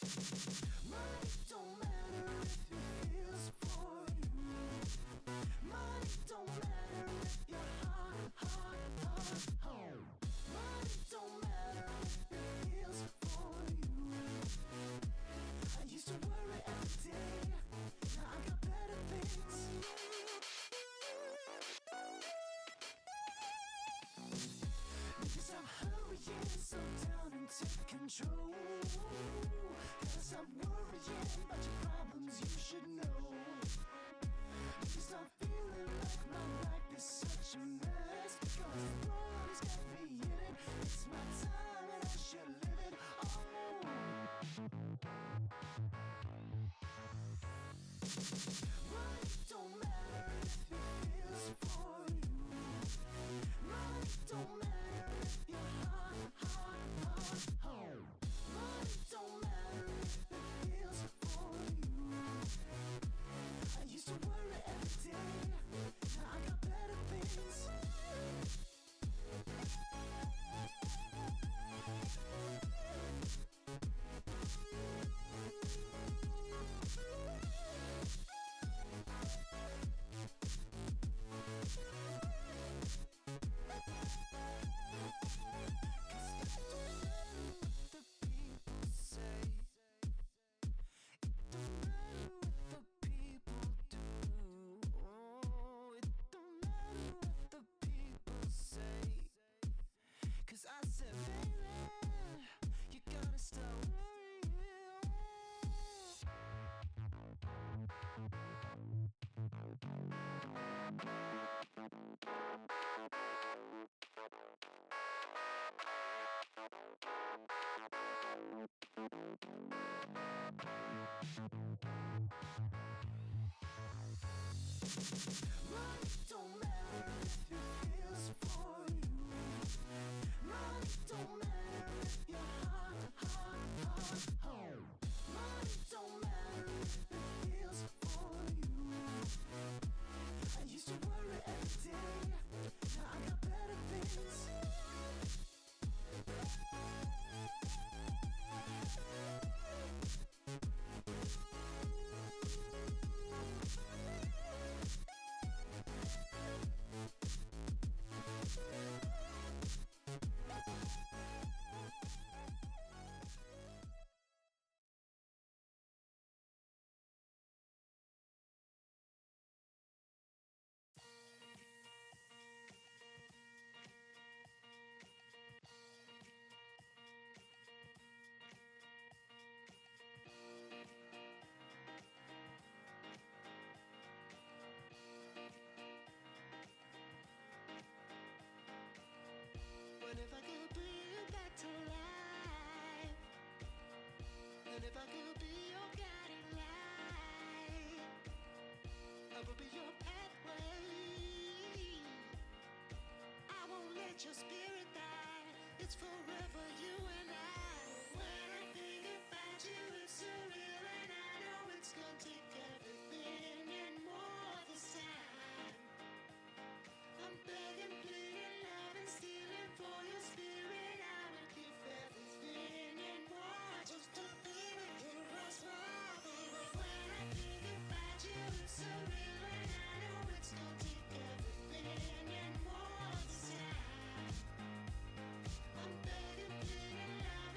Money don't matter if it feels for you. Money don't matter if you're home. Money don't matter if it feels for you. I used to worry every day, now I got better things. Because I'm hurrying, slow down and take control. Cause I'm worrying about your problems, you should know. Because I'm feeling like my life is such a mess. Because the world has got me in it. It's my time and I should live it. Oh, money don't matter if it feels for you. Money don't matter if you're home. Money don't matter if it feels for you. I used to worry every day, now I got better things. Cause I said, baby, you gotta stop worrying. Money don't matter if it feels for you. Money don't matter if you're home. Money don't matter if it feels for you. I used to worry every day, now I got better things. What if I could bring you back to life? And if I could be your guiding light, I would be your pathway. I won't let your spirit die. It's forever you and I. When I think about you, it's surreal, and I know it's gonna take everything and more this time. I'm begging, pleading, loving, stealing for your spirit. I would give everything and more just to be with you once more, baby. When I think about you, it's surreal, and I know it's gonna take everything and more this time. I'm begging, pleading, loving.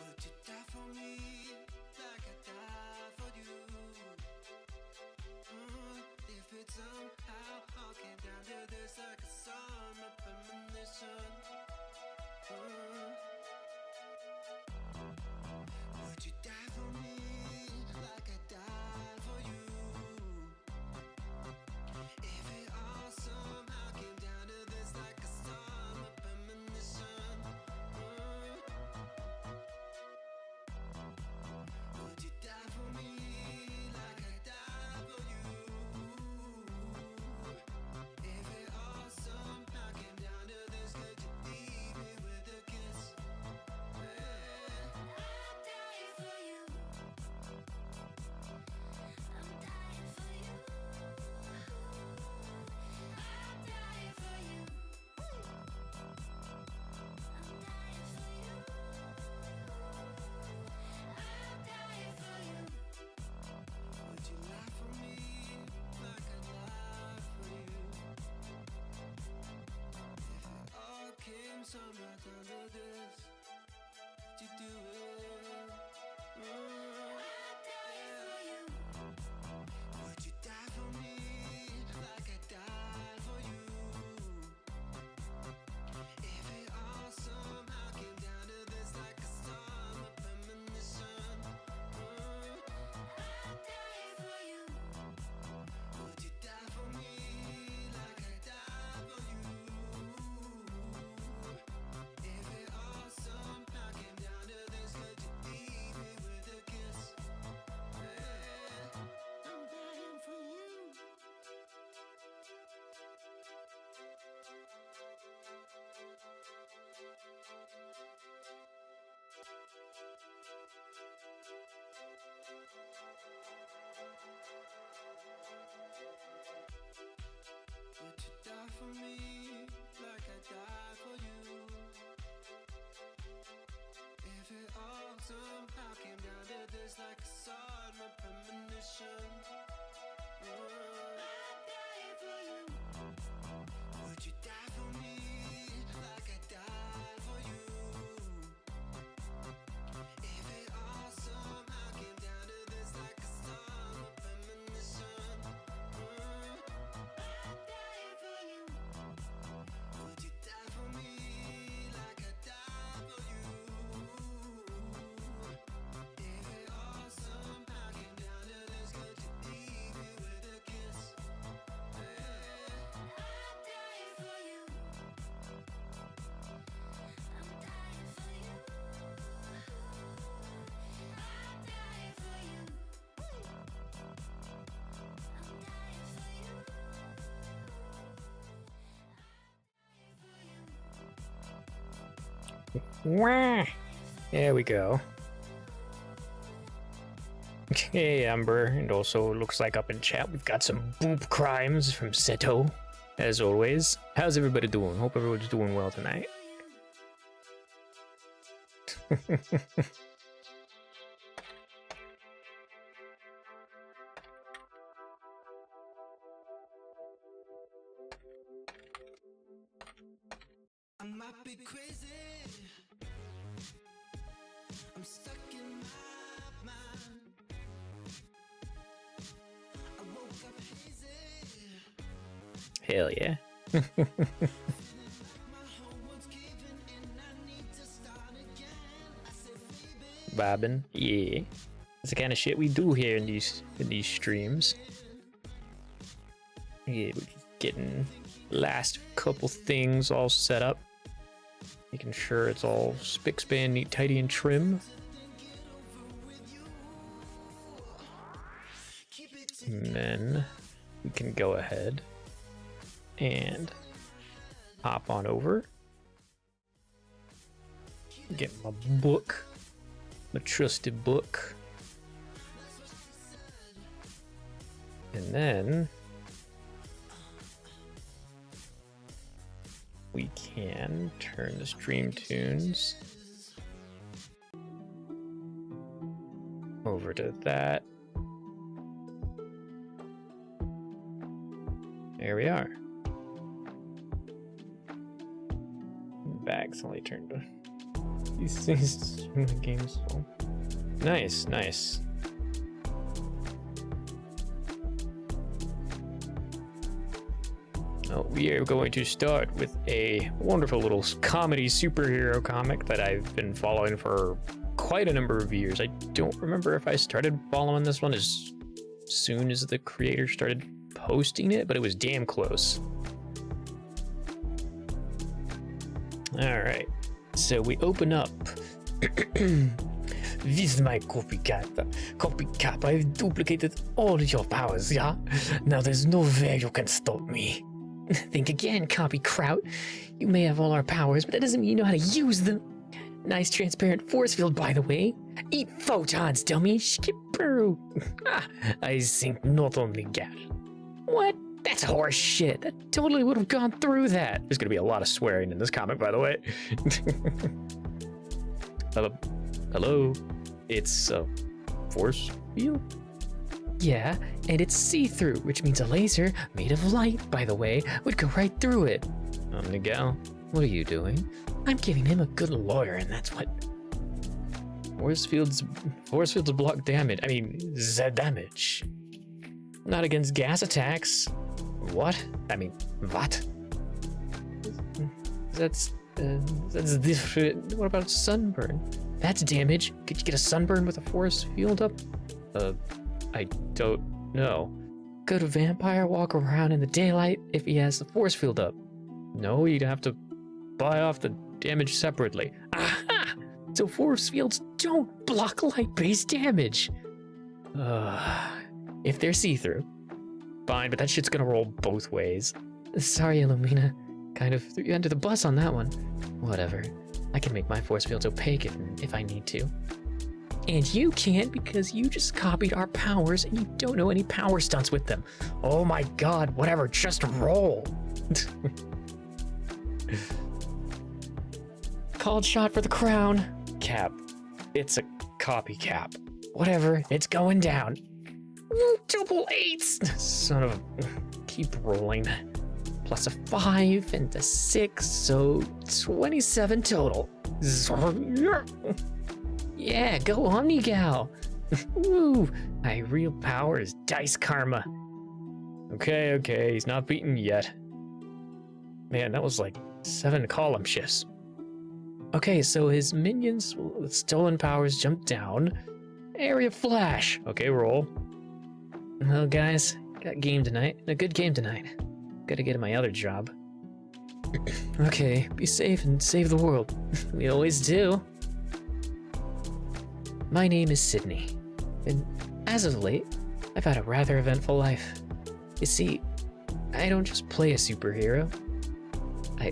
Would you die for me like I die for you? If it somehow all came down to this, like a song, a premonition. Would you die for me like I died for you? If it all somehow came down to this, like a song, a premonition. Would you die for me like I died for you? If it all somehow came down to this, could you leave me with a kiss? I'm dying for you. I'm dying for you. I'm dying for you. I'm dying for you. I'm dying for you. Would you lie for me like I lied for you? If it all came somehow down to this, would you do it? I'm dying for you. Would you die for me like I died for you? If it all somehow came down to this, like a storm, a premonition. I'm dying for you. Would you die for me like I died for you? If it all somehow came down to this, could you leave me with a kiss? I'm dying for you. Would you die for me like I died for you? If it all somehow came down to this, like a sword, my premonition. I'm dying for you. Would you die for me like I died for you? If it all somehow came down to this, like a storm, a premonition. I'm dying for you. Would you die for me like I died for you? If it all somehow came down to this, could you leave me with a kiss? I'm dying for you. I'm dying for you. I'm dying for you. I'm dying for you. Wah! There we go. Hey Amber, and also looks like up in chat we've got some boop crimes from Seto, as always. How's everybody doing? Hope everyone's doing well tonight. I might be crazy. I'm stuck in my mind. I woke up hazy. Hell yeah. My whole world's caving in. I need to start again. I said, baby. Bobbin. Yeah. That's the kind of shit we do here in these streams. Yeah, we're just getting last couple things all set up. Making sure it's all spick span, neat, tidy, and trim. And then we can go ahead and hop on over. Get my book, my trusted book. And then we can turn the stream tunes Over to that. There we are. Bags only turned on. These things in the game so nice, nice. Well, we are going to start with a wonderful little comedy superhero comic that I've been following for quite a number of years. I don't remember if I started following this one as soon as the creator started posting it, but it was damn close. All right, so we open up. This is my copycat. Copycat, I've duplicated all your powers, yeah? Now there's no way you can stop me. Think again, copy kraut. You may have all our powers, but that doesn't mean you know how to use them. Nice transparent force field, by the way. Eat photons, dummy. Skipperoo. I think not only gas. What? That's horse shit. That totally would have gone through that. There's gonna be a lot of swearing in this comic, by the way. Hello? It's a force field? Yeah, and it's see-through, which means a laser made of light, by the way, would go right through it. Miguel, what are you doing? I'm giving him a good lawyer, and that's what... Force fields block damage. I mean, Z damage. Not against gas attacks. What? I mean, what? That's different. What about sunburn? That's damage. Could you get a sunburn with a force field up? I don't know. Could a vampire walk around in the daylight if he has the force field up? No, you'd have to buy off the damage separately. Aha! So force fields don't block light-based damage. If they're see-through. Fine, but that shit's gonna roll both ways. Sorry, Illumina. Kind of threw you under the bus on that one. Whatever. I can make my force fields opaque if I need to. And you can't because you just copied our powers and you don't know any power stunts with them. Oh my god, whatever, just roll. Called shot for the crown. Cap. It's a copy cap. Whatever, it's going down. Ooh, double eights! Son of a... Keep rolling. Plus a 5 and a 6, so 27 total. Yeah, go Omnigal. Woo, my real power is dice karma. Okay, he's not beaten yet. Man, that was like 7 column shifts. Okay, so his minions with stolen powers jump down. Area flash. Okay, roll. Well, guys, got game tonight. A good game tonight. Gotta get to my other job. Okay, be safe and save the world. We always do. My name is Sydney, and as of late, I've had a rather eventful life. You see, I don't just play a superhero. I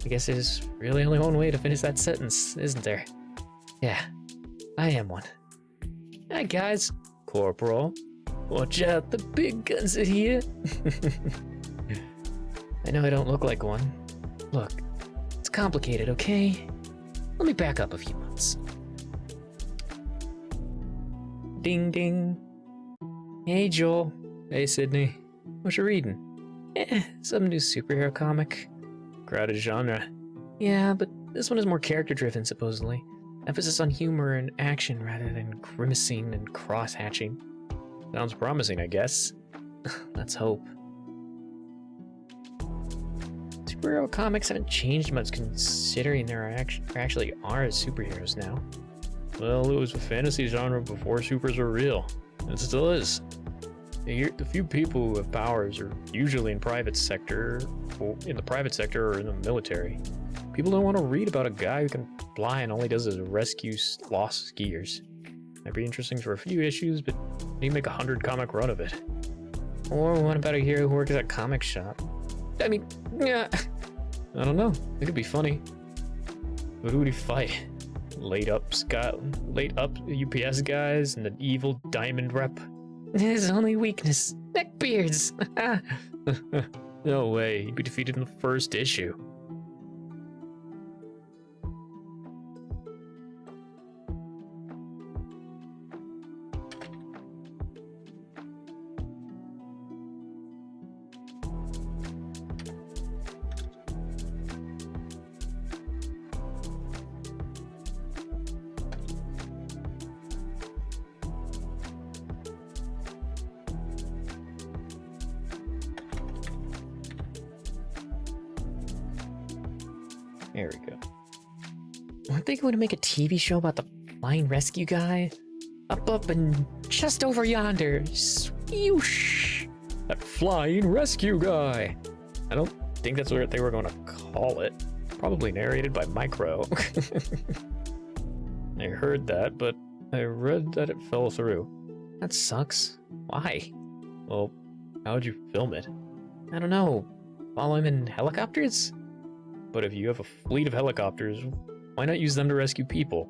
guess there's really only one way to finish that sentence, isn't there? Yeah, I am one. Hi guys, Corporal. Watch out, the big guns are here. I know I don't look like one. Look, it's complicated, okay? Let me back up a few months. Ding ding. Hey Joel. Hey Sydney. What you reading? Some new superhero comic. Crowded genre. Yeah, but this one is more character-driven, supposedly. Emphasis on humor and action rather than grimacing and cross-hatching. Sounds promising, I guess. Let's hope. Superhero comics haven't changed much considering there actually are superheroes now. Well, it was a fantasy genre before supers were real. It still is. The few people who have powers are usually in the private sector or in the military. People don't want to read about a guy who can fly and all he does is rescue lost skiers. Might be interesting for a few issues, but you make 100 comic run of it. Or what about a hero who works at a comic shop? I mean, yeah, I don't know. It could be funny. But who would he fight? Late up UPS guys and the evil diamond rep. His only weakness, neckbeards. No way, he'd be defeated in the first issue. There we go. Aren't they going to make a TV show about the flying rescue guy? Up, and just over yonder. Swoosh! That flying rescue guy. I don't think that's what they were going to call it. Probably narrated by Micro. I heard that, but I read that it fell through. That sucks. Why? Well, how'd you film it? I don't know. Follow him in helicopters? But if you have a fleet of helicopters, why not use them to rescue people?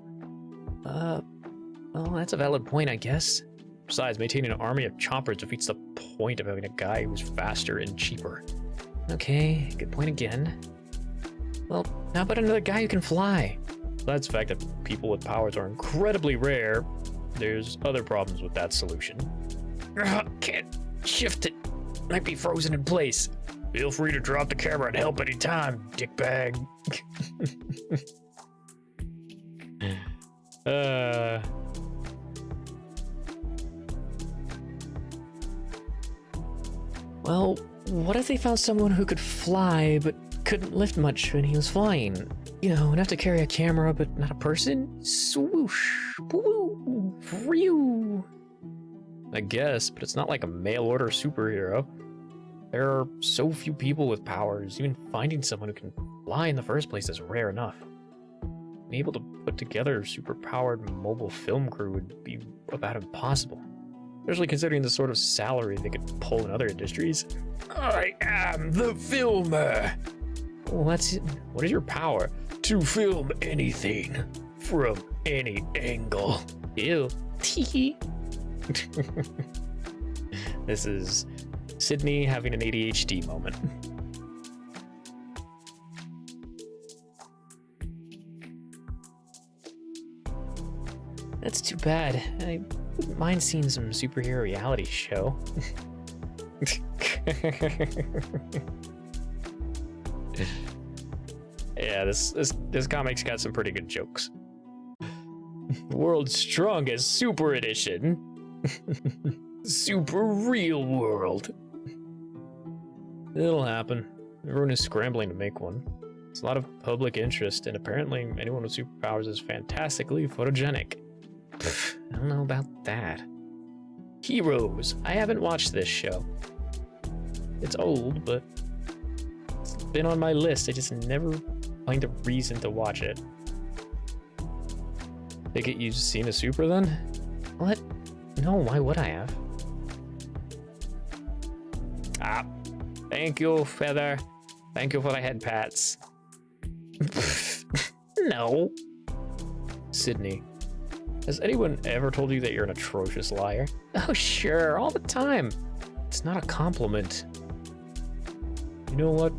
Well, that's a valid point, I guess. Besides, maintaining an army of choppers defeats the point of having a guy who's faster and cheaper. Okay, good point again. Well, how about another guy who can fly? Besides the fact that people with powers are incredibly rare, there's other problems with that solution. Can't shift it. Might be frozen in place. Feel free to drop the camera and help anytime, dickbag. Well, what if they found someone who could fly but couldn't lift much when he was flying? You know, enough to carry a camera but not a person? Swoosh, woo, phew. I guess, but it's not like a mail-order superhero. There are so few people with powers, even finding someone who can fly in the first place is rare enough. Being able to put together a super-powered mobile film crew would be about impossible. Especially considering the sort of salary they could pull in other industries. I am the filmer! What is your power? To film anything, from any angle. Ew. Tee. This is Sydney having an ADHD moment. That's too bad. I wouldn't mind seeing some superhero reality show. Yeah, this comic's got some pretty good jokes. World's strongest super edition. Super real world. It'll happen. Everyone is scrambling to make one. It's a lot of public interest, and apparently anyone with superpowers is fantastically photogenic. I don't know about that. Heroes. I haven't watched this show. It's old, but it's been on my list. I just never find a reason to watch it. Think it you've seen a super then? What? No, why would I have? Ah, thank you, Feather. Thank you for the head pats. No. Sydney, has anyone ever told you that you're an atrocious liar? Oh, sure, all the time. It's not a compliment. You know what?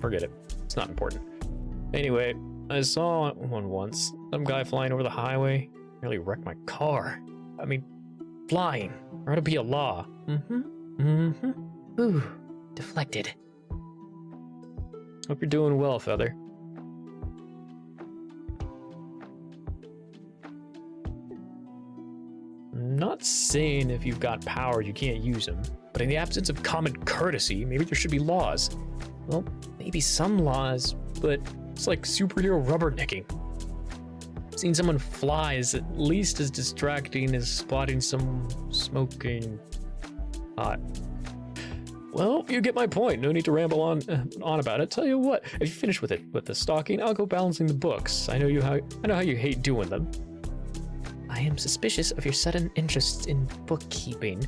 Forget it. It's not important. Anyway, I saw one once. Some guy flying over the highway nearly wrecked my car. I mean, flying. There ought to be a law. Ooh, deflected. Hope you're doing well, Feather. I'm not saying if you've got powers you can't use them, but in the absence of common courtesy, maybe there should be laws. Well, maybe some laws, but it's like superhero rubbernecking. Seeing someone fly is at least as distracting as spotting some smoking hot. Well, you get my point. No need to ramble on about it. Tell you what, if you finish with the stalking, I'll go balancing the books. I know how you hate doing them. I am suspicious of your sudden interest in bookkeeping.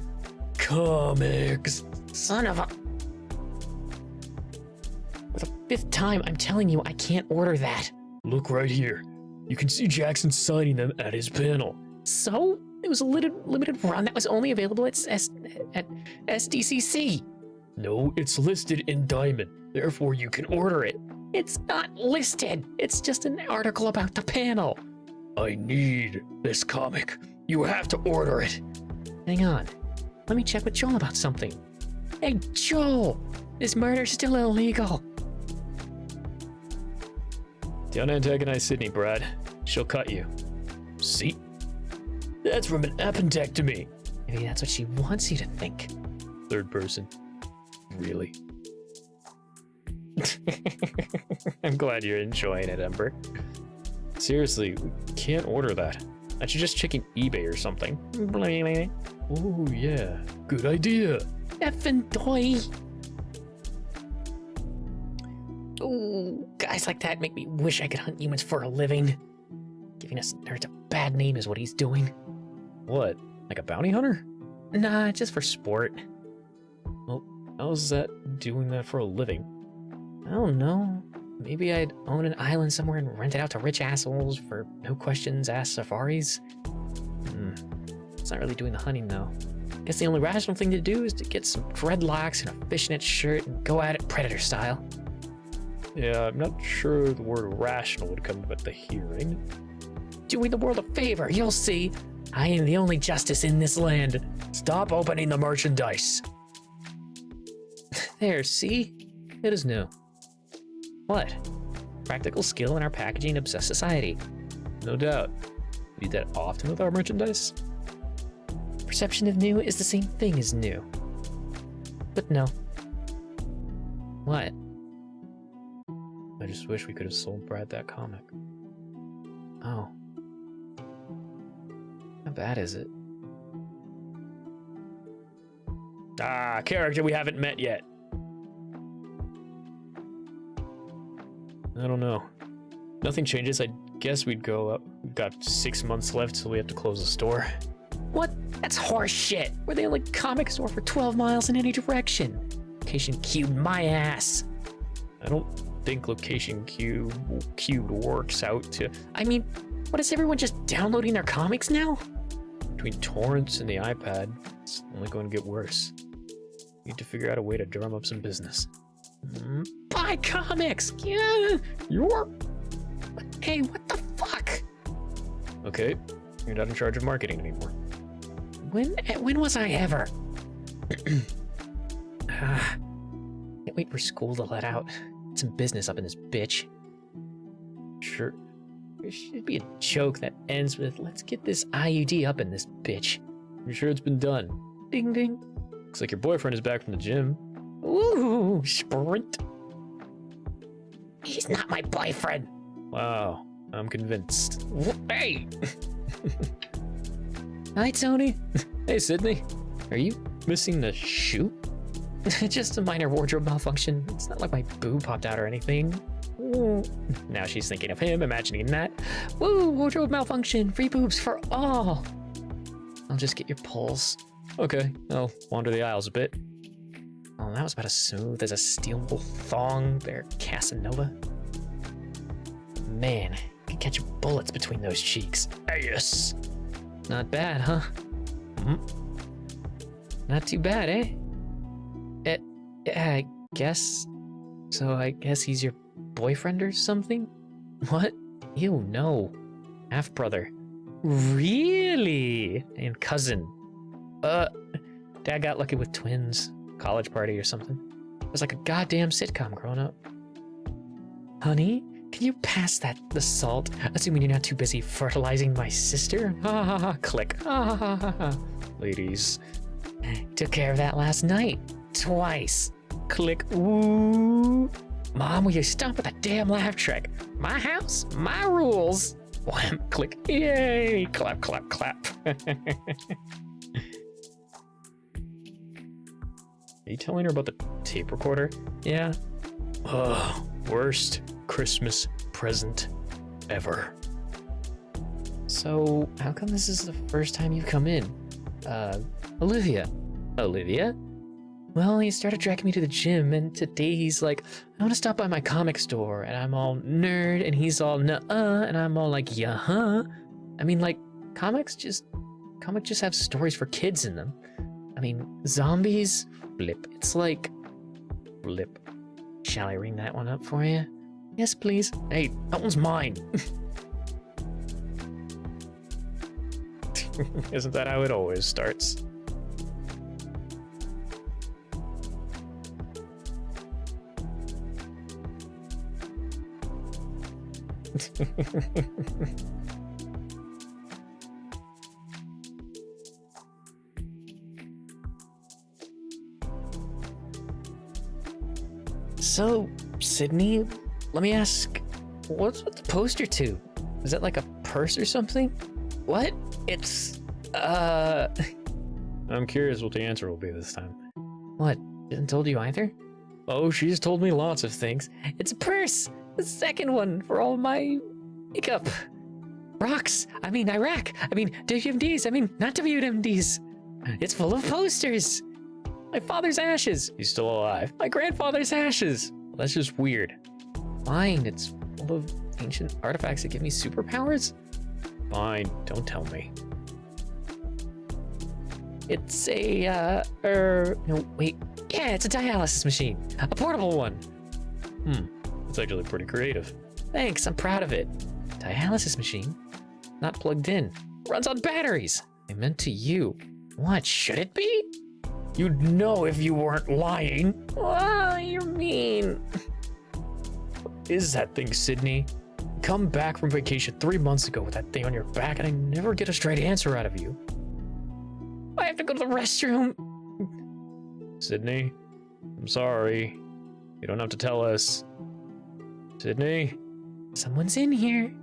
Comics. Son of a... For the 5th time, I'm telling you I can't order that. Look right here. You can see Jackson signing them at his panel. So? It was a limited run that was only available at SDCC. No, it's listed in Diamond. Therefore, you can order it. It's not listed. It's just an article about the panel. I need this comic. You have to order it. Hang on. Let me check with Joel about something. Hey, Joel! Is murder still illegal? Don't antagonize Sydney, Brad. She'll cut you. See? That's from an appendectomy. Maybe that's what she wants you to think. Third person. Really? I'm glad you're enjoying it, Ember. Seriously, we can't order that. I should just check in eBay or something. Oh yeah, good idea. Effing toy. Ooh, guys like that make me wish I could hunt humans for a living. Giving us nerds a bad name is what he's doing. What? Like a bounty hunter? Nah, just for sport. Well, how's that doing that for a living? I don't know. Maybe I'd own an island somewhere and rent it out to rich assholes for no questions asked safaris. It's not really doing the hunting though. Guess the only rational thing to do is to get some dreadlocks and a fishnet shirt and go at it predator style. Yeah, I'm not sure the word rational would come at the hearing. Doing the world a favor, you'll see. I am the only justice in this land. Stop opening the merchandise. There, see? It is new. What? Practical skill in our packaging obsessed society. No doubt. We do that often with our merchandise? Perception of new is the same thing as new. But no. What? I just wish we could have sold Brad that comic. Oh. How bad is it? Ah, character we haven't met yet. I don't know. Nothing changes. I guess we'd go up. We've got 6 months left till we have to close the store. What? That's horse shit. We're the only comic store for 12 miles in any direction. Location cubed my ass. I don't think location cubed works out to... I mean, what is everyone just downloading their comics now? Between torrents and the iPad, it's only going to get worse. Need to figure out a way to drum up some business. Buy comics! Yeah! You're... Hey, what the fuck? Okay, you're not in charge of marketing anymore. When was I ever? Can't wait for school to let out. Get some business up in this bitch. Sure. There should be a joke that ends with, let's get this IUD up in this bitch. You sure it's been done? Ding ding. Looks like your boyfriend is back from the gym. Ooh, sprint. He's not my boyfriend. Wow, I'm convinced. Hey! Hi, Tony. Hey, Sydney. Are you missing the shoe? Just a minor wardrobe malfunction. It's not like my boob popped out or anything. Ooh. Now she's thinking of him, imagining that. Woo, wardrobe malfunction, free boobs for all. I'll just get your pulse. Okay, I'll wander the aisles a bit. Oh, that was about as smooth as a steel wool thong there, Casanova. Man, you can catch bullets between those cheeks. Yes. Not bad, huh? Not too bad, eh? I guess. So I guess he's your boyfriend or something? What? Ew, no. Half-brother. Really? And cousin. Dad got lucky with twins. College party or something. It was like a goddamn sitcom growing up. Honey, can you pass the salt? Assuming you're not too busy fertilizing my sister? Ha ha ha, click. Ha ha ha ha. Ladies. Took care of that last night. Twice. Click. Ooh. Mom, will you stop with that damn laugh track? My house, my rules. Wham, click. Yay. Clap, clap, clap. Are you telling her about the tape recorder? Yeah. Ugh, worst Christmas present ever. So, how come this is the first time you've come in? Olivia. Olivia? Well, he started dragging me to the gym, and today he's like, I want to stop by my comic store, and I'm all nerd, and he's all nuh-uh, and I'm all like, yeah-huh. I mean, like, comics just have stories for kids in them. I mean, zombies, flip. It's like, flip. Shall I ring that one up for you? Yes, please. Hey, that one's mine. Isn't that how it always starts? So, Sydney, let me ask, what's with the poster tube? Is that like a purse or something? What? It's, I'm curious what the answer will be this time. What? Didn't told you either? Oh, she's told me lots of things. It's a purse! The second one for all my makeup. Rocks! I mean, Iraq! I mean, WMDs! I mean, not WMDs! It's full of posters! My father's ashes! He's still alive. My grandfather's ashes! Well, that's just weird. Fine, it's full of ancient artifacts that give me superpowers? Fine, don't tell me. It's a, no, wait. Yeah, it's a dialysis machine. A portable one. It's actually pretty creative. Thanks, I'm proud of it. Dialysis machine? Not plugged in. Runs on batteries. I meant to you. What, should it be? You'd know if you weren't lying. Ah, you're mean. What is that thing, Sydney? Come back from vacation 3 months ago with that thing on your back and I never get a straight answer out of you. I have to go to the restroom. Sydney, I'm sorry. You don't have to tell us. Sydney? Someone's in here.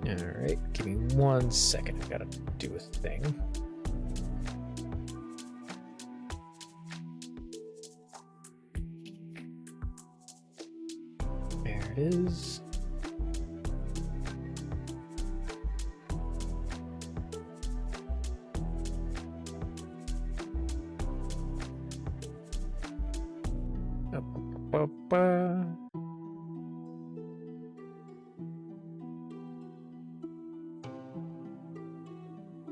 Alright, give me 1 second. I've got to do a thing. There it is.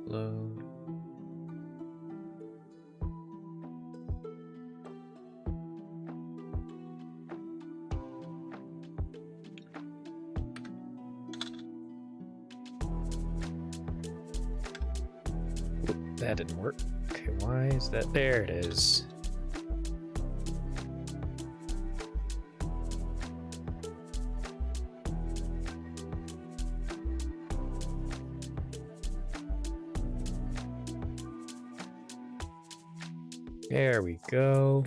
Load. Oop, that didn't work. Okay, why is that? There it is. There we go.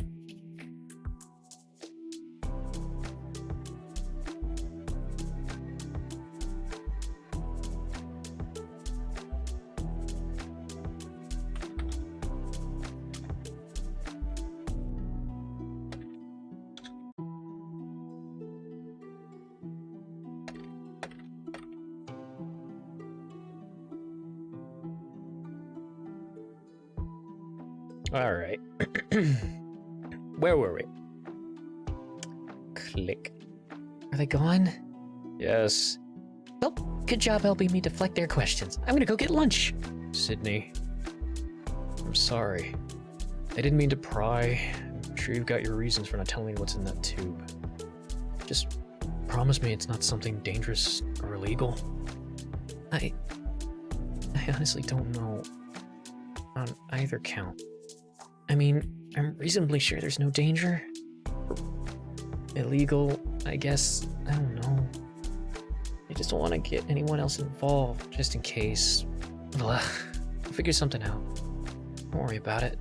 All right. Where were we? Click. Are they gone? Yes. Well, good job helping me deflect their questions. I'm gonna go get lunch. Sydney, I'm sorry. I didn't mean to pry. I'm sure you've got your reasons for not telling me what's in that tube. Just promise me it's not something dangerous or illegal. I honestly don't know on either count. I mean, I'm reasonably sure there's no danger. Illegal, I guess. I don't know. I just don't want to get anyone else involved, just in case. Ugh. I'll figure something out. Don't worry about it.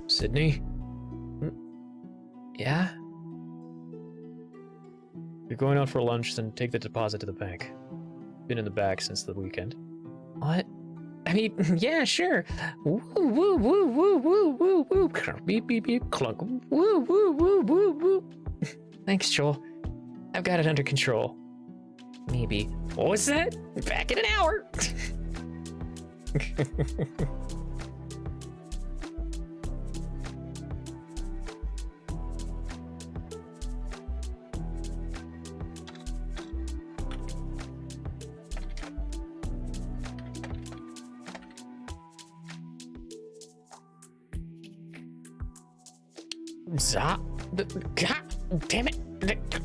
Sydney? Yeah? You're going out for lunch, then take the deposit to the bank. Been in the back since the weekend. What? I mean, yeah, sure. Woo, woo, woo, woo, woo, woo, woo. Beep, beep, beep, clunk. Woo, woo, woo, woo, woo. Thanks, Joel. I've got it under control. Maybe. What was that? Back in an hour. God damn it.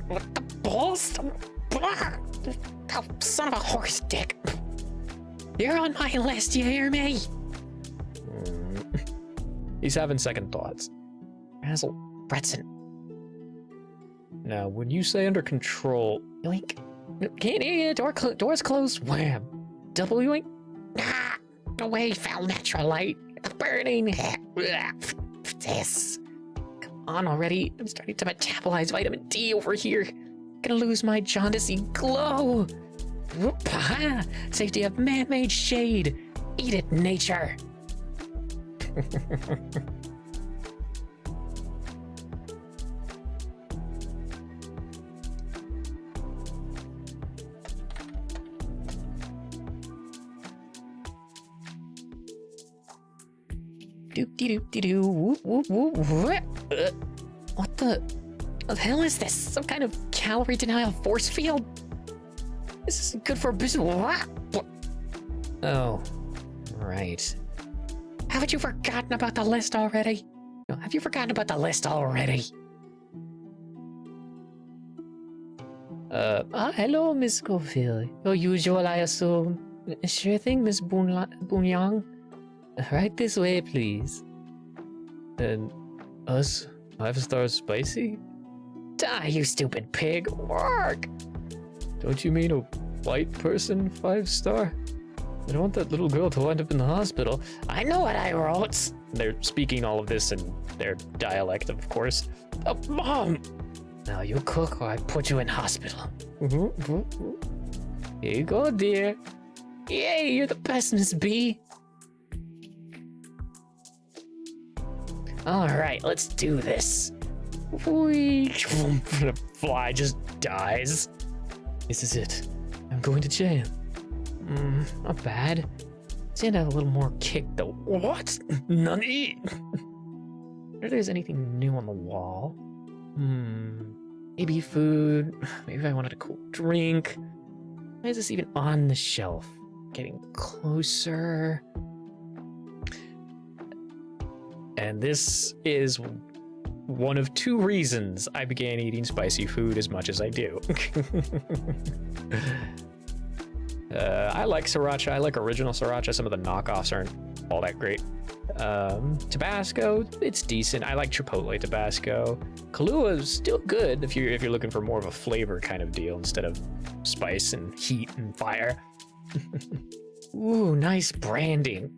What the balls? Oh, son of a horse dick. You're on my list, you hear me? He's having second thoughts. Basil Bretson. Now, when you say under control, yoink. Can't hear you. Door's closed. Wham. Double yoink. Ah, away, foul natural light. The burning. This. Come on already. I'm starting to metabolize vitamin D over here. Gonna lose my jaundicey glow. Whoop-ha! Safety of man-made shade. Eat it, nature. Doop-de-doop-de-doo. Whoop-whoop-whoop. What the hell is this? Some kind of calorie denial force field? This isn't good for business. What? Oh, right. Haven't you forgotten about the list already? No, have you forgotten about the list already? Hello, Miss Schofield. Your usual, I assume. Sure thing, Miss Bunyang. Right this way, please. And us? 5-star spicy? Die, you stupid pig. Work! Don't you mean a white person 5-star? I don't want that little girl to wind up in the hospital. I know what I wrote. They're speaking all of this in their dialect, of course. Oh, Mom! Now you cook or I put you in hospital. Here you go, dear. Yay, you're the best, Miss B. All right, let's do this. The fly just dies. This is it. I'm going to jail. Not bad. Stand have a little more kick though. What? None eat. If there's anything new on the wall. Maybe food. Maybe if I wanted a cool drink. Why is this even on the shelf? Getting closer. And this is one of 2 reasons I began eating spicy food as much as I do. I like sriracha. I like original sriracha. Some of the knockoffs aren't all that great. Tabasco, it's decent. I like Chipotle Tabasco. Kahlua is still good if you're looking for more of a flavor kind of deal instead of spice and heat and fire. Ooh, nice branding.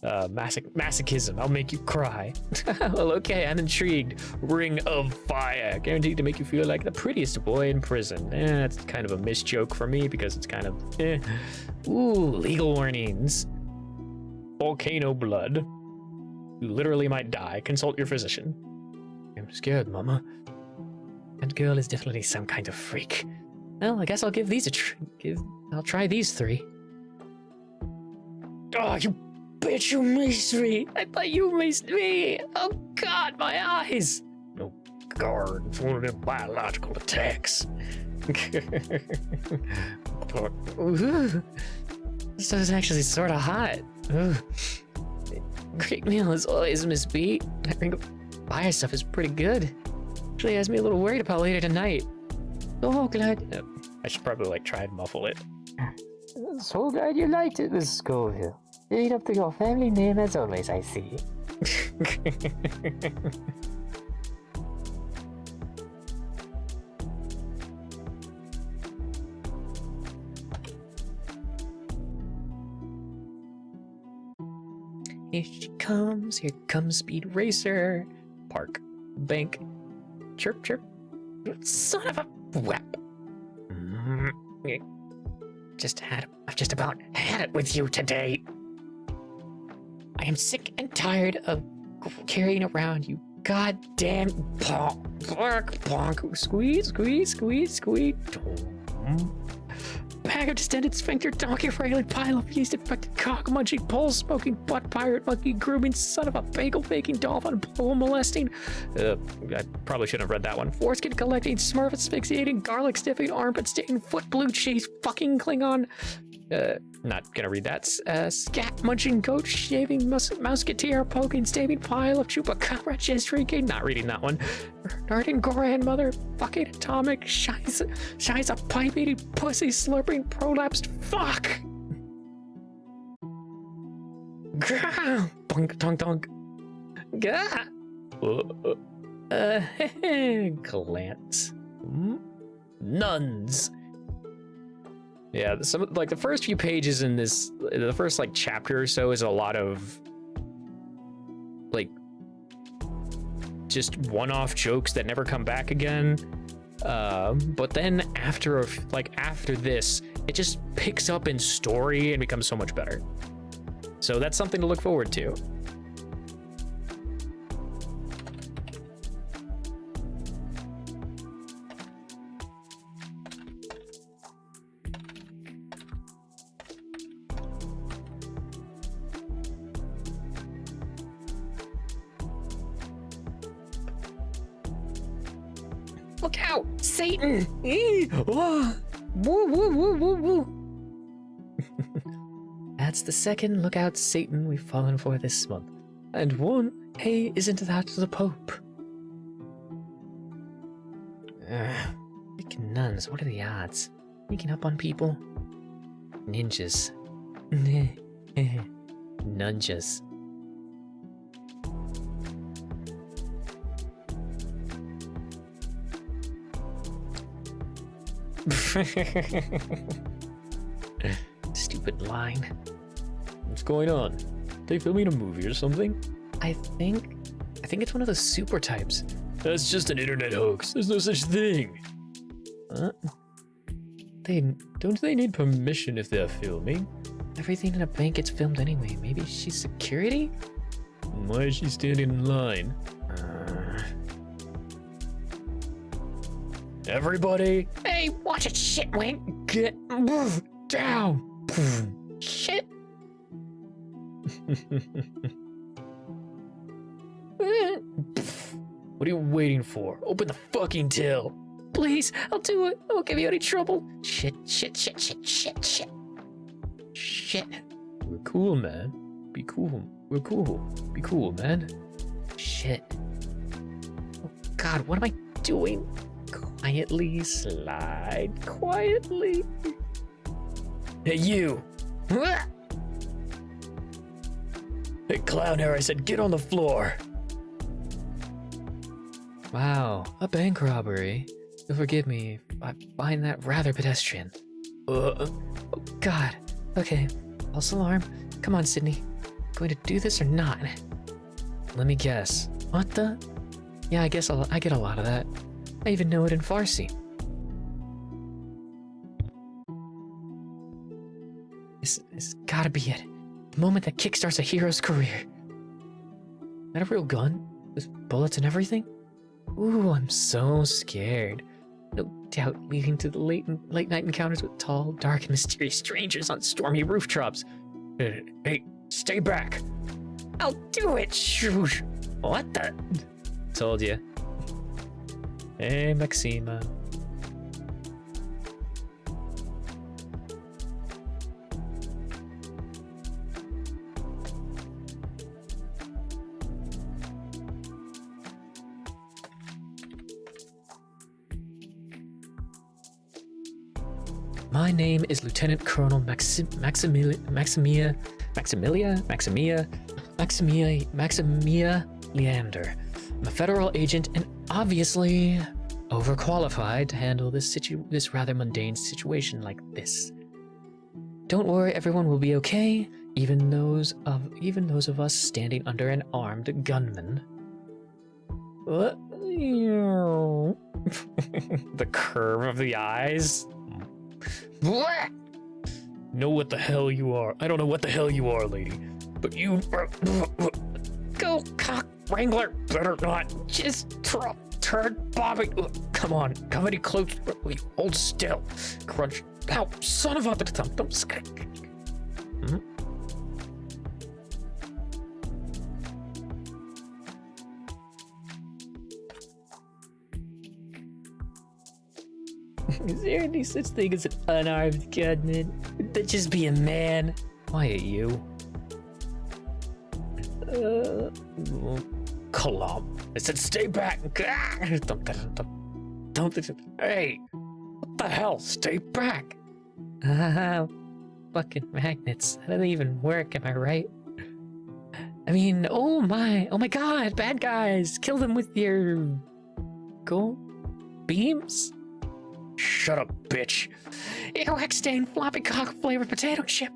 Masochism, I'll make you cry. Well, okay, I'm intrigued. Ring of Fire, guaranteed to make you feel like the prettiest boy in prison. That's kind of a missed joke for me because it's kind of Ooh, legal warnings. Volcano blood. You literally might die. Consult your physician. I'm scared, Mama. That girl is definitely some kind of freak. Well, I guess I'll give these I'll try these 3. Oh, you bitch, you maced me! I thought you maced me! Oh god, my eyes! No guard, it's one of them biological attacks. This is actually sort of hot. Great meal as always, Miss B. That ring of fire stuff is pretty good. Actually has me a little worried about later tonight. So glad. I should probably try and muffle it. So glad you liked it, Miss Scoville. Lead up to your family name as always, I see. Here comes Speed Racer. Park, bank, chirp, chirp. Son of a whap. I've just about had it with you today. I am sick and tired of carrying around you goddamn bonk. Squeeze. Bag of distended sphincter, donkey railing, pile of yeast infected, cock munching, pole smoking, butt pirate, monkey grooming, son of a bagel baking, dolphin, bull molesting. I probably shouldn't have read that one. Foreskin collecting, smurf asphyxiating, garlic sniffing, armpit staining, foot blue cheese, fucking Klingon. Not gonna read that. Scat munching, goat shaving, musketeer poking, stabbing, pile of chupacabra, jizz drinking. Not reading that one. Darting grandmother, fucking atomic, shies a pipe eating, pussy slurping, prolapsed. Fuck. Grrl! Bonk, donk, donk. Gah! Glance. Nuns. Yeah, some like the first few pages in this, the first like chapter or so is a lot of like just one-off jokes that never come back again. But then after this, it just picks up in story and becomes so much better. So that's something to look forward to. Look out! Satan! Woo, woo, woo, woo, woo. That's the second look out Satan we've fallen for this month. And one, hey, isn't that the Pope? Freaking nuns, what are the odds? Sneaking up on people? Ninjas. Nunjas. Stupid line. What's going on? They filming a movie or something? I think it's one of those super types. That's just an internet hoax. There's no such thing. Don't they need permission if they're filming? Everything in a bank gets filmed anyway. Maybe she's security? Why is she standing in line? Everybody! Hey, watch it, shit, Wink! Get down! Shit! What are you waiting for? Open the fucking till! Please, I'll do it! I won't give you any trouble! Shit, shit, shit, shit, shit, shit! Shit! We're cool, man. Be cool. We're cool. Be cool, man. Shit. Oh god, what am I doing? Quietly slide. Quietly. Hey, you! Hey, clown hair, I said get on the floor! Wow, a bank robbery. You'll forgive me if I find that rather pedestrian. Oh, God. Okay, false alarm. Come on, Sydney. Going to do this or not? Let me guess. What the? Yeah, I guess I get a lot of that. I even know it in Farsi. This gotta be it. The moment that kickstarts a hero's career. Is that a real gun? With bullets and everything? Ooh, I'm so scared. No doubt leading to the late night encounters with tall, dark, and mysterious strangers on stormy rooftops. Hey, stay back. I'll do it, shoosh. What the? Told you. Hey, Maxima. My name is Lieutenant Colonel Maximia Leander. I'm a federal agent and obviously overqualified to handle this rather mundane situation like this. Don't worry, everyone will be okay, even those of us standing under an armed gunman. What? The curve of the eyes. Know what the hell you are. I don't know what the hell you are, lady. But you... Go, cock wrangler. Better not. Just turd bobbing. Come on. Come any close. Hold still. Crunch. Ow, son of a... Don't... Is there any such thing as an unarmed gunman? Would that just be a man? Quiet, you. Clump. I said stay back. Don't. Hey, what the hell? Stay back. Fucking magnets. That doesn't even work, am I right? I mean, oh my god, bad guys, kill them with your gold beams? Shut up, bitch. Earwax stained floppy cock flavored potato chip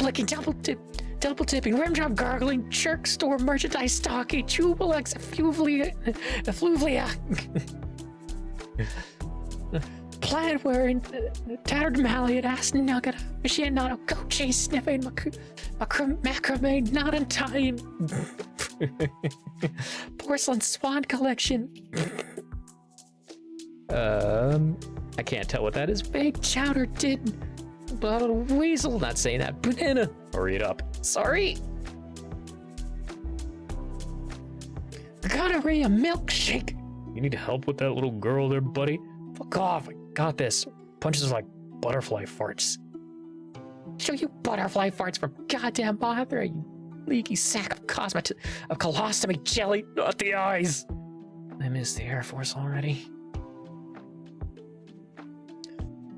licking double tipping, rim job gargling, jerk store merchandise stocky, Jubilex effluvia, plaid wearing, tattered mallet, ass nugget, aficionado, goat chase sniffing, macrame, not untying, porcelain swan collection. I can't tell what that is. Fake chowder did. Bottle weasel. Not saying that. Banana. Hurry it up. Sorry. Gonorrhea milkshake. You need help with that little girl there, buddy? Fuck off. I got this. Punches are like butterfly farts. Show you butterfly farts from goddamn bother, you leaky sack of colostomy jelly. Not the eyes. I missed the Air Force already.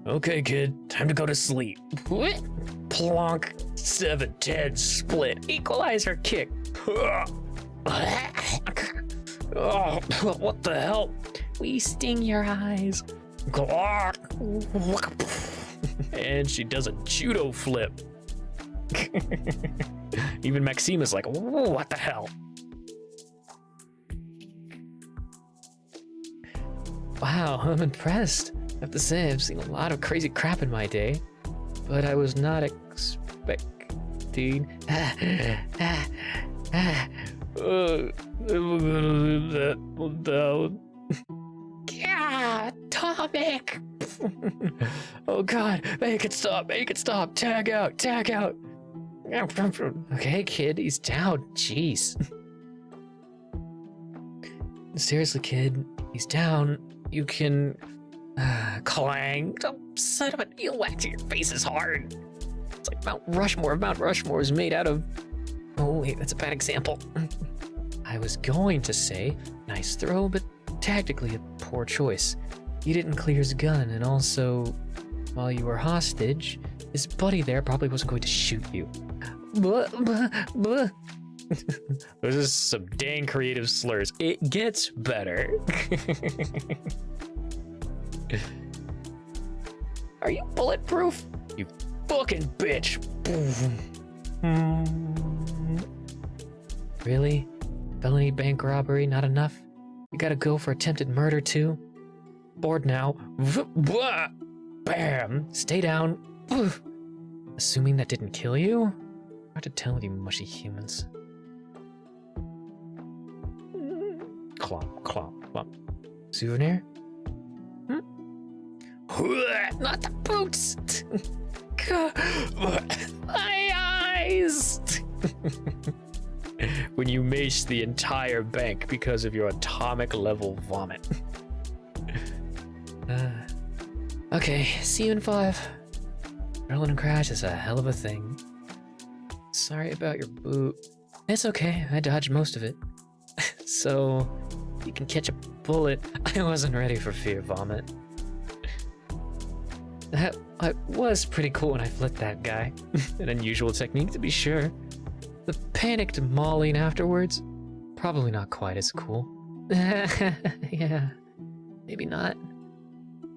Okay, kid, time to go to sleep. What? Plonk, 7, 10, split, equalizer kick. Oh, what the hell? We sting your eyes. And she does a judo flip. Even Maxima's like, what the hell? Wow, I'm impressed. I have to say, I've seen a lot of crazy crap in my day, but I was not expecting. Yeah, topic. Oh God, make it stop, tag out. Okay, kid, he's down, jeez. Seriously, kid, he's down. You can... clang. Oh, son of an earwax, your face is hard. It's like Mount Rushmore. Mount Rushmore is made out of... Oh, wait, that's a bad example. I was going to say, nice throw, but tactically a poor choice. He didn't clear his gun, and also, while you were hostage, his buddy there probably wasn't going to shoot you. Those are some dang creative slurs. It gets better. Are you bulletproof? You fucking bitch. Really? Felony bank robbery, not enough? You gotta go for attempted murder too? Bored now. Bam! Stay down. Assuming that didn't kill you? Hard to tell with you mushy humans. Clomp, clomp, clomp. Souvenir? Not the boots! My eyes! When you mace the entire bank because of your atomic level vomit. Okay, see you in 5. Adrenaline crash is a hell of a thing. Sorry about your boot. It's okay, I dodged most of it. So, you can catch a bullet. I wasn't ready for fear vomit. That was pretty cool when I flipped that guy. An unusual technique, to be sure. The panicked mauling afterwards, probably not quite as cool. Yeah, maybe not.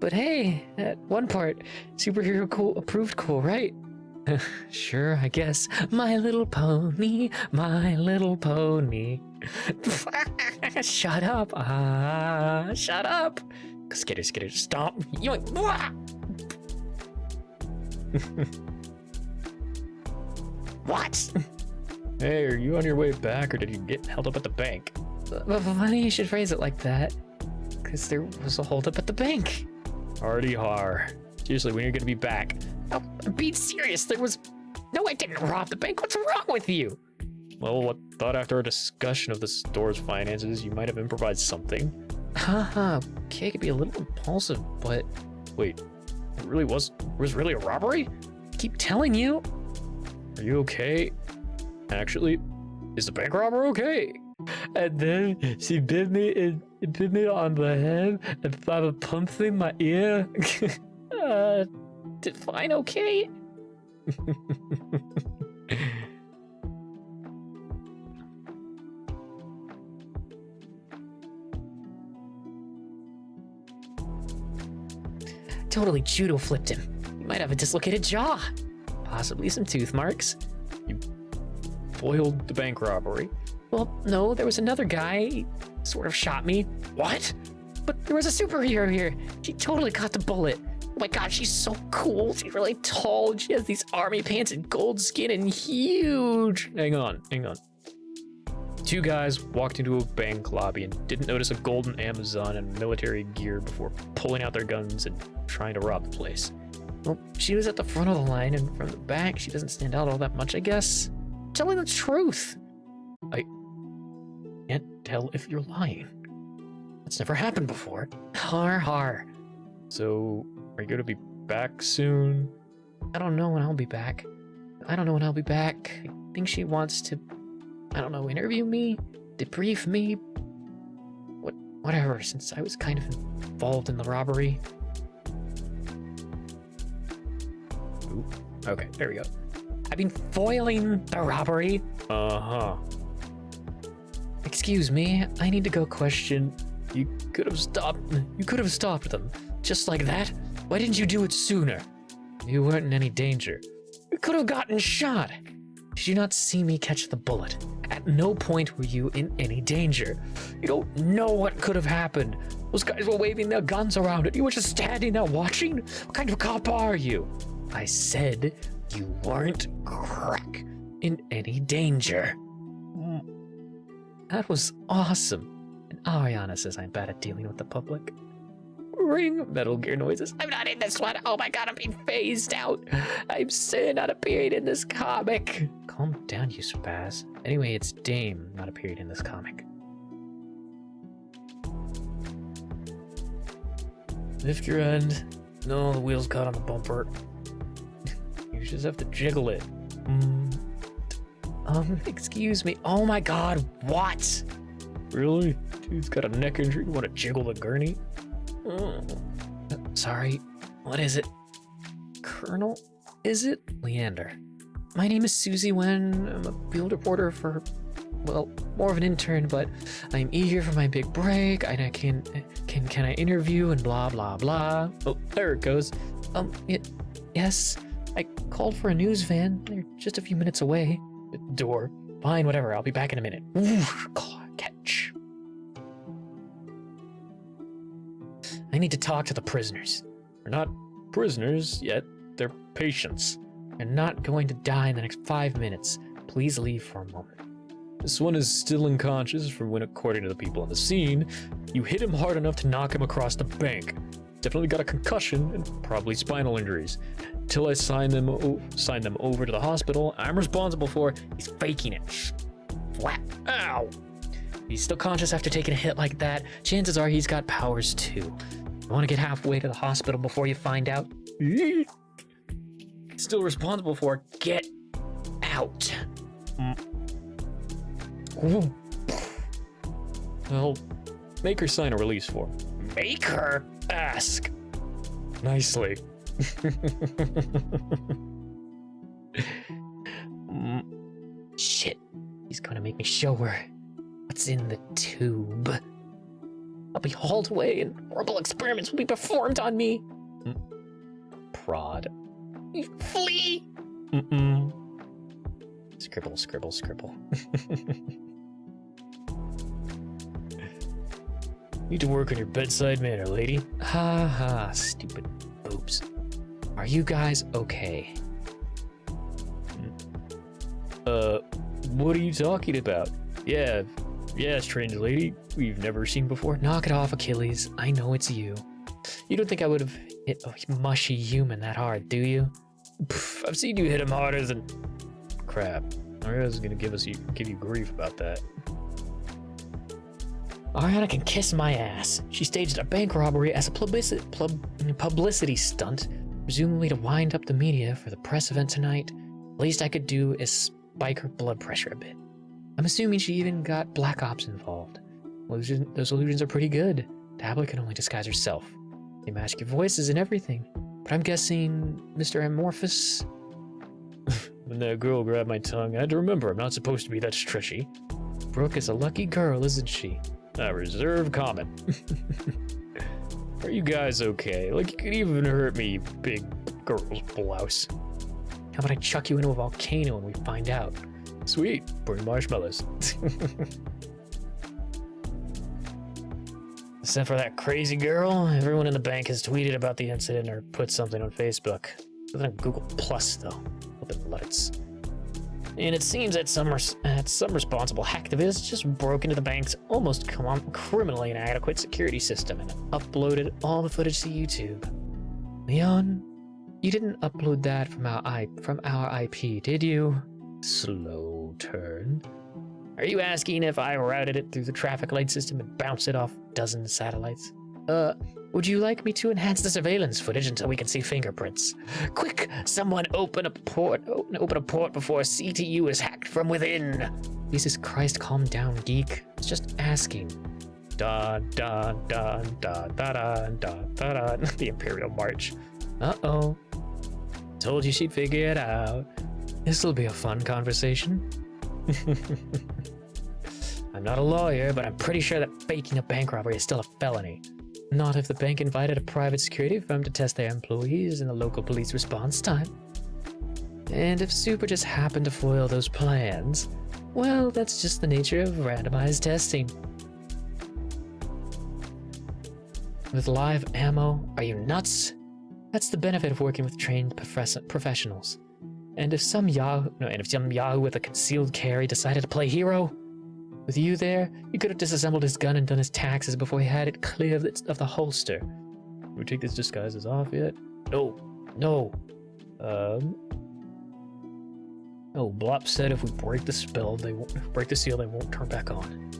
But hey, that one part, superhero cool, approved cool, right? Sure, I guess. My little pony, my little pony. Shut up, shut up. Skitter, stop. Yoink. What? Hey, are you on your way back or did you get held up at the bank? Funny you should phrase it like that. Because there was a holdup at the bank. Hardy har. Seriously, when are you gonna be back? Oh, be serious, there was... No, I didn't rob the bank, what's wrong with you? Well, I thought after a discussion of the store's finances, you might have improvised something. Haha, okay, it could be a little impulsive, but... Wait, it really was really a robbery? I keep telling you. Are you okay? Actually, is the bank robber okay? And then she bit me on the head and found a pump in my ear. Did fine okay? totally judo flipped him. He might have a dislocated jaw. Possibly some tooth marks. You foiled the bank robbery. Well, no, there was another guy. He sort of shot me. What? But there was a superhero here. She totally caught the bullet. Oh my god, she's so cool. She's really tall. She has these army pants and gold skin and huge. Hang on. Two guys walked into a bank lobby and didn't notice a golden Amazon and military gear before pulling out their guns and trying to rob the place. Well, she was at the front of the line, and from the back, she doesn't stand out all that much, I guess. Telling the truth. I can't tell if you're lying. That's never happened before. Har har. So, are you going to be back soon? I don't know when I'll be back. I think she wants to, interview me, debrief me, whatever, since I was kind of involved in the robbery. Ooh, okay, there we go. I've been foiling the robbery. Uh-huh. Excuse me, I need to go question. You could have stopped them. Just like that? Why didn't you do it sooner? You weren't in any danger. You could have gotten shot. Did you not see me catch the bullet? At no point were you in any danger. You don't know what could have happened. Those guys were waving their guns around and you were just standing there watching? What kind of cop are you? I said you weren't crack in any danger. That was awesome. And Ariana says I'm bad at dealing with the public. Ring Metal Gear noises. I'm not in this one. Oh my god, I'm being phased out. I'm sad not appearing in this comic. Calm down, you spaz. Anyway, it's Dame not appearing in this comic. Lift your end. No, the wheel's caught on the bumper. You just have to jiggle it. Excuse me. Oh my god, what? Really? Dude's got a neck injury. You want to jiggle the gurney? Sorry, what is it? Colonel? Is it? Leander. My name is Susie Wen. I'm a field reporter for, well, more of an intern, but I'm eager for my big break. And I can I interview and blah, blah, blah. Oh, there it goes. Yes. I called for a news van. They're just a few minutes away. Door. Fine, whatever. I'll be back in a minute. Oof, catch. I need to talk to the prisoners. They're not prisoners yet. They're patients. They're not going to die in the next 5 minutes. Please leave for a moment. This one is still unconscious from when, according to the people on the scene, you hit him hard enough to knock him across the bank. Definitely got a concussion and probably spinal injuries. Till I sign them over to the hospital, I'm responsible for. He's faking it. Flap. Ow. He's still conscious after taking a hit like that. Chances are he's got powers too. You want to get halfway to the hospital before you find out? Still responsible for. Get out. Well, make her sign a release form. Make her ask. Nicely. Shit. He's gonna make me show her what's in the tube. I'll be hauled away and horrible experiments will be performed on me. Prod. Flee! Scribble, scribble, scribble. Need to work on your bedside manner, lady. Ha ha, stupid boobs. Are you guys okay? What are you talking about? Yeah, strange lady we've never seen before. Knock it off, Achilles. I know it's you. You don't think I would have hit a mushy human that hard, do you? Pff, I've seen you hit him harder than... Crap. Ariana's gonna give you grief about that. Ariana can kiss my ass. She staged a bank robbery as a publicity stunt, presumably to wind up the media for the press event tonight. The least I could do is spike her blood pressure a bit. I'm assuming she even got Black Ops involved. Those illusions are pretty good. Tablet can only disguise herself. They mask your voices and everything. But I'm guessing Mr. Amorphous... When that girl grabbed my tongue, I had to remember I'm not supposed to be that stretchy. Brooke is a lucky girl, isn't she? A reserved comment. Are you guys okay? Like, you could even hurt me, you big girl's blouse. How about I chuck you into a volcano and we find out? Sweet, burn marshmallows. Except for that crazy girl, everyone in the bank has tweeted about the incident or put something on Facebook. Nothing on Google Plus, though. Open Luddits. And it seems that some responsible hacktivist just broke into the bank's almost criminally inadequate security system and uploaded all the footage to YouTube. Leon, you didn't upload that from our IP, did you? Slow turn. Are you asking if I routed it through the traffic light system and bounced it off dozens satellites? Would you like me to enhance the surveillance footage until we can see fingerprints? Quick, someone open a port before CTU is hacked from within. Jesus Christ, calm down, geek. It's just asking. Dun dun dun dun dun dun dun dun. The Imperial March. Uh-oh. Told you she'd figure it out. This'll be a fun conversation. I'm not a lawyer, but I'm pretty sure that faking a bank robbery is still a felony. Not if the bank invited a private security firm to test their employees in the local police response time. And if Super just happened to foil those plans, well, that's just the nature of randomized testing. With live ammo, are you nuts? That's the benefit of working with trained professionals. And if some Yahoo with a concealed carry decided to play hero, with you there, you could have disassembled his gun and done his taxes before he had it clear of the holster. Can we take these disguises off yet? No. Oh, Blop said if we break the seal, they won't turn back on.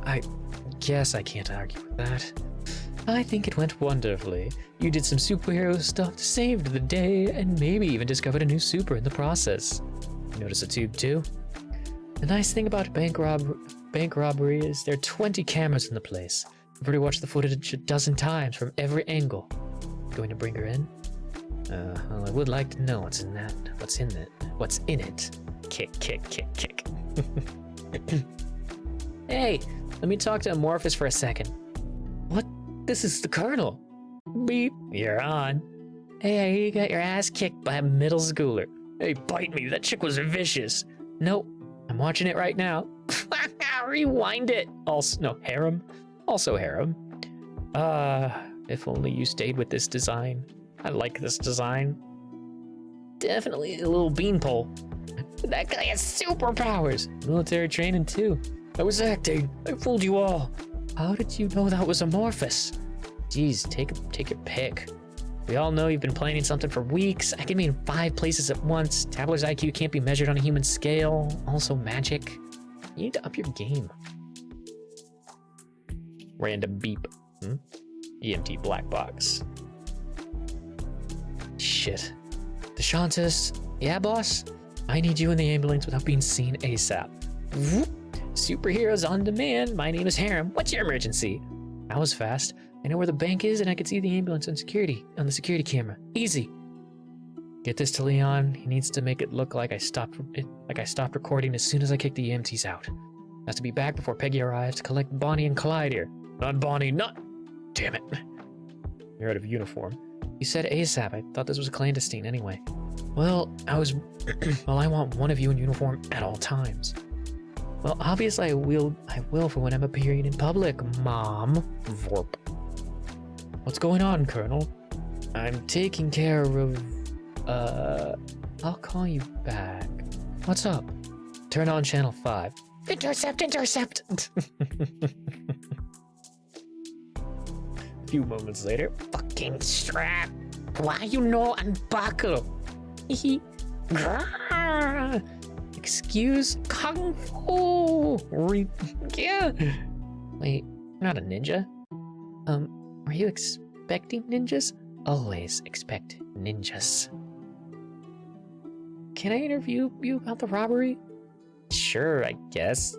I guess I can't argue with that. I think it went wonderfully. You did some superhero stuff, saved the day, and maybe even discovered a new super in the process. Notice a tube too? The nice thing about bank robbery is there are 20 cameras in the place. I've already watched the footage a dozen times from every angle. Going to bring her in? Well, I would like to know what's in it. Kick. Hey, let me talk to Amorphous for a second. What? This is the Colonel. Beep, you're on. Hey, you got your ass kicked by a middle schooler. Hey, bite me, that chick was vicious. Nope. I'm watching it right now. Rewind it. Harem. Also harem. If only you stayed with this design. I like this design. Definitely a little beanpole. That guy has superpowers. Military training too. I was acting. I fooled you all. How did you know that was Amorphous? Geez, take your pick. We all know you've been planning something for weeks. I can be in 5 places at once. Tabler's IQ can't be measured on a human scale. Also magic. You need to up your game. Random beep. EMT black box. Shit. DeShantis. Yeah, boss? I need you in the ambulance without being seen ASAP. Whoop. Superheroes on demand. My name is Harem. What's your emergency? That was fast. I know where the bank is and I can see the ambulance on the security camera. Easy. Get this to Leon. He needs to make it look like I stopped recording as soon as I kicked the EMTs out. Has to be back before Peggy arrives to collect Bonnie and Clyde here. Not Bonnie, damn it. You're out of uniform. You said ASAP. I thought this was clandestine anyway. Well, I want one of you in uniform at all times. Well, obviously I will for when I'm appearing in public, Mom. Vorp. What's going on, Colonel? I'm taking care of, I'll call you back. What's up? Turn on channel 5. Intercept! A few moments later. Fucking strap! Why you no unbuckle? Excuse Kung Fu! Yeah. Wait, you're not a ninja? Are you expecting ninjas? Always expect ninjas. Can I interview you about the robbery? Sure, I guess.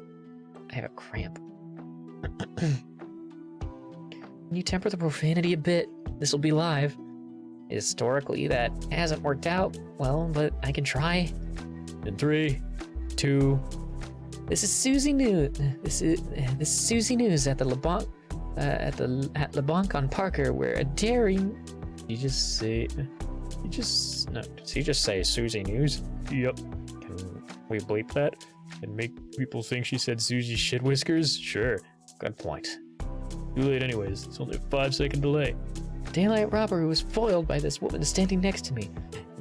I have a cramp. Can you temper the profanity a bit? This will be live. Historically, that hasn't worked out well, but I can try. In 3, 2. This is Susie News. This is Susie News at the at La Banque on Parker, where a daring. Did he just say Susie News? Yep. Can we bleep that? And make people think she said Susie Shit Whiskers? Sure. Good point. Too late anyways. It's only a 5-second delay. Daylight robber was foiled by this woman standing next to me.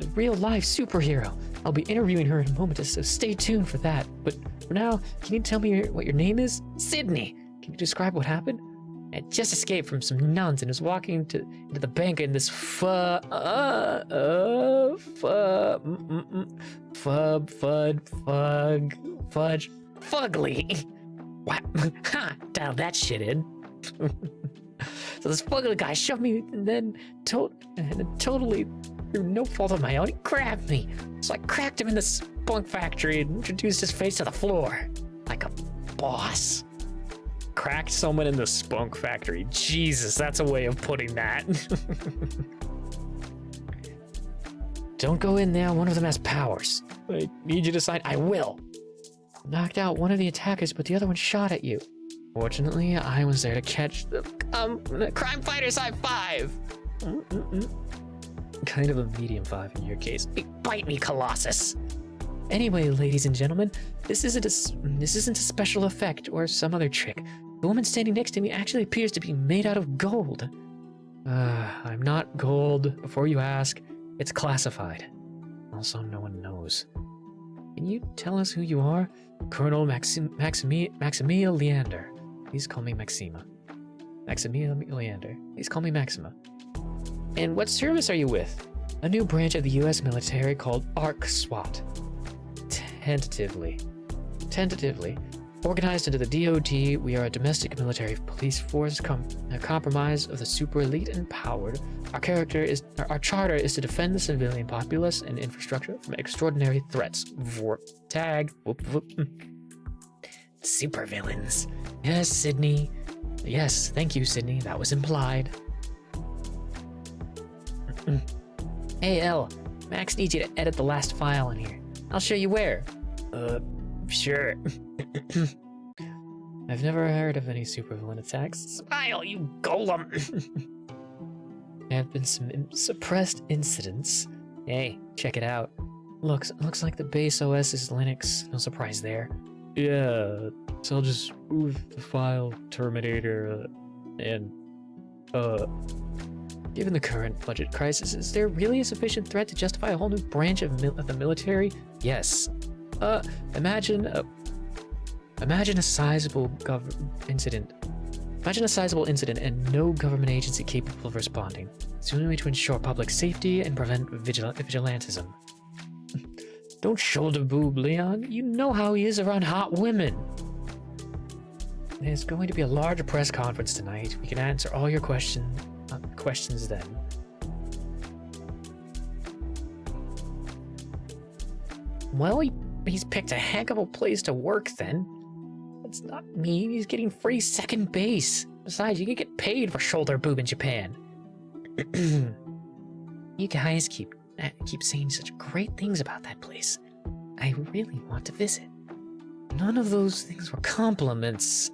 A real-life superhero. I'll be interviewing her in a moment, so stay tuned for that. But for now, can you tell me what your name is? Sydney. Can you describe what happened? I just escaped from some nuns and was walking into the bank in this fugly. What? Ha! Dial that shit in. So this fugly guy shoved me and then totally through no fault of my own, he grabbed me. So I cracked him in the spunk factory and introduced his face to the floor like a boss. Cracked someone in the spunk factory. Jesus, that's a way of putting that. Don't go in there, one of them has powers. I need you to sign. I will. Knocked out one of the attackers, but the other one shot at you. Fortunately, I was there to catch the crime fighters high five. Kind of a medium 5 in your case. Bite me, Colossus. Anyway, ladies and gentlemen, this isn't a special effect or some other trick. The woman standing next to me actually appears to be made out of gold. I'm not gold. Before you ask, it's classified. Also, no one knows. Can you tell us who you are? Colonel Maximia Leander. Please call me Maxima. Maximia Leander. Please call me Maxima. And what service are you with? A new branch of the U.S. military called ARC SWAT. Tentatively. Organized into the DoD, we are a domestic military police force a compromise of the super elite and powered. Our charter is to defend the civilian populace and infrastructure from extraordinary threats. Tag. Super villains. Yes, Sydney. Yes, thank you, Sydney. That was implied. Hey, Elle. Max needs you to edit the last file in here. I'll show you where. Sure. I've never heard of any supervillain attacks. Smile, you golem! There have been some suppressed incidents. Hey, check it out. Looks like the base OS is Linux. No surprise there. Yeah, so I'll just move the file Terminator and Given the current budget crisis, is there really a sufficient threat to justify a whole new branch of the military? Yes. Imagine a sizable incident. Imagine a sizable incident and no government agency capable of responding. It's the only way to ensure public safety and prevent vigilantism. Don't shoulder boob, Leon. You know how he is around hot women. There's going to be a large press conference tonight. We can answer all your questions then. Well, he's picked a heck of a place to work then. That's not mean. He's getting free second base. Besides, you can get paid for shoulder boob in Japan. You guys keep saying such great things about that place. I really want to visit. None of those things were compliments.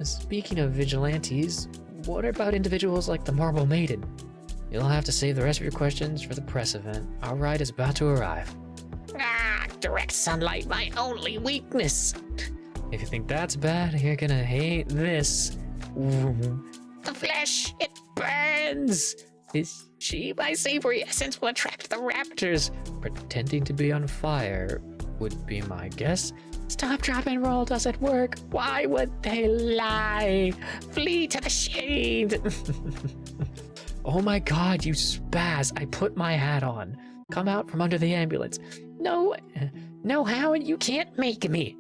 Speaking of vigilantes, what about individuals like the Marble Maiden? You'll have to save the rest of your questions for the press event. Our ride is about to arrive. Direct sunlight, my only weakness. If you think that's bad, you're gonna hate this. The flesh, it burns. This cheap, savory essence will attract the raptors. Pretending to be on fire would be my guess. Stop, drop, and roll doesn't work. Why would they lie? Flee to the shade. Oh my god, you spaz. I put my hat on. Come out from under the ambulance. No, Howard, you can't make me.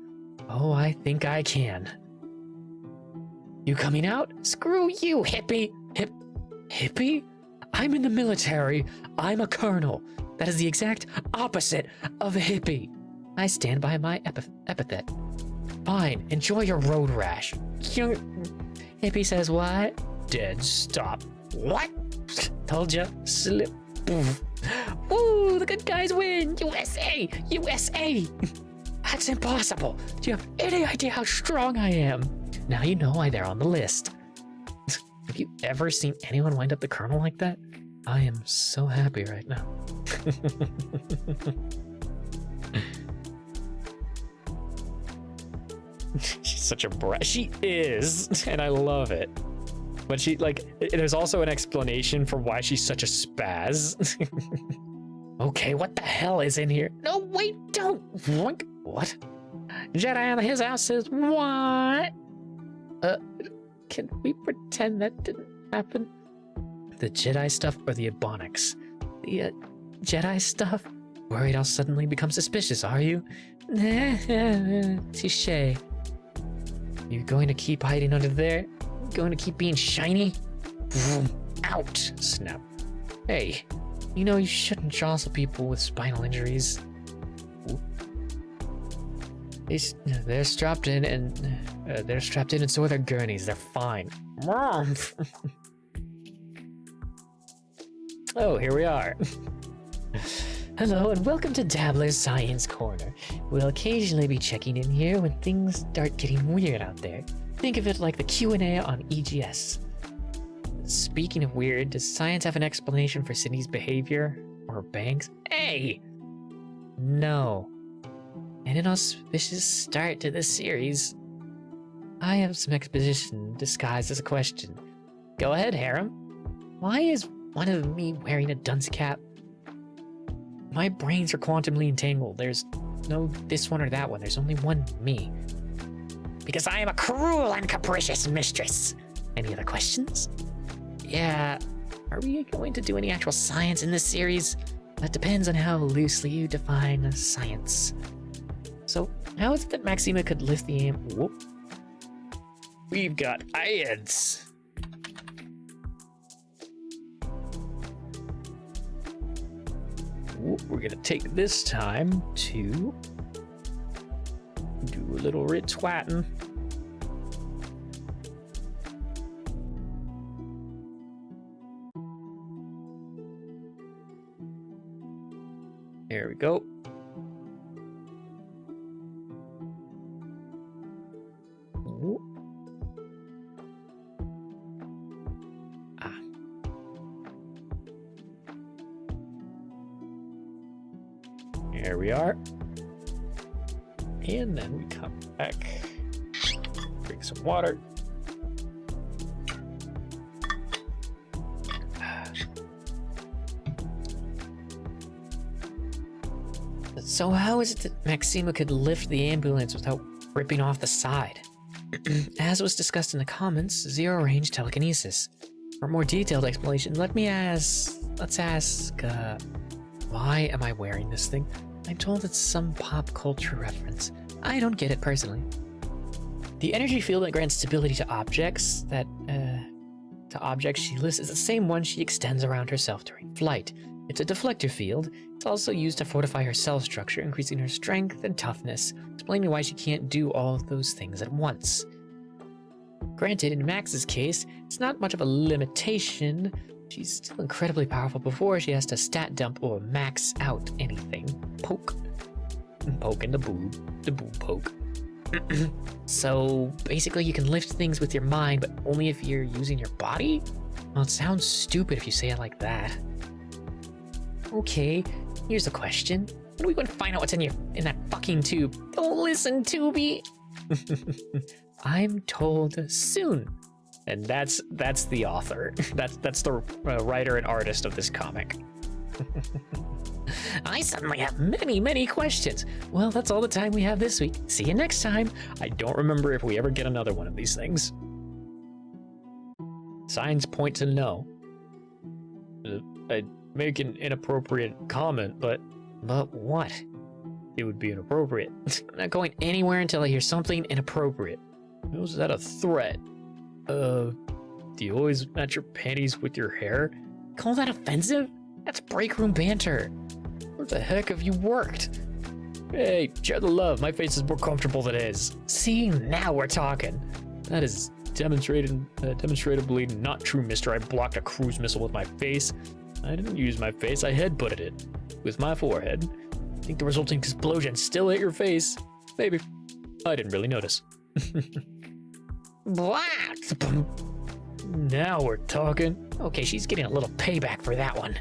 Oh, I think I can. You coming out? Screw you, hippie. Hippie? I'm in the military. I'm a colonel. That is the exact opposite of a hippie. I stand by my epithet. Fine, enjoy your road rash. Hippie says what? Dead stop. What? Told ya. Slip. Woo, the good guys win. USA! USA! That's impossible. Do you have any idea how strong I am? Now you know why they're on the list. Have you ever seen anyone wind up the colonel like that? I am so happy right now. She's such a brat. She is, and I love it. But she, like, there's also an explanation for why she's such a spaz. Okay, what the hell is in here? No, wait, don't. What? Jedi out of his house says what? Can we pretend that didn't happen? The Jedi stuff or the Ebonics? The Jedi stuff? Worried I'll suddenly become suspicious, are you? Touché. You going to keep hiding under there? Going to keep being shiny? Vroom. Out! Snap. Hey, you know you shouldn't jostle people with spinal injuries. They're strapped in and so are their gurneys. They're fine. Mom. Oh, here we are. Hello and welcome to Dabbler's Science Corner. We'll occasionally be checking in here when things start getting weird out there. Think of it like the Q&A on EGS. Speaking of weird, does science have an explanation for Sydney's behavior? Or Banks? Hey! No. And an auspicious start to this series. I have some exposition disguised as a question. Go ahead, Harem. Why is one of me wearing a dunce cap? My brains are quantumly entangled. There's no this one or that one. There's only one me. Because I am a cruel and capricious mistress. Any other questions? Yeah, are we going to do any actual science in this series? That depends on how loosely you define science. So, how is it that Maxima could lift the aim? Whoop. We've got ions. Whoop, we're gonna take this time to do a little rit-twatting. There we go. Ooh. Ah. There we are. And then we come back, drink some water. So how is it that Maxima could lift the ambulance without ripping off the side? As was discussed in the comments, zero-range telekinesis. For a more detailed explanation, let's ask, why am I wearing this thing? I'm told it's some pop culture reference. I don't get it personally. The energy field that grants stability to objects she lists is the same one she extends around herself during flight. It's a deflector field. It's also used to fortify her cell structure, increasing her strength and toughness, explaining why she can't do all of those things at once. Granted, in Max's case, it's not much of a limitation. She's still incredibly powerful before she has to stat dump or max out anything. Poke. Poke in the boob poke. So, basically you can lift things with your mind, but only if you're using your body? Well, it sounds stupid if you say it like that. Okay, here's a question. When are we going to find out what's in that fucking tube? Don't listen to me. I'm told soon. And that's the author. That's the writer and artist of this comic. I suddenly have many questions. Well, that's all the time we have this week. See you next time. I don't remember if we ever get another one of these things. Signs point to no. I'd make an inappropriate comment, but what? It would be inappropriate. I'm not going anywhere until I hear something inappropriate. Was that a threat? Do you always match your panties with your hair? Call that offensive? That's break room banter. Where the heck have you worked? Hey, share the love. My face is more comfortable than his. See, now we're talking. That is demonstrably not true, mister. I blocked a cruise missile with my face. I didn't use my face. I headbutted it with my forehead. I think the resulting explosion still hit your face. Maybe. I didn't really notice. What? Now we're talking. Okay, she's getting a little payback for that one.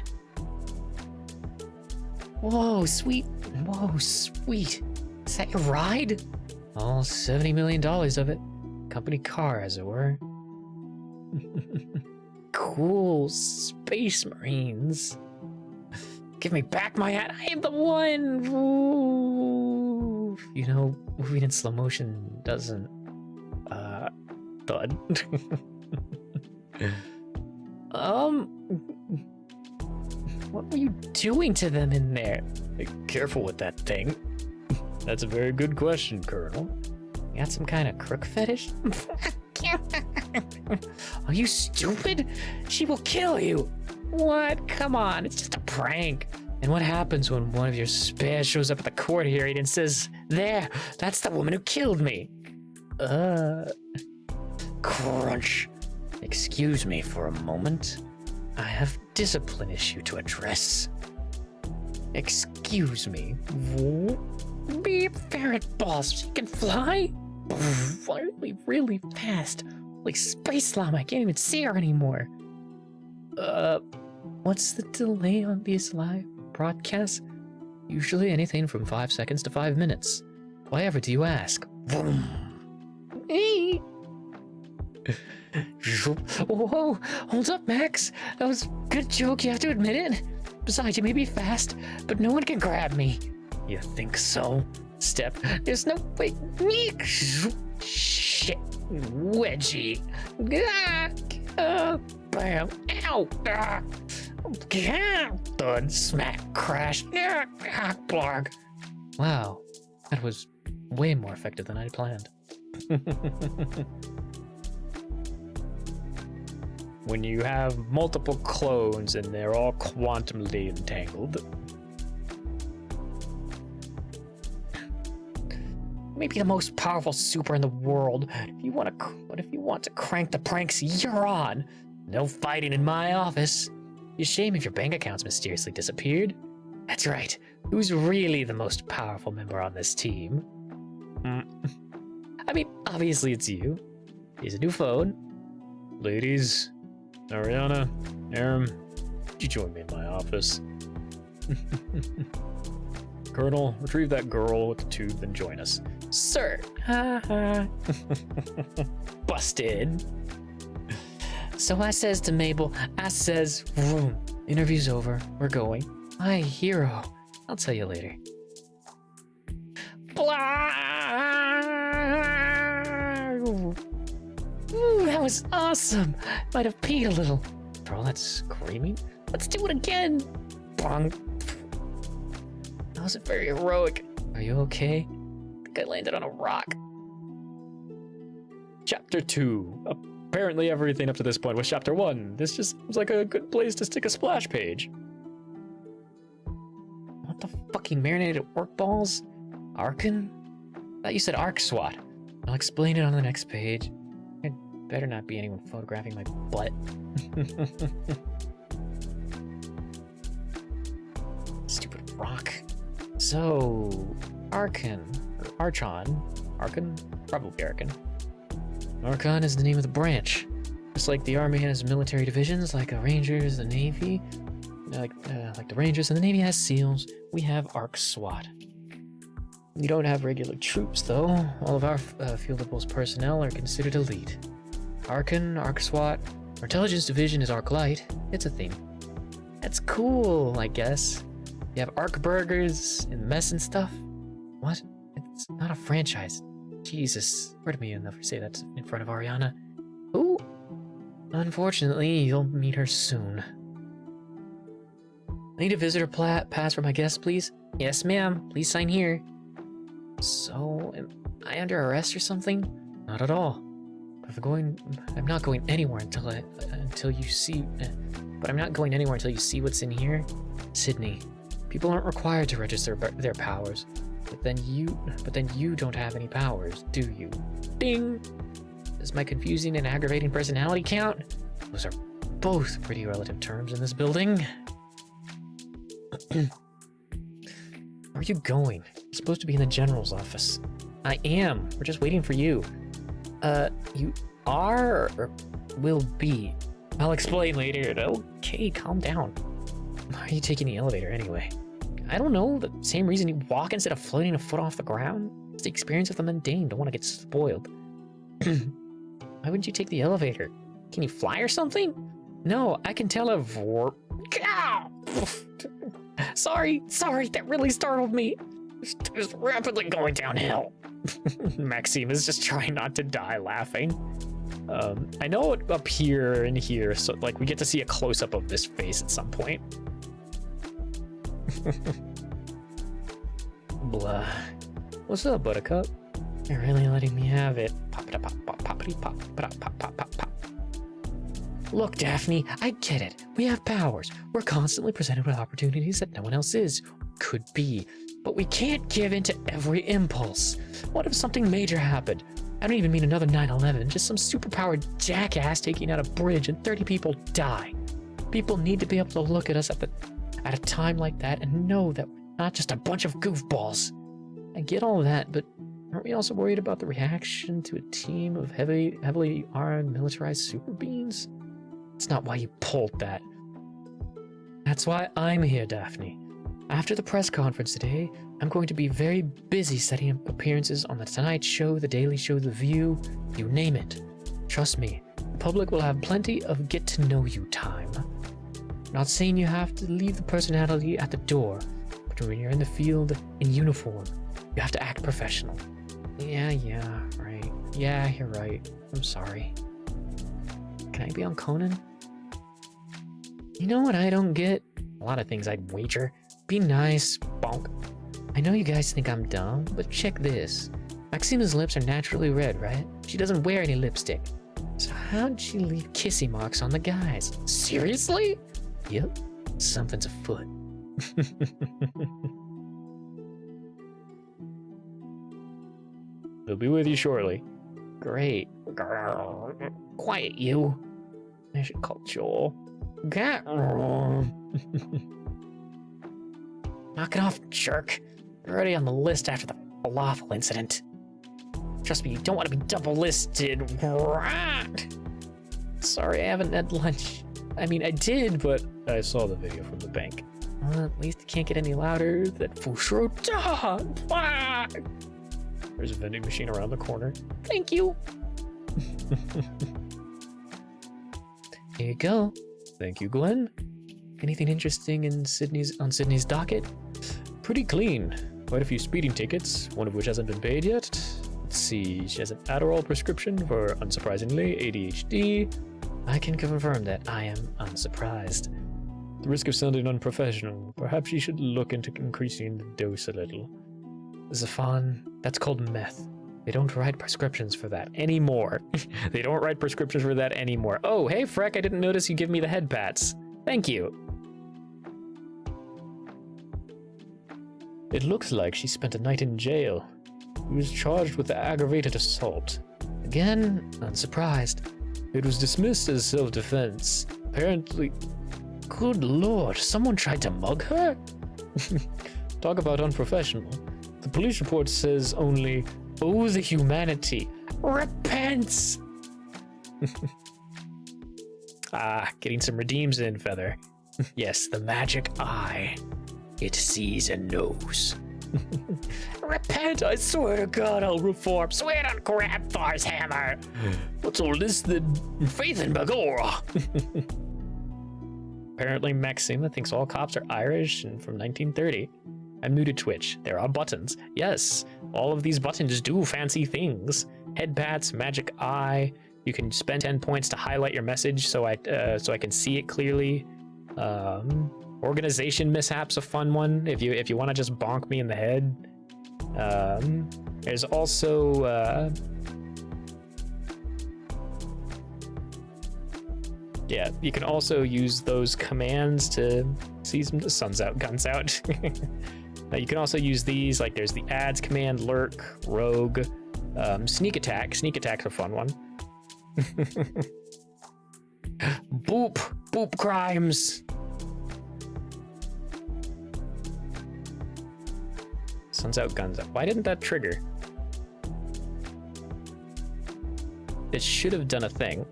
Whoa, sweet. Whoa, sweet. Is that your ride? All $70 million of it. Company car, as it were. Cool space marines. Give me back my hat. I am the one. Ooh. You know, moving in slow motion doesn't, thud. What were you doing to them in there? Be careful with that thing. That's a very good question, Colonel. You got some kind of crook fetish? Are you stupid? She will kill you. What? Come on, it's just a prank. And what happens when one of your spares shows up at the court hearing and says, there, that's the woman who killed me? Crunch. Excuse me for a moment. I have discipline issue to address. Excuse me. Be a ferret boss. She can fly? Really, really fast. Like Space Llama, I can't even see her anymore. What's the delay on these live broadcasts? Usually anything from 5 seconds to 5 minutes. Why ever do you ask? Hey. Whoa, hold up, Max. That was a good joke, you have to admit it. Besides, you may be fast, but no one can grab me. You think so? Step. There's no way. Shit. Wedgie. Bam. Ow. Thud. Smack. Crash. Blarg. Wow. That was way more effective than I planned. When you have multiple clones and they're all quantumly entangled. Maybe the most powerful super in the world. If you want to crank the pranks, you're on. No fighting in my office. It's a shame if your bank account's mysteriously disappeared. That's right. Who's really the most powerful member on this team? I mean, obviously it's you. Here's a new phone. Ladies, Ariana, Aram, could you join me in my office? Colonel, retrieve that girl with the tube and join us. Sir. Busted. So I says to Mabel, I says, vroom. Interview's over. We're going. My hero. I'll tell you later. Ooh, that was awesome. Might have peed a little. For all that screaming, let's do it again. Bong. That wasn't very heroic. Are you okay? I think I landed on a rock. Chapter 2. Apparently everything up to this point was Chapter 1. This just seems like a good place to stick a splash page. What the fucking marinated work balls? Arkin? I thought you said Arc SWAT. I'll explain it on the next page. It better not be anyone photographing my butt. Stupid rock. So, Arkin, or Archon, Arkin? Probably Arkin. Archon is the name of the branch. Just like the Army has military divisions, like the Rangers, the Navy, like the Rangers and the Navy has SEALs, we have Arc SWAT. We don't have regular troops, though. All of our fieldables personnel are considered elite. Arkin, Arc SWAT, our intelligence division is Arc Light. It's a thing. That's cool, I guess. You have Arc Burgers and mess and stuff. What? It's not a franchise. Jesus, pardon me, you'll never say that in front of Ariana. Ooh. Unfortunately, you'll meet her soon. I need a visitor pass for my guest, please. Yes, ma'am. Please sign here. So, am I under arrest or something? Not at all. I'm not going anywhere until you see. But I'm not going anywhere until you see what's in here. Sydney, people aren't required to register their powers. But then you don't have any powers, do you? Ding! Does my confusing and aggravating personality count? Those are both pretty relative terms in this building. Where are you going? You're supposed to be in the general's office. I am. We're just waiting for you. You are or will be? I'll explain later. Okay, calm down. Why are you taking the elevator anyway? I don't know, the same reason you walk instead of floating a foot off the ground? It's the experience of the mundane, don't want to get spoiled. Why wouldn't you take the elevator? Can you fly or something? No, I can tell Sorry, that really startled me. It's rapidly going downhill. Maxime is just trying not to die laughing. I know up here and here, so like we get to see a close-up of this face at some point. Blah. What's up, Buttercup? You're really letting me have it. Pop. Look, Daphne, I get it. We have powers. We're constantly presented with opportunities that no one else is. Could be. But we can't give in to every impulse. What if something major happened? I don't even mean another 9/11, just some superpowered jackass taking out a bridge and 30 people die. People need to be able to look at us at a time like that and know that we're not just a bunch of goofballs. I get all that, but aren't we also worried about the reaction to a team of heavily armed, militarized super beings? It's not why you pulled that. That's why I'm here, Daphne. After the press conference today, I'm going to be very busy setting up appearances on The Tonight Show, The Daily Show, The View, you name it. Trust me, the public will have plenty of get-to-know-you time. Not saying you have to leave the personality at the door, but when you're in the field in uniform, you have to act professional. Yeah, right. Yeah, you're right. I'm sorry. Can I be on Conan? You know what I don't get? A lot of things I'd wager. Be nice, bonk. I know you guys think I'm dumb, but check this. Maxima's lips are naturally red, right? She doesn't wear any lipstick. So how'd she leave kissy marks on the guys? Seriously? Yep, something's afoot. They'll be with you shortly. Great. Quiet, you. I should call Joel. Knock it off, jerk. You're already on the list after the falafel incident. Trust me, you don't want to be double-listed. Sorry, I haven't had lunch. I mean, I did, but I saw the video from the bank. well, at least it can't get any louder. That Fouchreau. There's a vending machine around the corner. Thank you. Here you go. Thank you, Glenn. Anything interesting in Sydney's docket? Pretty clean. Quite a few speeding tickets, one of which hasn't been paid yet. Let's see, she has an Adderall prescription for, unsurprisingly, ADHD. I can confirm that I am unsurprised. The risk of sounding unprofessional, perhaps you should look into increasing the dose a little. Zafan, that's called meth. They don't write prescriptions for that anymore. They don't write prescriptions for that anymore. Oh, hey, Freck, I didn't notice you give me the head pats. Thank you. It looks like she spent a night in jail. He was charged with aggravated assault. Again, unsurprised. It was dismissed as self-defense. Apparently... Good lord, someone tried to mug her? Talk about unprofessional. The police report says only, "Oh, the humanity. Repent!" Getting some redeems in, Feather. Yes, the magic eye. It sees and knows. Repent, I swear to God I'll reform. Swear on grab Thor's hammer. What's all this then? Faith in Bagora. Apparently Maxima thinks all cops are Irish and from 1930. I'm new to Twitch. There are buttons. Yes, all of these buttons do fancy things. Head pats, magic eye. You can spend 10 points to highlight your message so I can see it clearly. Organization mishap's a fun one if you want to just bonk me in the head. There's also yeah, you can also use those commands to see some suns out, guns out. You can also use these, like there's the ads command, lurk, rogue, sneak attack. Sneak attack's a fun one. Boop crimes. Suns out, guns out. Why didn't that trigger? that should have done a thing.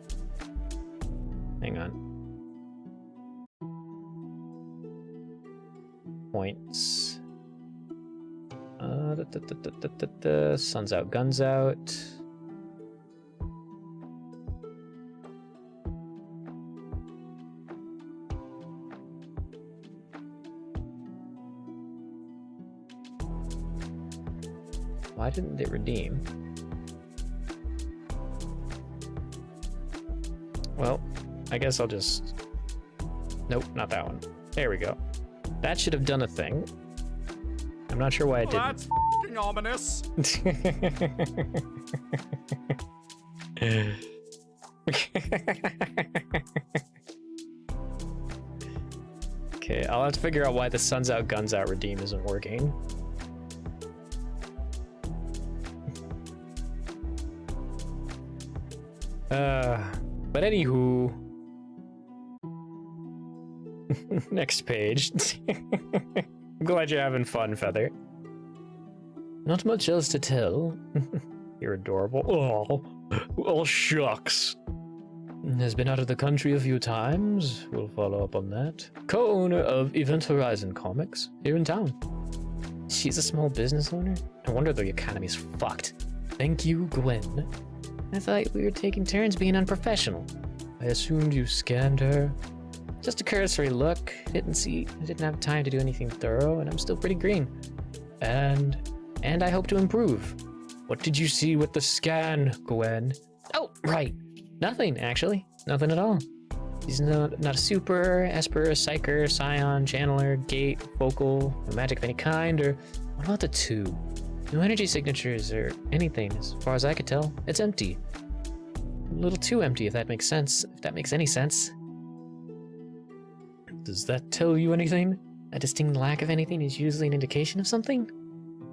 Hang on. Points. Sun's out, guns out. Why didn't it redeem? Well, I guess I'll just... Nope, not that one. There we go. That should have done a thing. I'm not sure why it didn't. That's f***ing ominous. Okay, I'll have to figure out why the sun's out, guns out redeem isn't working. But anywho, next page. I'm glad you're having fun, Feather. Not much else to tell. You're adorable. Oh, shucks. Has been out of the country a few times. We'll follow up on that. Co-owner of Event Horizon Comics here in town. She's a small business owner? No wonder the economy's fucked. Thank you, Gwen. I thought we were taking turns being unprofessional. I assumed you scanned her. Just a cursory look. I didn't have time to do anything thorough, and I'm still pretty green. And I hope to improve. What did you see with the scan, Gwen? Oh, right. Nothing, actually. Nothing at all. He's not a super, esper, psyker, scion, channeler, gate, vocal, no magic of any kind, or what about the two? No energy signatures or anything, as far as I could tell. It's empty. A little too empty, if that makes sense. If that makes any sense. Does that tell you anything? A distinct lack of anything is usually an indication of something?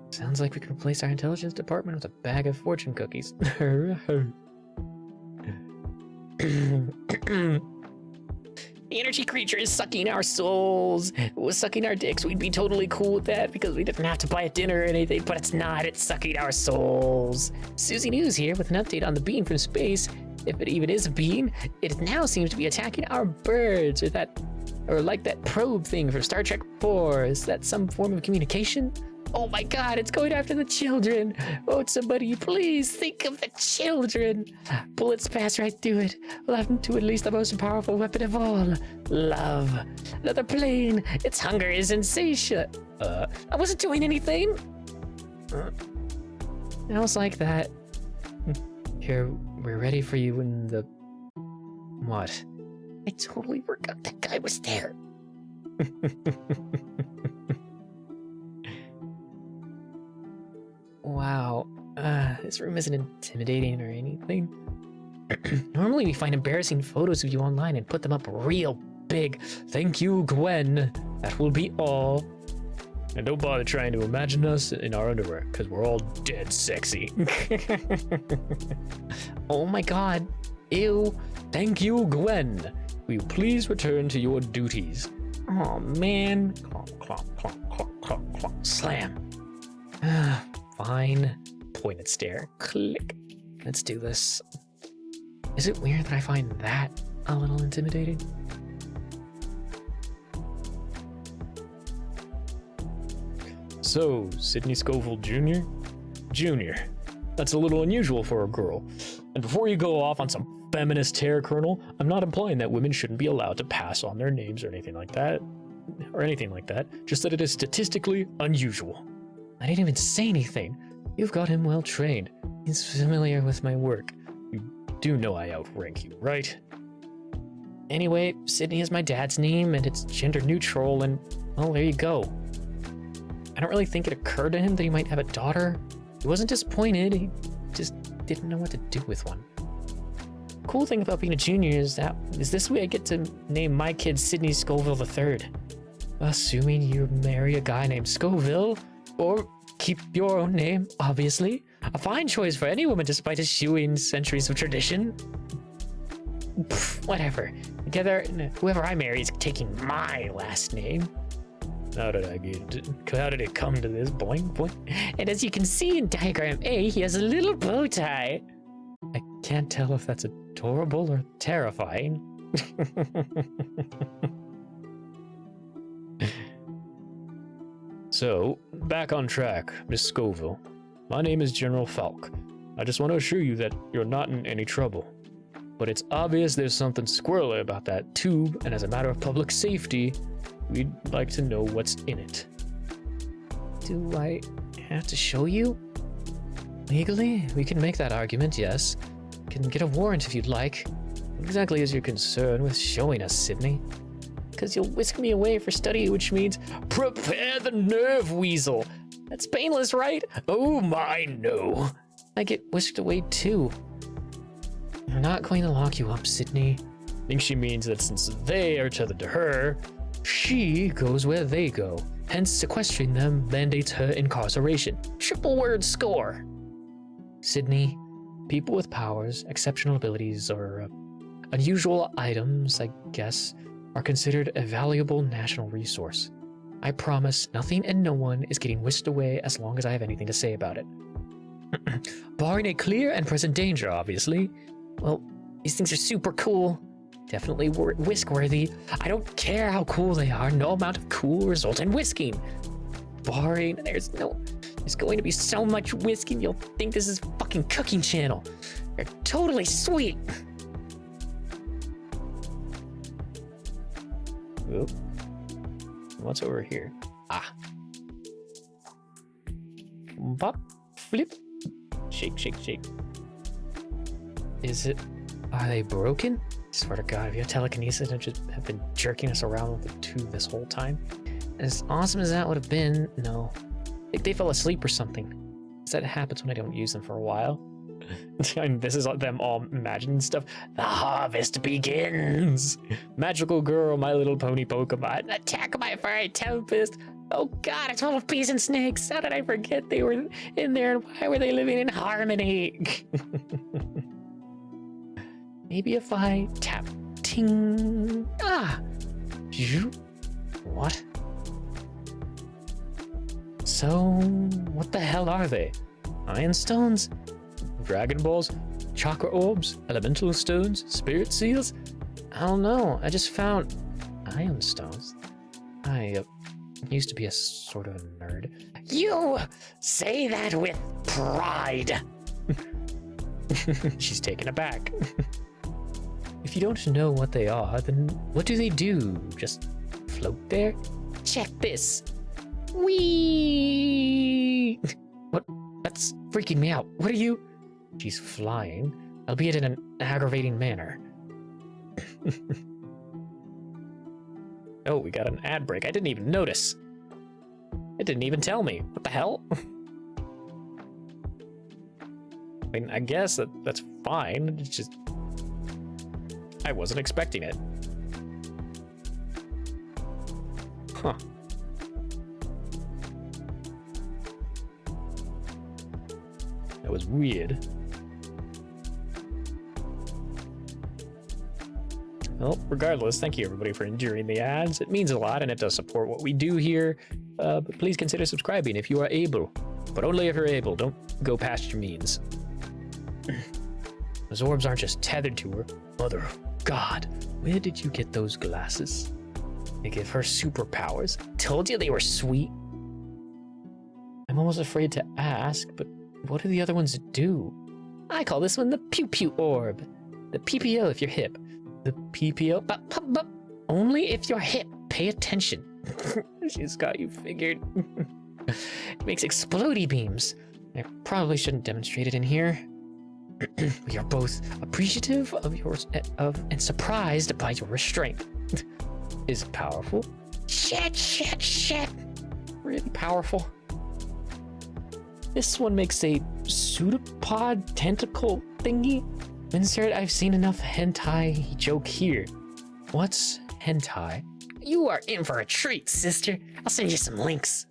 Sounds like we can replace our intelligence department with a bag of fortune cookies. The energy creature is sucking our souls. If it was sucking our dicks, we'd be totally cool with that because we didn't have to buy a dinner or anything, but it's not. It's sucking our souls. Susie News here with an update on the beam from space. If it even is a beam, it now seems to be attacking our birds, or like that probe thing from Star Trek 4. Is that some form of communication? Oh my god, it's going after the children. Oh, somebody, please think of the children. Bullets pass right through it. Left to at least the most powerful weapon of all. Love. Another plane. Its hunger is insatiate. I wasn't doing anything. I was like that. Here, we're ready for you in the... What? I totally forgot that guy was there. Wow, this room isn't intimidating or anything. Normally we find embarrassing photos of you online and put them up real big. Thank you, Gwen. That will be all. And don't bother trying to imagine us in our underwear, because we're all dead sexy. Oh my god. Ew. Thank you, Gwen. Will you please return to your duties? Oh man. Clomp, clomp, clomp, clomp, clomp, clomp. Slam. Fine. Pointed stare. Click. Let's do this. Is it weird that I find that a little intimidating? So, Sydney Scoville Jr.? Junior. That's a little unusual for a girl. And before you go off on some feminist tear, Colonel, I'm not implying that women shouldn't be allowed to pass on their names or anything like that. Just that it is statistically unusual. I didn't even say anything. You've got him well trained. He's familiar with my work. You do know I outrank you, right? Anyway, Sydney is my dad's name, and it's gender neutral, and, well, there you go. I don't really think it occurred to him that he might have a daughter. He wasn't disappointed, he just didn't know what to do with one. Cool thing about being a junior is this way I get to name my kid Sydney Scoville III. Assuming you marry a guy named Scoville, or keep your own name, obviously. A fine choice for any woman despite eschewing centuries of tradition. Pfft, whatever. Together, whoever I marry is taking my last name. How did it come to this? Boing, boing. And as you can see in diagram A, he has a little bow tie. I can't tell if that's adorable or terrifying. So, back on track, Miss Scoville. My name is General Falk. I just want to assure you that you're not in any trouble. But it's obvious there's something squirrely about that tube, and as a matter of public safety, we'd like to know what's in it. Do I have to show you? Legally, we can make that argument, yes. Can get a warrant if you'd like. What exactly is your concern with showing us, Sydney? Because you'll whisk me away for study, which means prepare the nerve weasel. That's painless, right? Oh my, no. I get whisked away too. I'm not going to lock you up, Sydney. I think she means that since they are tethered to her, She goes where they go. Hence, sequestering them mandates her incarceration. Triple word score. Sydney, people with powers, exceptional abilities, or unusual items, I guess, are considered a valuable national resource. I promise nothing and no one is getting whisked away as long as I have anything to say about it. Barring a clear and present danger, obviously. Well, these things are super cool. Definitely whisk-worthy. I don't care how cool they are. No amount of cool will result in whisking. Barring, there's going to be so much whisking you'll think this is fucking cooking channel. They're totally sweet. Oop. What's over here? Ah. Pop, flip, shake, shake, shake. Is it? Are they broken? I swear to God, if you have telekinesis and just have been jerking us around with the tube this whole time. As awesome as that would have been, no. I think they fell asleep or something. That happens when I don't use them for a while. And this is them all imagining stuff. The harvest begins. Magical girl, My Little Pony Pokemon. Attack my fiery tempest. Oh God, it's full of bees and snakes. How did I forget they were in there and why were they living in harmony? Maybe if I tap ting. Ah! What? So, what the hell are they? Iron stones? Dragon balls? Chakra orbs? Elemental stones? Spirit seals? I don't know. I just found iron stones. I used to be a sort of a nerd. You say that with pride. She's taken aback. If you don't know what they are, then what do they do? Just float there? Check this. Whee! What? That's freaking me out. What are you? She's flying, albeit in an aggravating manner. Oh, we got an ad break. I didn't even notice. It didn't even tell me. What the hell? I mean, I guess that's fine. It's just... I wasn't expecting it. Huh. That was weird. Well, regardless, thank you everybody for enduring the ads. It means a lot and it does support what we do here. But please consider subscribing if you are able. But only if you're able. Don't go past your means. Those orbs aren't just tethered to her. Mother of God, where did you get those glasses? They give her superpowers. Told you they were sweet. I'm almost afraid to ask, but what do the other ones do? I call this one the Pew Pew Orb. The PPO if you're hip. The PPO, but only if you're hip. Pay attention. She's got you figured. It makes explodey beams. I probably shouldn't demonstrate it in here. We are both appreciative of yours and surprised by your restraint. Is it powerful? Shit. Really powerful. This one makes a pseudopod tentacle thingy. Insert, I've seen enough hentai joke here. What's hentai? You are in for a treat, sister. I'll send you some links.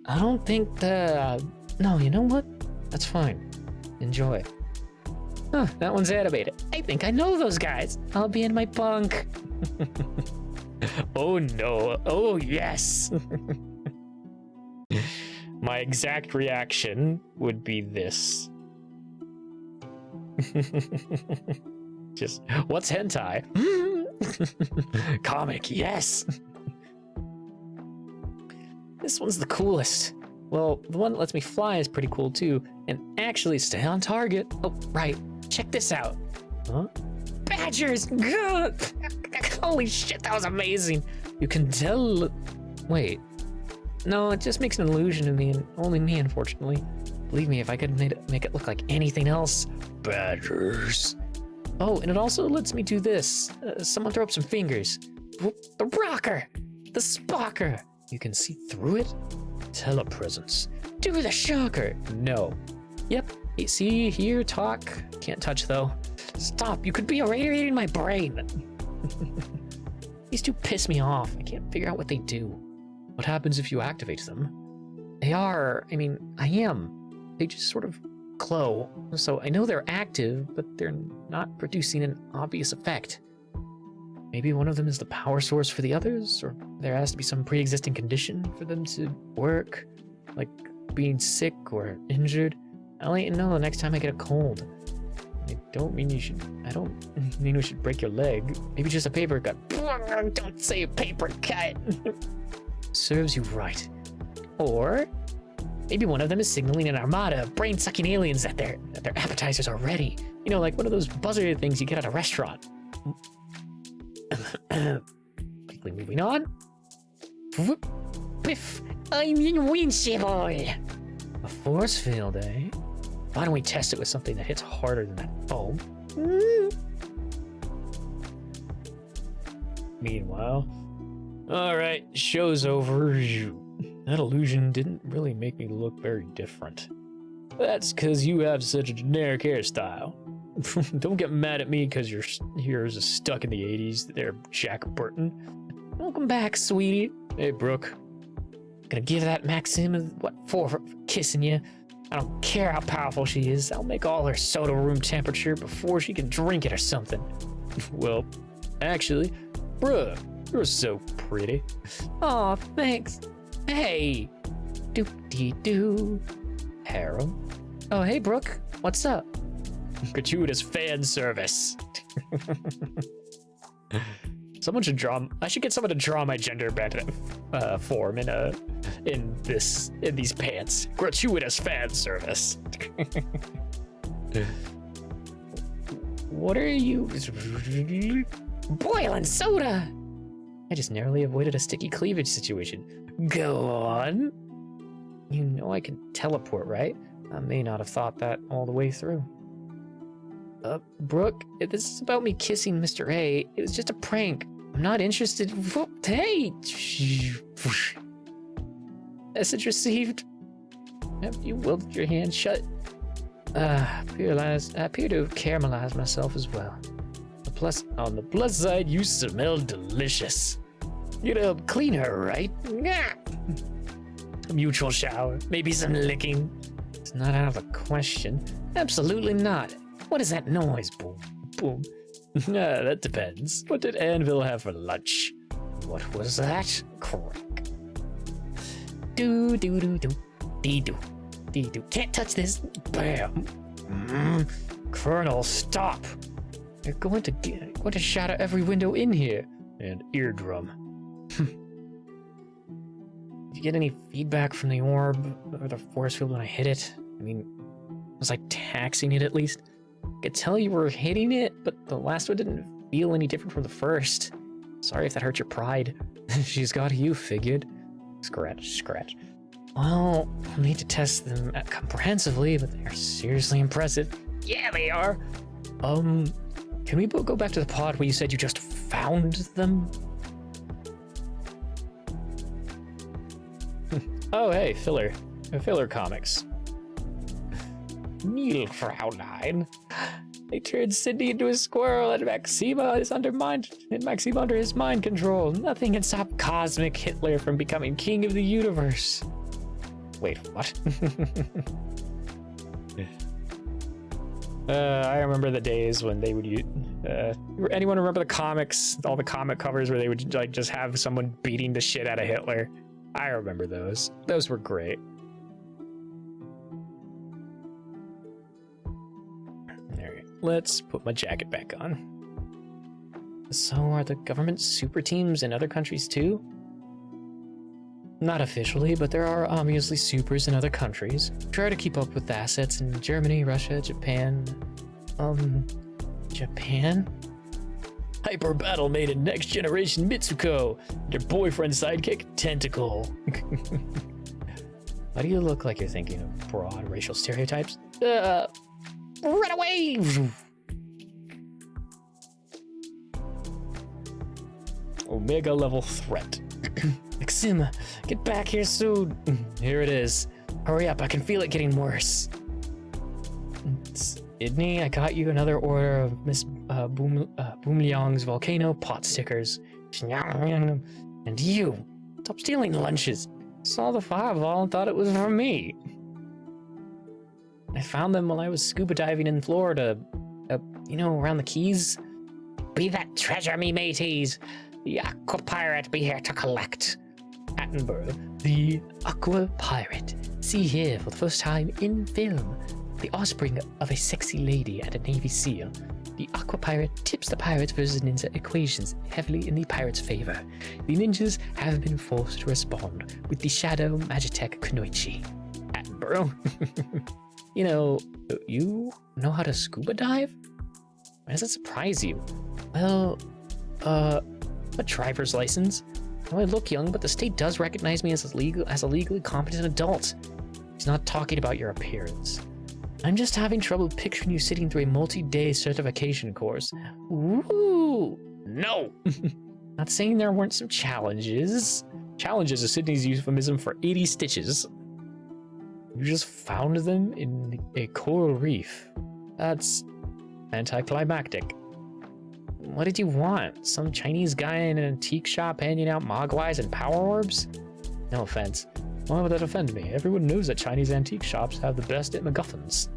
I don't think no, you know what? That's fine. Enjoy. Huh, that one's animated. I think I know those guys. I'll be in my bunk. Oh no. Oh yes. My exact reaction would be this. Just, what's hentai? Comic, yes. This one's the coolest. Well, the one that lets me fly is pretty cool too, and actually stay on target. Oh, right. Check this out. Huh? Badgers! God! Holy shit, that was amazing. You can tell. Wait. No, it just makes an illusion of me, and only me, unfortunately. Believe me, if I could make it look like anything else. Badgers. Oh, and it also lets me do this. Someone throw up some fingers. Whoop, the rocker! The spocker! You can see through it? Telepresence. Do the shocker! No. Yep. See, hear, talk. Can't touch though. Stop, you could be irradiating my brain. These two piss me off. I can't figure out what they do. What happens if you activate them? I am. They just sort of glow. So I know they're active, but they're not producing an obvious effect. Maybe one of them is the power source for the others, or there has to be some pre-existing condition for them to work, like being sick or injured. I'll let you know the next time I get a cold. I don't mean we should break your leg. Maybe just a paper cut. Don't say paper cut. Serves you right. Or maybe one of them is signaling an armada of brain-sucking aliens that their appetizers are ready. You know, like one of those buzzer things you get at a restaurant. Quickly moving on. Whoop. Biff, I'm invincible. A force field, eh? Why don't we test it with something that hits harder than that foam? Meanwhile, all right, show's over. That illusion didn't really make me look very different. That's because you have such a generic hairstyle. Don't get mad at me because your hair is stuck in the 80s there, Jack Burton. Welcome back, sweetie. Hey, Brooke. Gonna give that Maxim what for kissing you. I don't care how powerful she is. I'll make all her soda room temperature before she can drink it or something. Well, actually, bruh, you're so pretty. Aw, thanks. Hey. Doop-dee-doo. Harem? Oh, hey, Brooke. What's up? Gratuitous fan service. I should get someone to draw my gender bent form in these pants. Gratuitous fan service. What are you? Boiling soda. I just narrowly avoided a sticky cleavage situation. Go on. You know I can teleport, right? I may not have thought that all the way through. Brooke, this is about me kissing Mr. A. It was just a prank. I'm not interested. Hey! Message received. Have you welded your hand shut? I appear to caramelize myself as well. On the plus side, you smell delicious. You'd help clean her, right? A mutual shower, maybe some licking. It's not out of the question. Absolutely not. What is that noise? Boom, boom. That depends. What did Anvil have for lunch? What was that? Crack. Do do do do. Dee do. Dee do. Can't touch this. Bam. Colonel, stop. You're going to shatter every window in here. And eardrum. Did you get any feedback from the orb or the force field when I hit it? I mean, was I taxing it at least? I could tell you were hitting it, but the last one didn't feel any different from the first. Sorry if that hurt your pride. She's got you figured. Scratch, scratch. Well, I'll need to test them comprehensively, but they're seriously impressive. Yeah, they are. Can we go back to the pod where you said you just found them? Oh, hey, filler comics. Neil Fraulein. They turned Sydney into a squirrel, and Maxima is under his mind control. Nothing can stop Cosmic Hitler from becoming king of the universe. Wait, what? I remember the days when they would use. Anyone remember the comics? All the comic covers where they would like just have someone beating the shit out of Hitler. I remember those. Those were great. let's put my jacket back on. So are the government super teams in other countries too? Not officially, but there are obviously supers in other countries. Try to keep up with the assets in Germany, Russia, Japan. Japan? Hyper battle made in next generation Mitsuko and her boyfriend sidekick Tentacle. Why do you look like you're thinking of broad racial stereotypes? Run away! Omega level threat. Maxima, get back here soon. Here it is. Hurry up, I can feel it getting worse. Sydney, I got you another order of Miss Boomliang's volcano pot stickers. And you, stop stealing lunches. Saw the fireball and thought it was for me. I found them while I was scuba diving in Florida. Around the Keys. Be that treasure, me mateys. The Aqua Pirate be here to collect. Attenborough, the Aqua Pirate. See here for the first time in film. The offspring of a sexy lady and a Navy SEAL. The Aqua Pirate tips the pirates versus ninja equations heavily in the pirates' favor. The ninjas have been forced to respond with the Shadow Magitech Kunoichi. Attenborough. You know how to scuba dive? Why does that surprise you? Well, a driver's license. I look young, but the state does recognize me as a legally competent adult. He's not talking about your appearance. I'm just having trouble picturing you sitting through a multi-day certification course. Ooh, no! Not saying there weren't some challenges. Challenges is Sydney's euphemism for 80 stitches. You just found them in a coral reef. That's anticlimactic. What did you want? Some Chinese guy in an antique shop handing out mogwais and power orbs? No offense. Why would that offend me? Everyone knows that Chinese antique shops have the best at MacGuffins.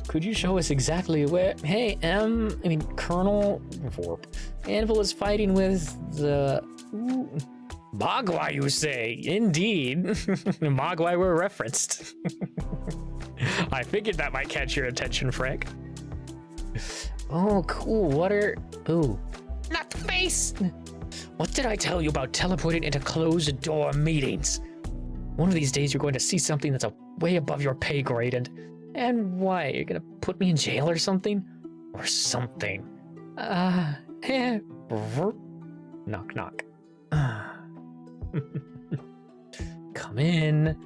Could you show us exactly where... Hey, Colonel Vorp. Anvil is fighting with the... Ooh. Mogwai, you say? Indeed. Mogwai were referenced. I figured that might catch your attention, Frank. Oh, cool. What are... Ooh. Not the face! What did I tell you about teleporting into closed-door meetings? One of these days you're going to see something that's way above your pay grade and why? You're gonna put me in jail or something? Or something. Knock, knock. Come in.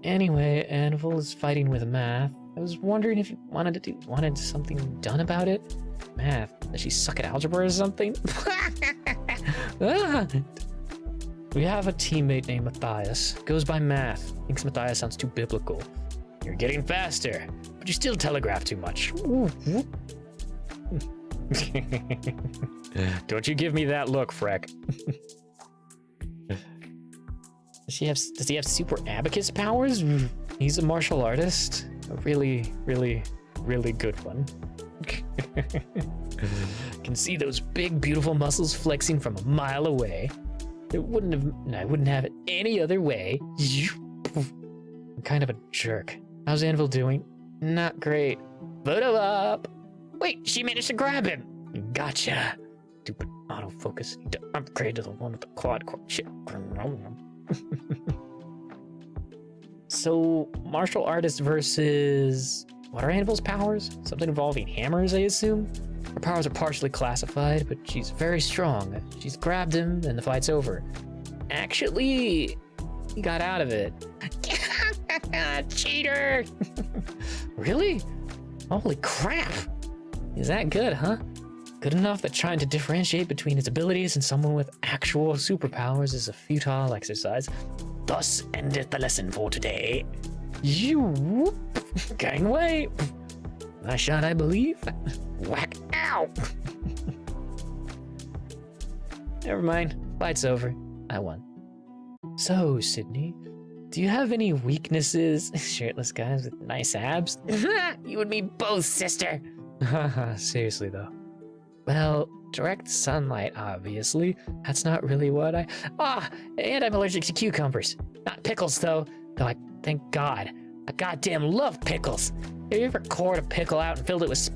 Anyway, Anvil is fighting with math. I was wondering if you wanted something done about it. Math? Does she suck at algebra or something? We have a teammate named Matthias. Goes by Math. Thinks Matthias sounds too biblical. You're getting faster, but you still telegraph too much. Don't you give me that look, Freck. Does he have super abacus powers? He's a martial artist. A really, really, really good one. Can see those big, beautiful muscles flexing from a mile away. I wouldn't have it any other way. I'm kind of a jerk. How's Anvil doing? Not great. Photo up! Wait, she managed to grab him! Gotcha. Stupid autofocus. Need to upgrade to the one with the quad core chip. So, martial artist versus... What are Anvil's powers? Something involving hammers, I assume? Her powers are partially classified, but she's very strong. She's grabbed him, and the fight's over. Actually, he got out of it. Cheater! Really? Holy crap! Is that good, huh? Good enough that trying to differentiate between its abilities and someone with actual superpowers is a futile exercise. Thus endeth the lesson for today. You gangway. My shot, I believe. Whack! Ow! Never mind. Fight's over. I won. So, Sydney, do you have any weaknesses? Shirtless guys with nice abs? You and me both, sister. Seriously, though. Well, direct sunlight, obviously. That's not really what and I'm allergic to cucumbers. Not pickles, though. Though I thank God. I goddamn love pickles. Have you ever cored a pickle out and filled it with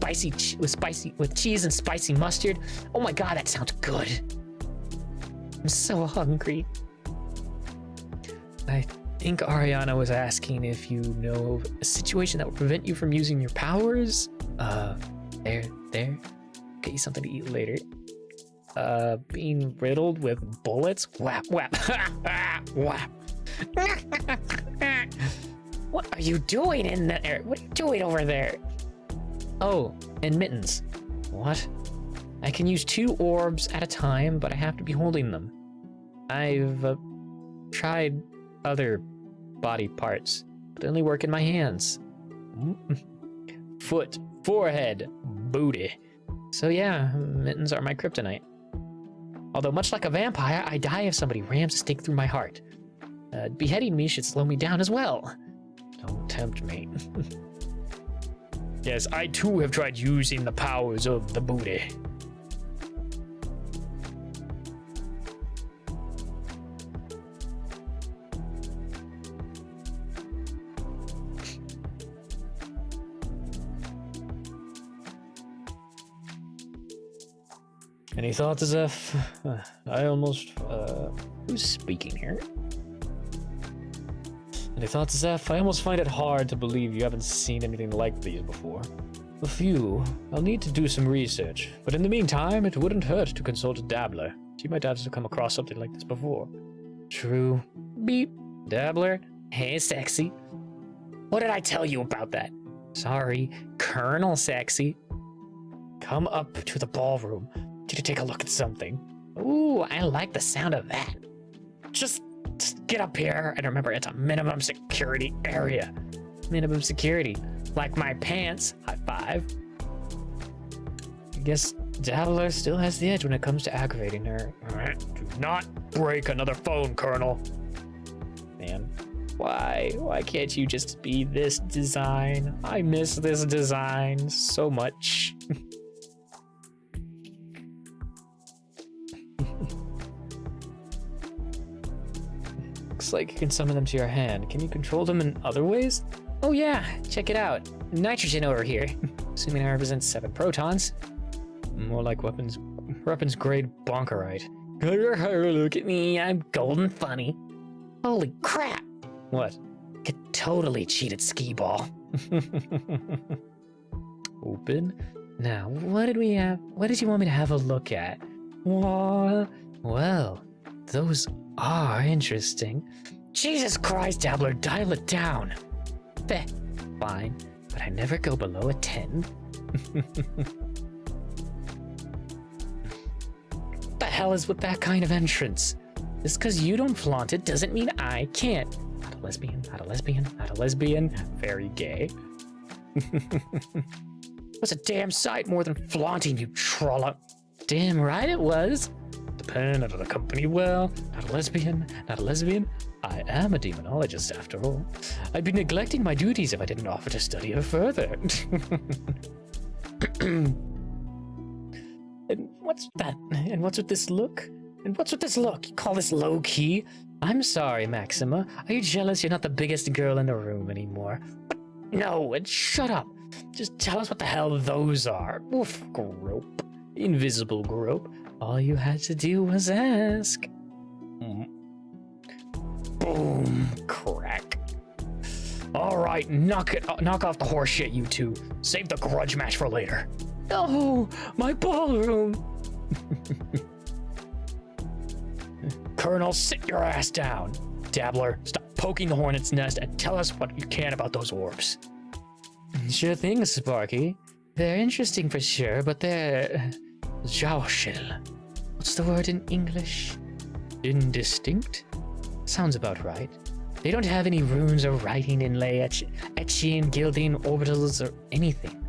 with cheese and spicy mustard? Oh my God, that sounds good. I'm so hungry. I think Ariana was asking if you know of a situation that would prevent you from using your powers. There. Get you something to eat later. Being riddled with bullets? Whap, whap, whap. What are you doing in there? What are you doing over there? Oh, and mittens. What? I can use 2 orbs at a time, but I have to be holding them. I've tried other body parts, but they only work in my hands. Foot, forehead, booty. So yeah, mittens are my kryptonite. Although much like a vampire, I die if somebody rams a stake through my heart. Beheading me should slow me down as well. Don't tempt me. Yes, I too have tried using the powers of the booty. Any thoughts, Zeph? I almost, who's speaking here? Any thoughts, Zeph? I almost find it hard to believe you haven't seen anything like these before. A few. I'll need to do some research, but in the meantime, it wouldn't hurt to consult a dabbler. She might have come across something like this before. True. Beep. Dabbler? Hey, sexy. What did I tell you about that? Sorry, Colonel Sexy. Come up to the ballroom. Need to take a look at something. Ooh, I like the sound of that. Just get up here, and remember, it's a minimum security area. Minimum security. Like my pants. High five. I guess Dabbler still has the edge when it comes to aggravating her. Do not break another phone, Colonel. Man, why can't you just be this design? I miss this design so much. Looks like you can summon them to your hand. Can you control them in other ways? Oh yeah, check it out. Nitrogen over here. Assuming I represent 7 protons. More like weapons grade bonkerite. Look at me, I'm golden funny. Holy crap! What? Could totally cheat at skee ball. Open. Now, what did we have? What did you want me to have a look at? Well, those are interesting. Jesus Christ, Dabbler, dial it down. Fine, but I never go below a 10. What the hell is with that kind of entrance? Just because you don't flaunt it doesn't mean I can't. Not a lesbian, not a lesbian, not a lesbian. Very gay. Was a damn sight more than flaunting, you trollop. Damn right it was. The pen out of the company well. Not a lesbian, not a lesbian. I am a demonologist after all. I'd be neglecting my duties if I didn't offer to study her further. And what's that? And what's with this look? And what's with this look? You call this low-key? I'm sorry, Maxima. Are you jealous you're not the biggest girl in the room anymore? No, and shut up. Just tell us what the hell those are. Oof, grope. Invisible grope. All you had to do was ask. Boom, crack. All right, knock off the horse shit, you two. Save the grudge match for later. Oh, my ballroom. Colonel, sit your ass down. Dabbler, stop poking the hornet's nest and tell us what you can about those orbs. Sure thing, Sparky. They're interesting for sure, but they're... Jauschil. What's the word in English? Indistinct? Sounds about right. They don't have any runes or writing inlay, etching, gilding, orbitals, or anything.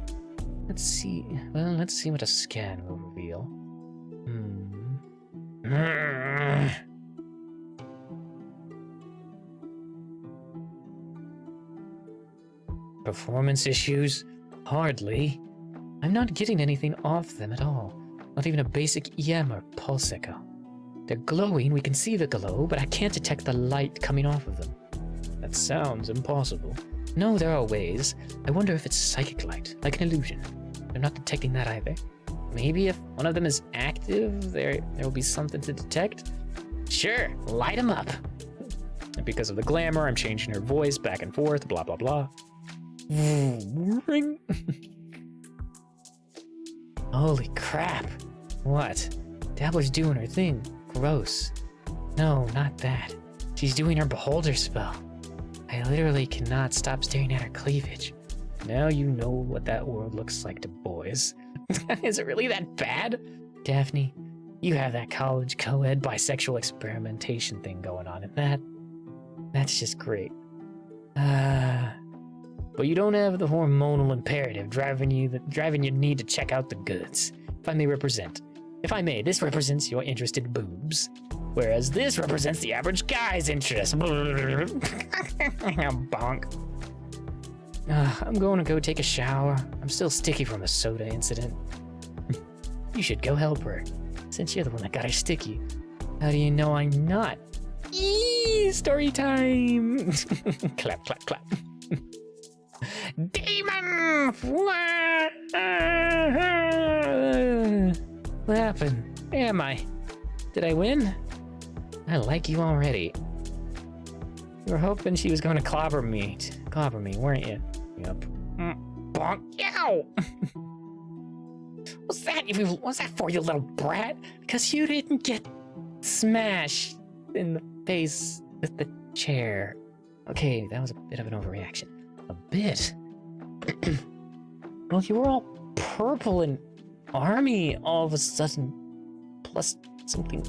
Let's see. Well, let's see what a scan will reveal. Performance issues? Hardly. I'm not getting anything off them at all. Not even a basic EM or pulse echo. They're glowing, we can see the glow, but I can't detect the light coming off of them. That sounds impossible. No, there are ways. I wonder if it's psychic light, like an illusion. They're not detecting that either. Maybe if one of them is active, there will be something to detect? Sure, light them up. And because of the glamour, I'm changing her voice back and forth, blah, blah, blah. Ring. Holy crap. What? Dabbler's doing her thing. Gross. No, not that. She's doing her beholder spell. I literally cannot stop staring at her cleavage. Now you know what that world looks like to boys. Is it really that bad? Daphne, you have that college co-ed bisexual experimentation thing going on, and that's just great. But you don't have the hormonal imperative driving your need to check out the goods. If I may, this represents your interest in boobs, whereas this represents the average guy's interest. Bonk. I'm going to go take a shower. I'm still sticky from the soda incident. You should go help her, since you're the one that got her sticky. How do you know I'm not? Eee, story time! Clap, clap, clap. Demon! What happened? Where am I? Did I win? I like you already. You were hoping she was going to clobber me, weren't you? Yep. Bonk. Ow! What's that for, you little brat? Because you didn't get smashed in the face with the chair. Okay, that was a bit of an overreaction. A bit? Well, you were all purple and army all of a sudden. Plus something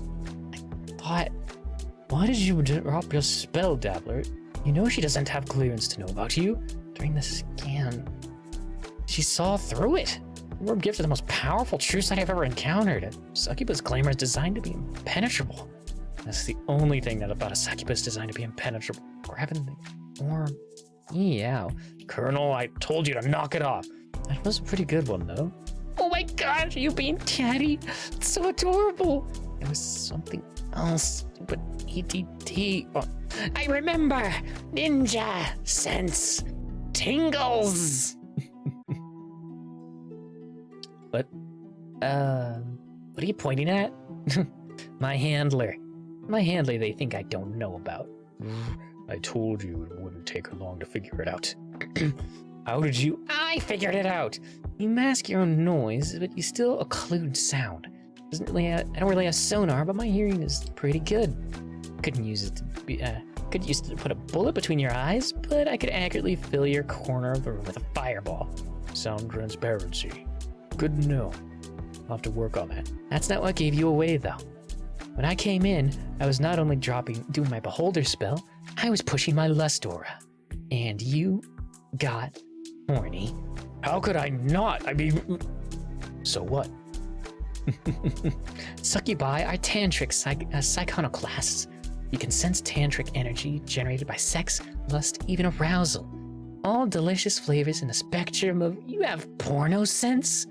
I thought. Why did you drop your spell, Dabbler? You know she doesn't have clearance to know about you. During the scan, she saw through it. You were gifted the most powerful true sight I've ever encountered. A succubus glamour is designed to be impenetrable. That's the only thing that about a succubus designed to be impenetrable. Grabbing the orb. Yeah. Colonel, I told you to knock it off. That was a pretty good one, though. Oh my gosh, are you being catty? It's so adorable. It was something else, but ETT. Oh, I remember. Ninja sense. Tingles. What are you pointing at? My handler. My handler they think I don't know about. I told you it wouldn't take her long to figure it out. How did you? I figured it out. You mask your own noise, but you still occlude sound. I don't really have sonar, but my hearing is pretty good. Couldn't use it to put a bullet between your eyes, but I could accurately fill your corner of the room with a fireball. Sound transparency. Good to know. I'll have to work on that. That's not what gave you away, though. When I came in, I was not only doing my beholder spell, I was pushing my lust aura. And you got horny. How could I not? So what? Succubi are tantric psychonoclasts. You can sense tantric energy generated by sex, lust, even arousal. All delicious flavors in the spectrum of... You have porno sense?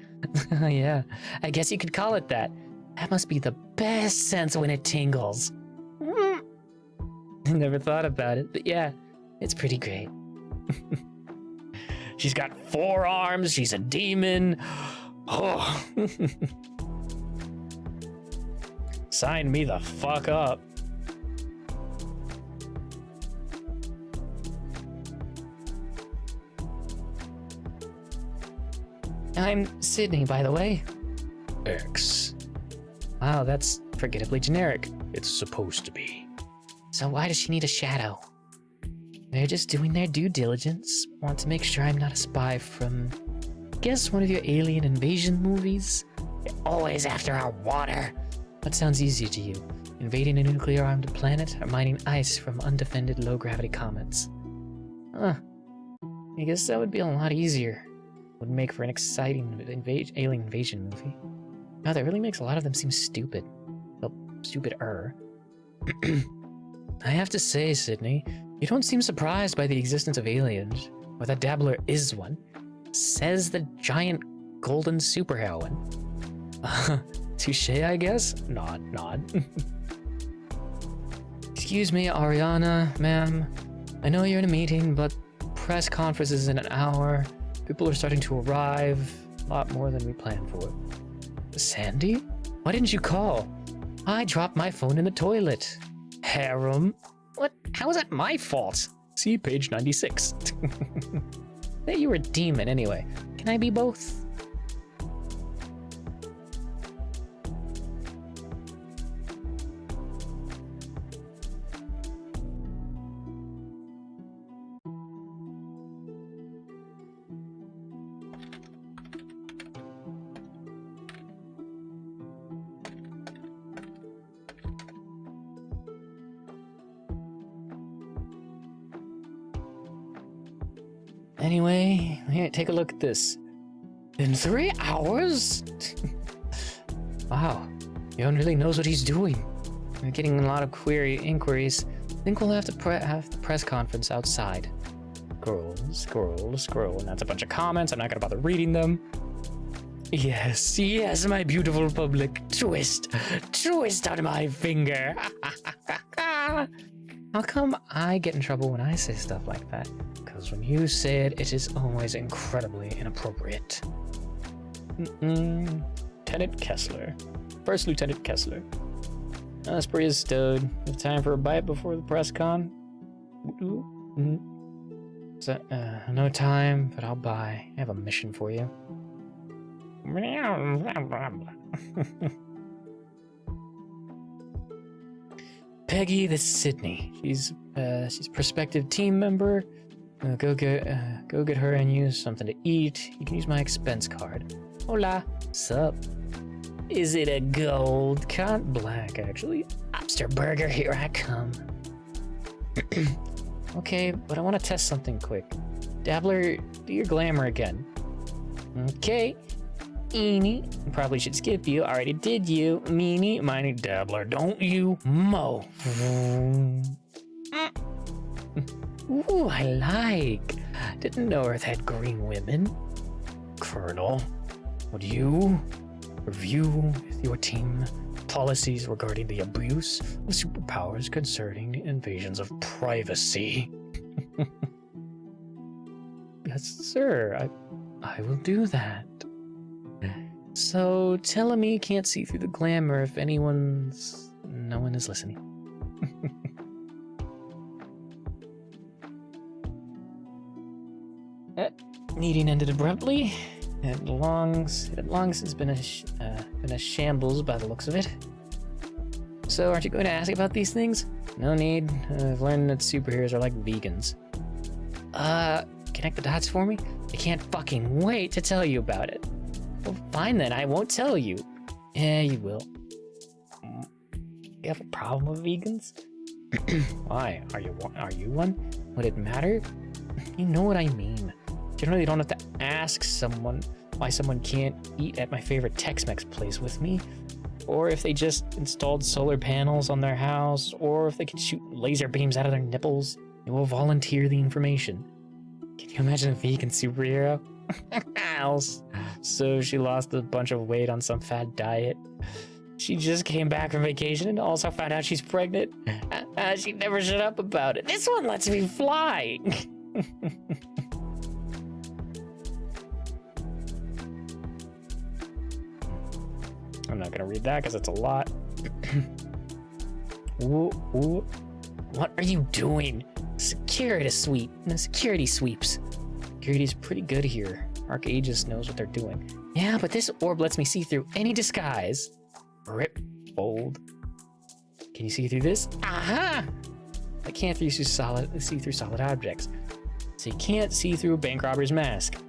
Yeah, I guess you could call it that. That must be the best sense when it tingles. I never thought about it, but yeah, it's pretty great. She's got 4 arms, she's a demon. Oh. Sign me the fuck up. I'm Sydney, by the way. X. Wow, that's forgettably generic. It's supposed to be. So why does she need a shadow? They're just doing their due diligence. Want to make sure I'm not a spy from, guess, one of your alien invasion movies? You're always after our water. What sounds easier to you? Invading a nuclear-armed planet or mining ice from undefended low-gravity comets? Huh. I guess that would be a lot easier. Would make for an exciting alien invasion movie. Wow, that really makes a lot of them seem stupid. Well, stupider. I have to say, Sydney, you don't seem surprised by the existence of aliens, or that Dabbler is one. Says the giant golden superheroine. Touche, I guess? Nod. Excuse me, Ariana, ma'am. I know you're in a meeting, but press conference is in an hour. People are starting to arrive. A lot more than we planned for. Sandy? Why didn't you call? I dropped my phone in the toilet. Harem? What? How is that my fault? See page 96. That you were a demon anyway. Can I be both? Anyway, here, take a look at this. In 3 hours? Wow, Yon really knows what he's doing. We're getting a lot of inquiries. I think we'll have to have the press conference outside. Scroll, and that's a bunch of comments. I'm not gonna bother reading them. Yes, my beautiful public. Twist on my finger. How come I get in trouble when I say stuff like that? Because when you say it, it is always incredibly inappropriate. Lieutenant Kessler. First Lieutenant Kessler. Osprey is stowed. You have time for a bite before the press con? No time, but I'll buy. I have a mission for you. Peggy, this is Sydney. She's prospective team member. Go get her and use something to eat. You can use my expense card. Hola, sup? Is it a gold? Black, actually. Lobster burger, here I come. Okay, but I want to test something quick. Dabbler, do your glamour again. Okay. Eeny, probably should skip you. Already did you. Meeny, miny, Dabbler, don't you mo. Ooh, I like. Didn't know Earth had green women. Colonel, would you review with your team policies regarding the abuse of superpowers concerning invasions of privacy? Yes, sir. I will do that. So, telling me you can't see through the glamour if no one is listening. Meeting ended abruptly. It long since been a shambles by the looks of it. So, aren't you going to ask about these things? No need. I've learned that superheroes are like vegans. Connect the dots for me? I can't fucking wait to tell you about it. Well, fine then, I won't tell you. Yeah, you will. You have a problem with vegans? Why? Are you one? Would it matter? You know what I mean. Generally, you don't have to ask someone why someone can't eat at my favorite Tex-Mex place with me, or if they just installed solar panels on their house, or if they can shoot laser beams out of their nipples. You will volunteer the information. Can you imagine a vegan superhero? So she lost a bunch of weight on some fad diet. She just came back from vacation and also found out she's pregnant. She never shut up about it. This one lets me fly. I'm not gonna read that because it's a lot. Ooh. What are you doing? Security sweeps. Security's pretty good here. Archaeologist knows what they're doing. Yeah, but this orb lets me see through any disguise. Rip, fold. Can you see through this? Aha! I can't see through solid objects. So you can't see through a bank robber's mask.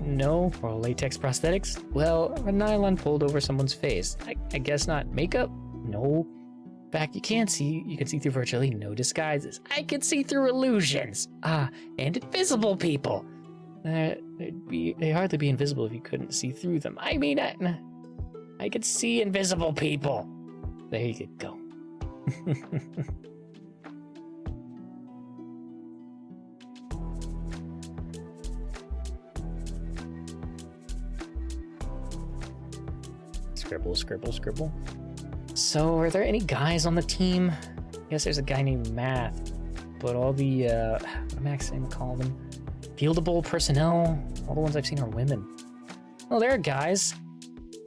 No, or latex prosthetics? Well, a nylon pulled over someone's face. I guess not. Makeup? No. In fact, you can see through virtually no disguises. I can see through illusions. And invisible people. They'd hardly be invisible if you couldn't see through them. I mean, I could see invisible people. There you go. Scribble. So, are there any guys on the team? I guess there's a guy named Math. but all the, what am I going to call them? Fieldable personnel, all the ones I've seen are women. Oh, there are guys.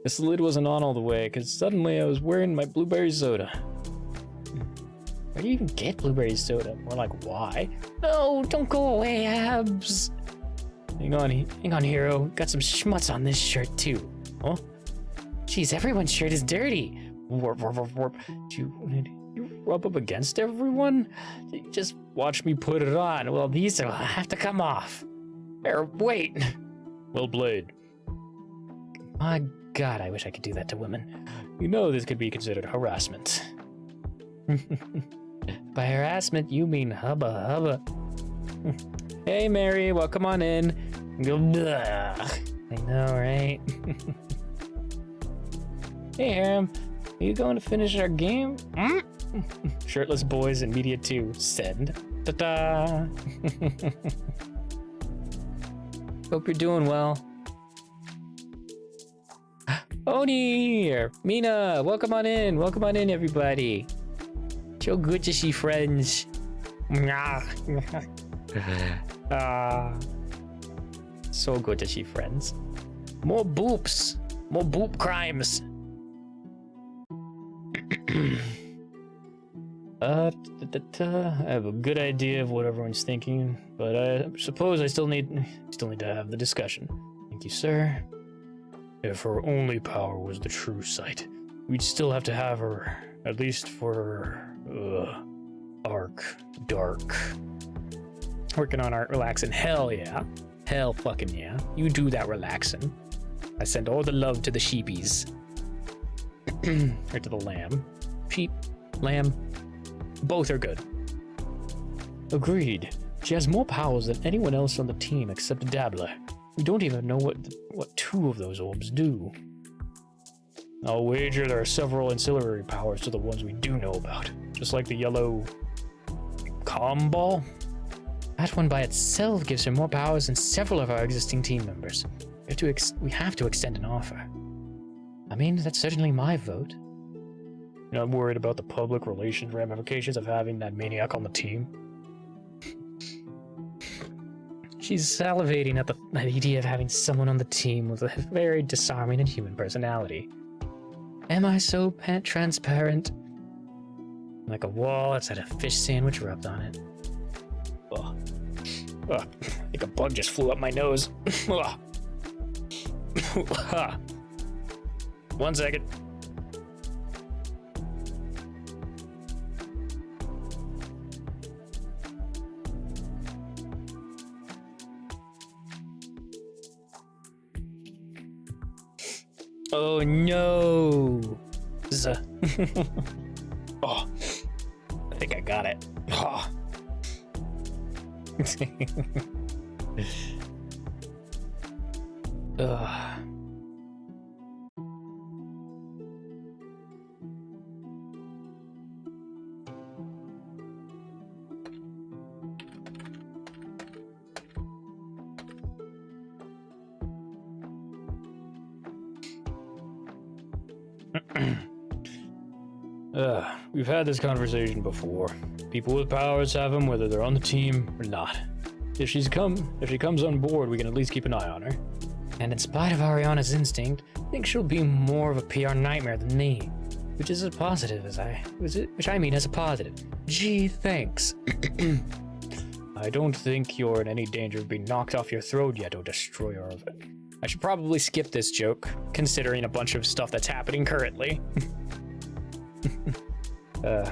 This lid wasn't on all the way, because suddenly I was wearing my blueberry soda. Where do you even get blueberry soda? More like, why? No, don't go away, Abs. Hang on, hero. Got some schmutz on this shirt, too. Huh? Jeez, everyone's shirt is dirty. Warp, warp, warp, warp. You rub up against everyone? Just watch me put it on. Well, these will have to come off. There, wait. Well played. My God, I wish I could do that to women. You know this could be considered harassment. By harassment, you mean hubba hubba. Hey, Mary, welcome on in. I know, right? Hey, Harem, are you going to finish our game? Shirtless boys in media 2. Send. Ta-da! Hope you're doing well. Oni or Mina, welcome on in. Welcome on in, everybody. So good to see friends. So good to see friends. More boops. More boop crimes. I have a good idea of what everyone's thinking, but I suppose I still need to have the discussion. Thank you, sir. If her only power was the true sight, we'd still have to have her, at least for arc dark. Working on art relaxing. Hell yeah. Hell fucking yeah. You do that relaxing. I send all the love to the sheepies. Or to the lamb. Sheep, lamb, both are good. Agreed. She has more powers than anyone else on the team except Dabbler. We don't even know what 2 of those orbs do. I'll wager there are several ancillary powers to the ones we do know about. Just like the yellow calm ball. That one by itself gives her more powers than several of our existing team members. We have to extend an offer. I mean, that's certainly my vote. You're not worried about the public relations ramifications of having that maniac on the team? She's salivating at the idea of having someone on the team with a very disarming and human personality. Am I so transparent? Like a wall that's had a fish sandwich rubbed on it. Ugh. Ugh. I think a bug just flew up my nose. Ugh. 1 second. Oh no! Oh, I think I got it. Oh. Ugh. We've had this conversation before. People with powers have them whether they're on the team or not. If she comes on board, we can at least keep an eye on her. And in spite of Ariana's instinct, I think she'll be more of a PR nightmare than me. Which is a positive which I mean as a positive. Gee, thanks. I don't think you're in any danger of being knocked off your throne yet, O destroyer of it. I should probably skip this joke, considering a bunch of stuff that's happening currently.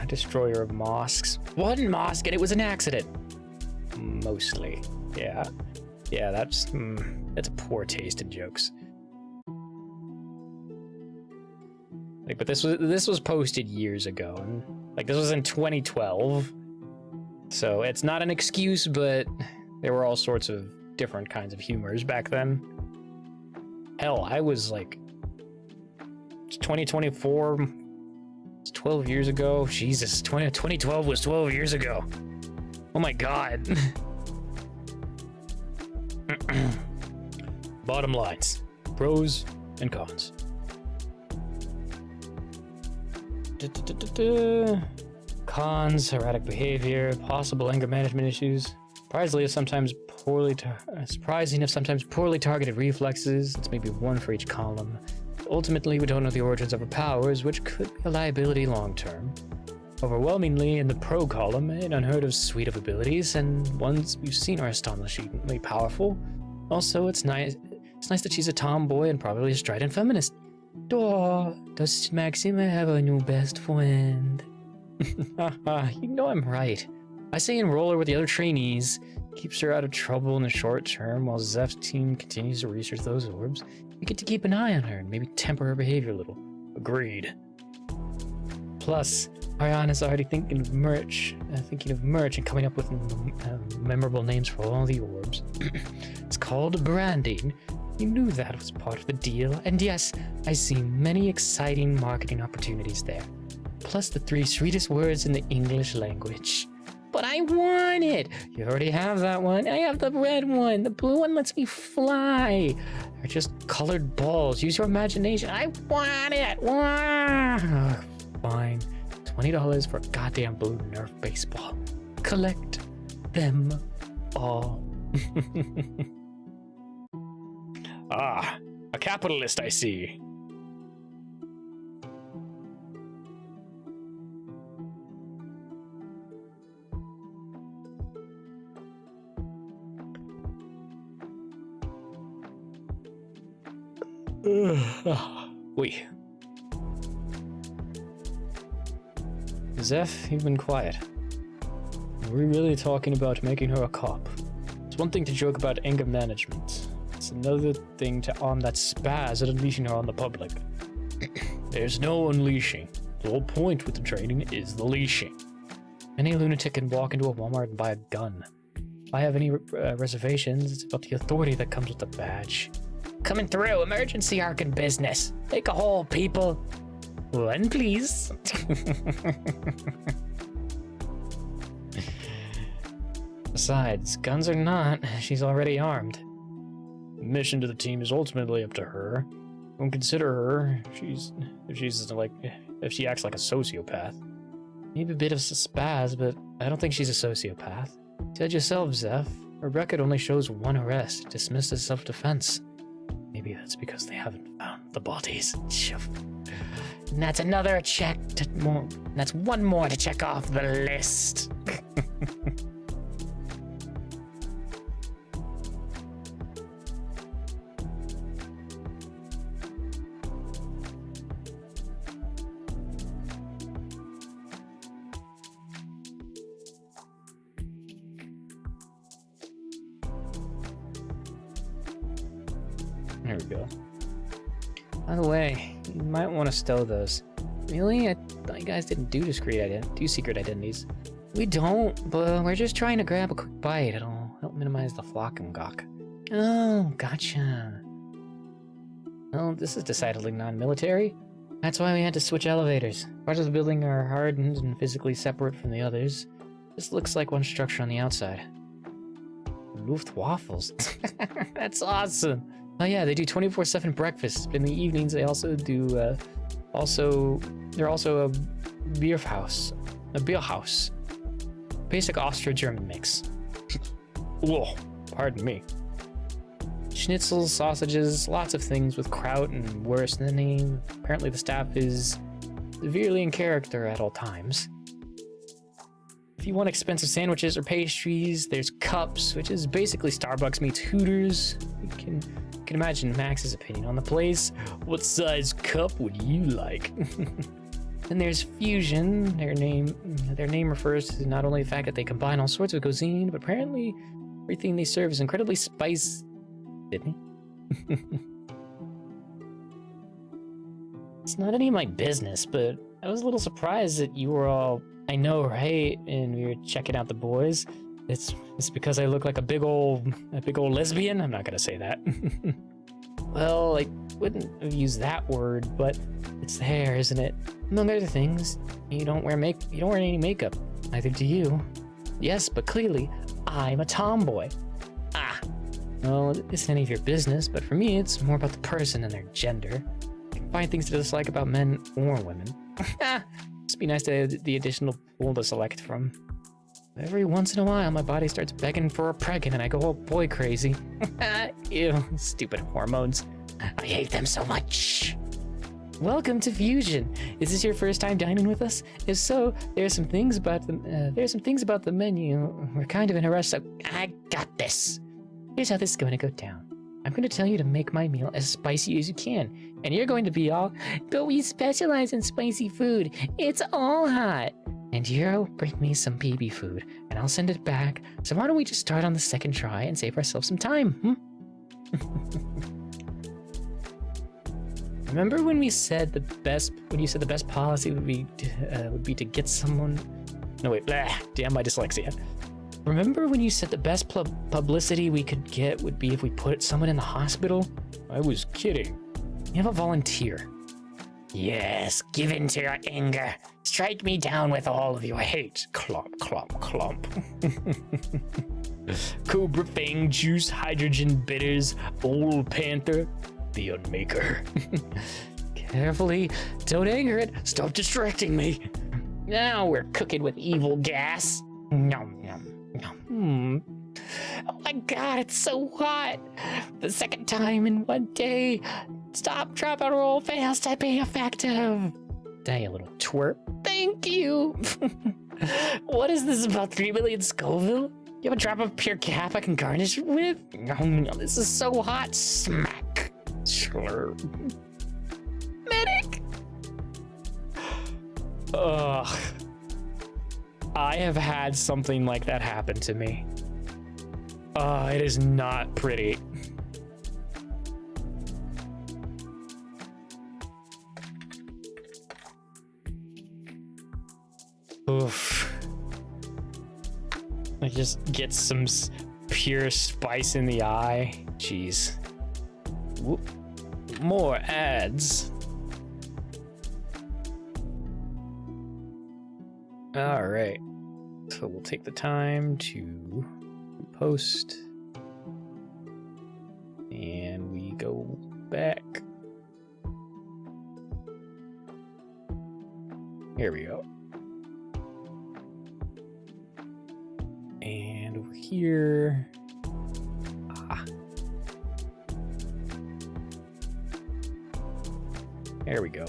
Destroyer of mosques. One mosque and it was an accident. Mostly. Yeah. Yeah, that's a poor taste in jokes. Like, but this was posted years ago, and like this was in 2012. So it's not an excuse, but there were all sorts of different kinds of humors back then. Hell, I was like, it's 2024. It's 12 years ago. Jesus, 2012 was 12 years ago. Oh my god. Bottom lines, pros and cons. cons, erratic behavior, possible anger management issues. Surprising if sometimes poorly targeted reflexes. It's maybe one for each column. Ultimately, we don't know the origins of her powers, which could be a liability long term. Overwhelmingly, in the pro column, an unheard of suite of abilities, and ones we've seen are astonishingly powerful. Also, it's nice that she's a tomboy and probably a strident feminist. Does Maxima have a new best friend? You know I'm right. I say enroll her with the other trainees. Keeps her out of trouble in the short term while Zeph's team continues to research those orbs. We get to keep an eye on her and maybe temper her behavior a little. Agreed. Plus, Ariana's already thinking of merch and coming up with memorable names for all the orbs. It's called branding. You knew that was part of the deal, and yes, I see many exciting marketing opportunities there. Plus the 3 sweetest words in the English language. But I want it! You already have that one. I have the red one. The blue one lets me fly. They're just colored balls. Use your imagination. I want it! Fine. $20 for a goddamn blue Nerf baseball. Collect them all. Ah, a capitalist, I see. Oui. Zeph, you've been quiet. Are we really talking about making her a cop? It's one thing to joke about anger management. It's another thing to arm that spaz at unleashing her on the public. There's no unleashing. The whole point with the training is the leashing. Any lunatic can walk into a Walmart and buy a gun. If I have any reservations, it's about the authority that comes with the badge. Coming through, emergency Arkan business. Make a hole, people. One, please. Besides, guns or not, she's already armed. The mission to the team is ultimately up to her. Don't consider her if she acts like a sociopath. Maybe a bit of a spaz, but I don't think she's a sociopath. You said yourself, Zeph. Her record only shows 1 arrest, dismissed as self-defense. Maybe that's because they haven't found the bodies. And that's another check. That's 1 more to check off the list. There we go. By the way, you might want to stow those. Really? I thought you guys didn't do secret identities. We don't, but we're just trying to grab a quick bite. It'll help minimize the flock and gawk. Oh, gotcha. Well, this is decidedly non-military. That's why we had to switch elevators. Parts of the building are hardened and physically separate from the others. This looks like one structure on the outside. Luftwaffles. That's awesome. Oh yeah, they do 24/7 breakfast. But in the evenings, they also do. They're also a beer house. Basic Austro-German mix. Whoa, pardon me. Schnitzels, sausages, lots of things with kraut and wurst in the name. Apparently, the staff is severely in character at all times. If you want expensive sandwiches or pastries, there's Cups, which is basically Starbucks meets Hooters. You can imagine Max's opinion on the place. What size cup would you like? Then there's Fusion. Their name refers to not only the fact that they combine all sorts of cuisine, but apparently everything they serve is incredibly spicy. Didn't he? It's not any of my business, but I was a little surprised that you were all, I know, right? And we were checking out the boys. It's because I look like a big old lesbian? I'm not gonna say that. Well, I wouldn't have used that word, but it's the hair, isn't it? Among other things, you don't wear any makeup. Neither do you. Yes, but clearly, I'm a tomboy. Well, it isn't any of your business, but for me, it's more about the person and their gender. You can find things to dislike about men or women. be nice to have the additional pool to select from. Every once in a while, my body starts begging for a pregnant and I go all boy crazy. Ew, stupid hormones. I hate them so much. Welcome to Fusion. Is this your first time dining with us? If so, there's some things about the menu. We're kind of in a rush, so I got this. Here's how this is going to go down. I'm going to tell you to make my meal as spicy as you can, and you're going to be all, but we specialize in spicy food. It's all hot. And you'll bring me some BB food, and I'll send it back. So why don't we just start on the second try and save ourselves some time, Remember when you said the best policy would be to get someone? No wait, damn my dyslexia. Remember when you said the best publicity we could get would be if we put someone in the hospital? I was kidding. You have a volunteer. Yes, give in to your anger. Strike me down with all of your hate. Clomp, clomp, clomp. Cobra Fang Juice, Hydrogen Bitters, Old Panther, the Unmaker. Carefully, don't anger it. Stop distracting me. Now we're cooking with evil gas. Nom, nom, nom. Oh my god, it's so hot. The second time in one day. Stop, drop, and roll fast to be effective. Dang, you little twerp. Thank you. What is this, about 3 million Scoville? You have a drop of pure cap I can garnish it with? No, this is so hot. Smack. Slurp. Medic. Ugh. I have had something like that happen to me. It is not pretty. Oof. I just get some pure spice in the eye. Jeez. Whoop. More ads. All right. So we'll take the time to post. And we go back. Here we go. And over here. There we go.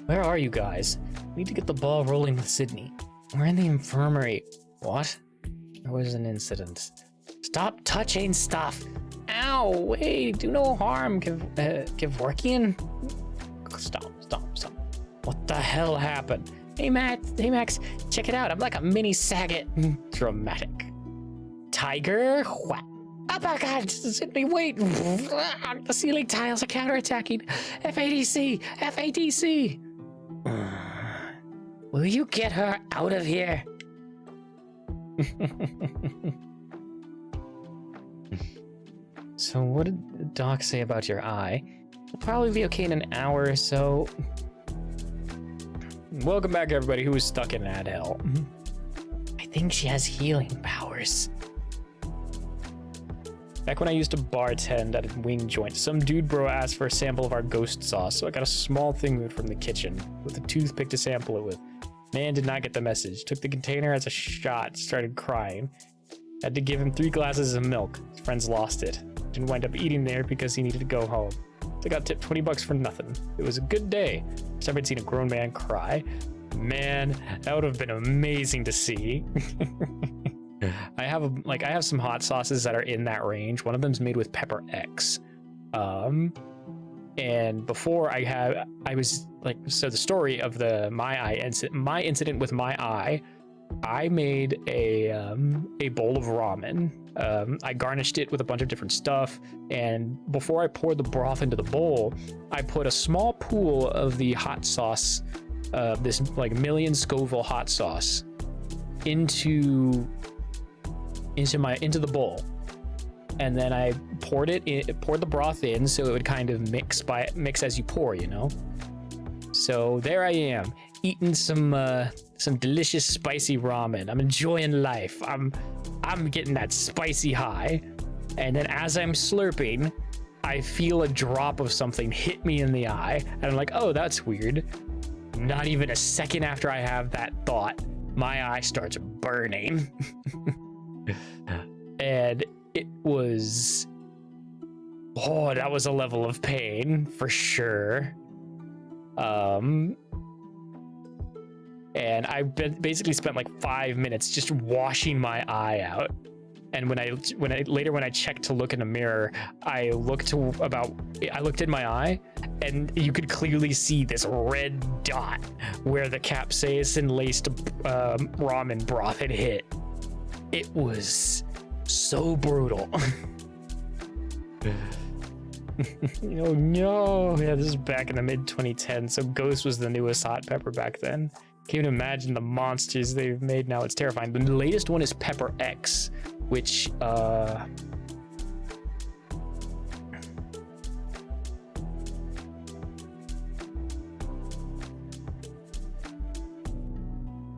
Where are you guys? We need to get the ball rolling with Sydney. We're in the infirmary. What? There was an incident. Stop touching stuff. Ow, wait, do no harm, Kevorkian. Stop. What the hell happened? Hey Max, check it out. I'm like a mini Saget. Dramatic. Tiger? What? Oh my god, Sydney, wait. The ceiling tiles are counterattacking. FADC. Will you get her out of here? So what did Doc say about your eye? It'll probably be okay in an hour or so. Welcome back, everybody who was stuck in ad hell. I think she has healing powers. Back when I used to bartend at a wing joint, some dude bro asked for a sample of our ghost sauce, so I got a small thing from the kitchen with a toothpick to sample it with. Man did not get the message. Took the container as a shot, started crying. Had to give him 3 glasses of milk. His friends lost it. Didn't wind up eating there because he needed to go home. So I got tipped $20 for nothing. It was a good day. First time I'd seen a grown man cry. Man, that would have been amazing to see. I have some hot sauces that are in that range. One of them's made with Pepper X. And before the story of my incident with my eye, I made a bowl of ramen. I garnished it with a bunch of different stuff, and before I poured the broth into the bowl, I put a small pool of the hot sauce, this like million Scoville hot sauce, into the bowl, and then I poured the broth in so it would kind of mix as you pour, you know. So there I am, eating some delicious spicy ramen. I'm enjoying life. I'm getting that spicy high. And then as I'm slurping, I feel a drop of something hit me in the eye. And I'm like, oh, that's weird. Not even a second after I have that thought, my eye starts burning. And it was, oh, that was a level of pain for sure. And I basically spent like 5 minutes just washing my eye out. And when I checked to look in the mirror, I looked in my eye, and you could clearly see this red dot where the capsaicin laced ramen broth had hit. It was so brutal. Oh no! Yeah, this is back in the mid 2010s, so Ghost was the newest hot pepper back then. Can't even imagine the monsters they've made now. It's terrifying. The latest one is Pepper X, which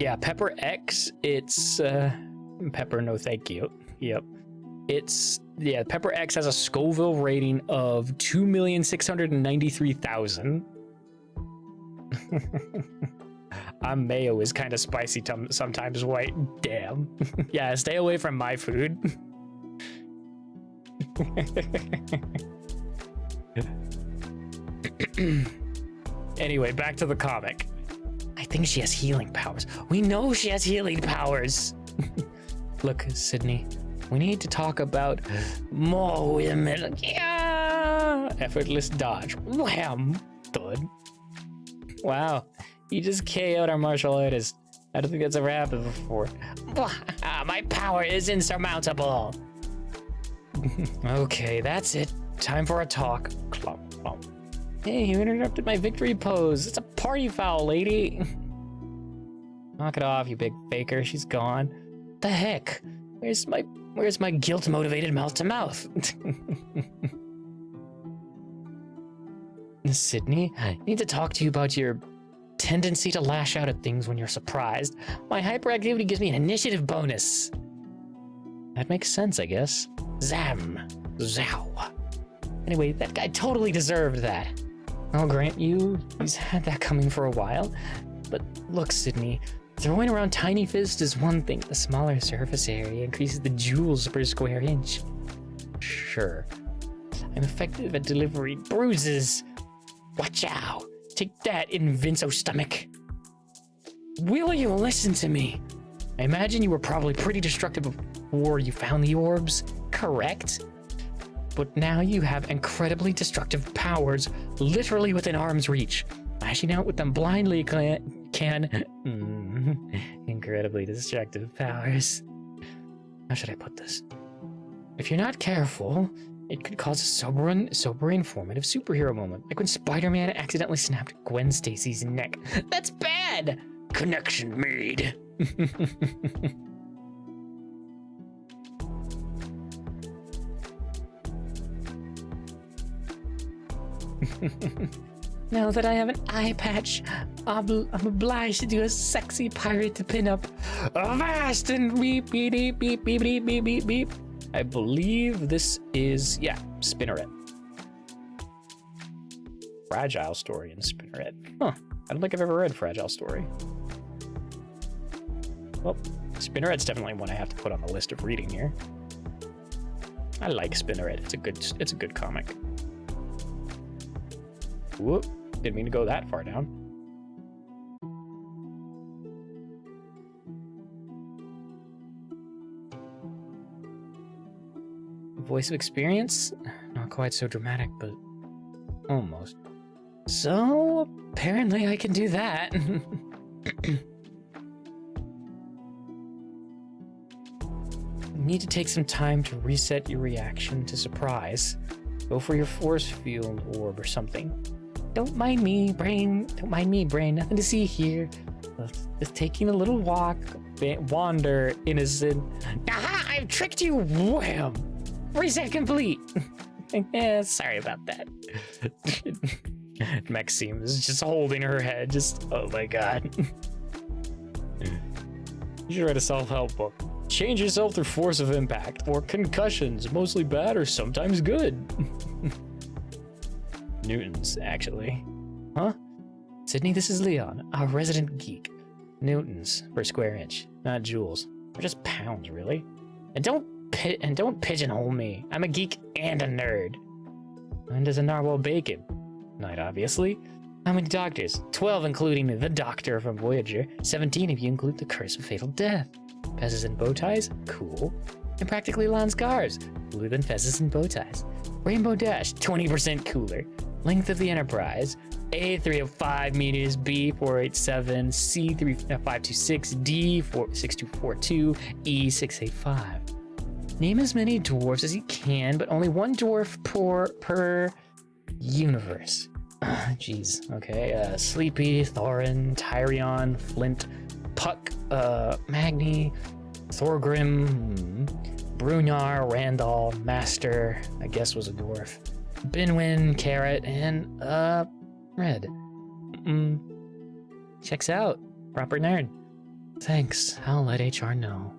yeah, Pepper X, it's pepper no thank you. Yep. Pepper X has a Scoville rating of 2,693,000. Mayo is kind of spicy sometimes, white. Damn. Yeah, stay away from my food. Anyway, back to the comic. I think she has healing powers. We know she has healing powers. Look, Sydney, we need to talk about more women. Yeah! Effortless dodge. Wham! Thud. Wow. You just KO'd our martial artist. I don't think that's ever happened before. My power is insurmountable. Okay, that's it. Time for a talk. Clomp, clomp. Hey, you interrupted my victory pose. It's a party foul, lady. Knock it off, you big faker. She's gone. The heck? Where's my guilt-motivated mouth-to-mouth? Sydney, I need to talk to you about your tendency to lash out at things when you're surprised. My hyperactivity gives me an initiative bonus. That makes sense, I guess. Zam. Zow. Anyway, that guy totally deserved that. I'll grant you, he's had that coming for a while. But look, Sydney, throwing around tiny fists is one thing. The smaller surface area increases the joules per square inch. Sure. I'm effective at delivering bruises. Watch out. Take that, Invinso stomach. Will you listen to me? I imagine you were probably pretty destructive before you found the orbs, correct? But now you have incredibly destructive powers literally within arm's reach. Lashing out with them blindly can incredibly destructive powers. How should I put this? If you're not careful, it could cause a sobering formative superhero moment, like when Spider-Man accidentally snapped Gwen Stacy's neck. That's bad! Connection made. Now that I have an eye patch, I'm obliged to do a sexy pirate to pin up. Avast and beep beep beep beep beep beep beep beep beep. I believe this is, yeah, Spinneret. Fragile Story in Spinneret. Huh, I don't think I've ever read Fragile Story. Well, Spinneret's definitely one I have to put on the list of reading here. I like Spinneret. It's a good comic. Whoop, didn't mean to go that far down. Voice of experience? Not quite so dramatic, but almost. So, apparently I can do that. You need to take some time to reset your reaction to surprise. Go for your force field orb or something. Don't mind me, brain. Don't mind me, brain. Nothing to see here. Just taking a little walk. Wander, innocent. Aha! I've tricked you! Wham! Reset complete. Yeah, sorry about that. Maxime is just holding her head. Just, oh my god. You should write a self-help book. Change yourself through force of impact or concussions, mostly bad or sometimes good. Newtons, actually. Huh? Sydney, this is Leon, our resident geek. Newtons per square inch, not joules. Or just pounds, really. And don't pigeonhole me. I'm a geek and a nerd. And as a narwhal bacon. Not obviously. How many doctors? 12 including the doctor from Voyager. 17 if you include the curse of fatal death. Fezzes and bow ties? Cool. And practically lawn scarves. Cooler than fezzes and bow ties. Rainbow Dash, 20% cooler. Length of the Enterprise. A 305 meters, B 487, C 526, D 6242, E 685. Name as many dwarves as you can, but only one dwarf per universe. Jeez. Okay. Sleepy, Thorin, Tyrion, Flint, Puck, Magni, Thorgrim, Brunnar, Randall, Master, I guess was a dwarf, Binwin, Carrot, and Red. Checks out. Proper nerd. Thanks. I'll let HR know.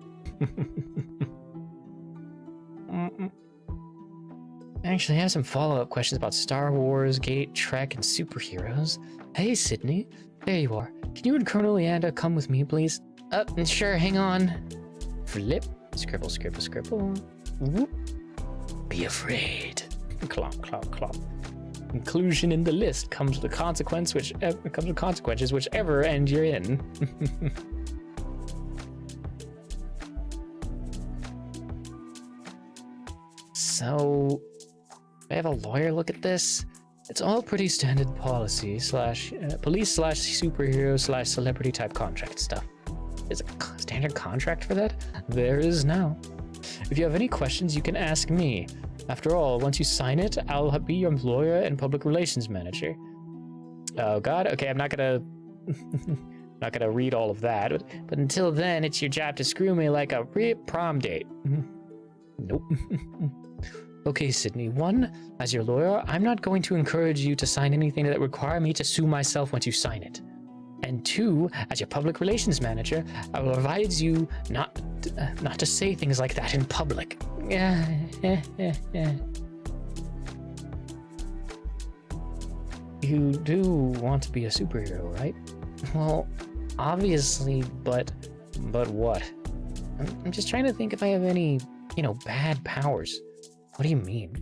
Actually, I have some follow-up questions about Star Wars, Gate, Trek, and superheroes. Hey, Sydney. There you are. Can you and Colonel Leander come with me, please? Sure, hang on. Flip. Scribble, scribble, scribble. Whoop. Be afraid. Clomp, clomp, clomp. Inclusion in the list comes with consequences whichever end you're in. So, I have a lawyer look at this. It's all pretty standard policy slash police slash superhero slash celebrity type contract stuff. Is a standard contract for that? There is now. If you have any questions, you can ask me. After all, once you sign it, I'll be your lawyer and public relations manager. Oh God, okay, I'm not gonna read all of that, but until then, it's your job to screw me like a prom date. Nope. Okay, Sydney, 1, as your lawyer, I'm not going to encourage you to sign anything that require me to sue myself once you sign it. And 2, as your public relations manager, I will advise you not to say things like that in public. You do want to be a superhero, right? Well, obviously, but what? I'm just trying to think if I have any, bad powers. What do you mean?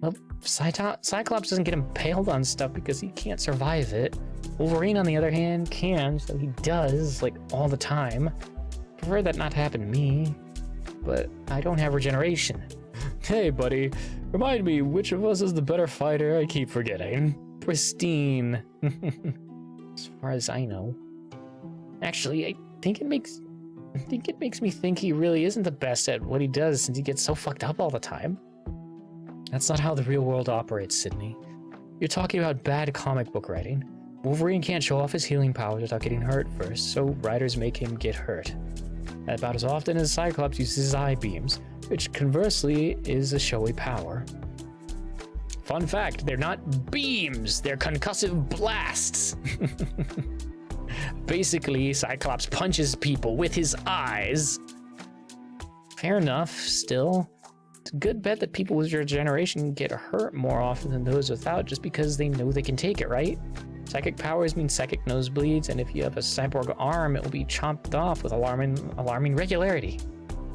Well, Cyclops doesn't get impaled on stuff because he can't survive it. Wolverine, on the other hand, can, so he does, all the time. Prefer that not to happen to me, but I don't have regeneration. Hey, buddy, remind me, which of us is the better fighter? I keep forgetting. Pristine. As far as I know. Actually, I think it makes me think he really isn't the best at what he does since he gets so fucked up all the time. That's not how the real world operates, Sydney. You're talking about bad comic book writing. Wolverine can't show off his healing powers without getting hurt first, so writers make him get hurt. About as often as Cyclops uses his eye beams, which conversely is a showy power. Fun fact, they're not beams, they're concussive blasts. Basically, Cyclops punches people with his eyes. Fair enough, still. It's a good bet that people with your generation get hurt more often than those without just because they know they can take it, right? Psychic powers mean psychic nosebleeds, and if you have a cyborg arm, it will be chopped off with alarming regularity.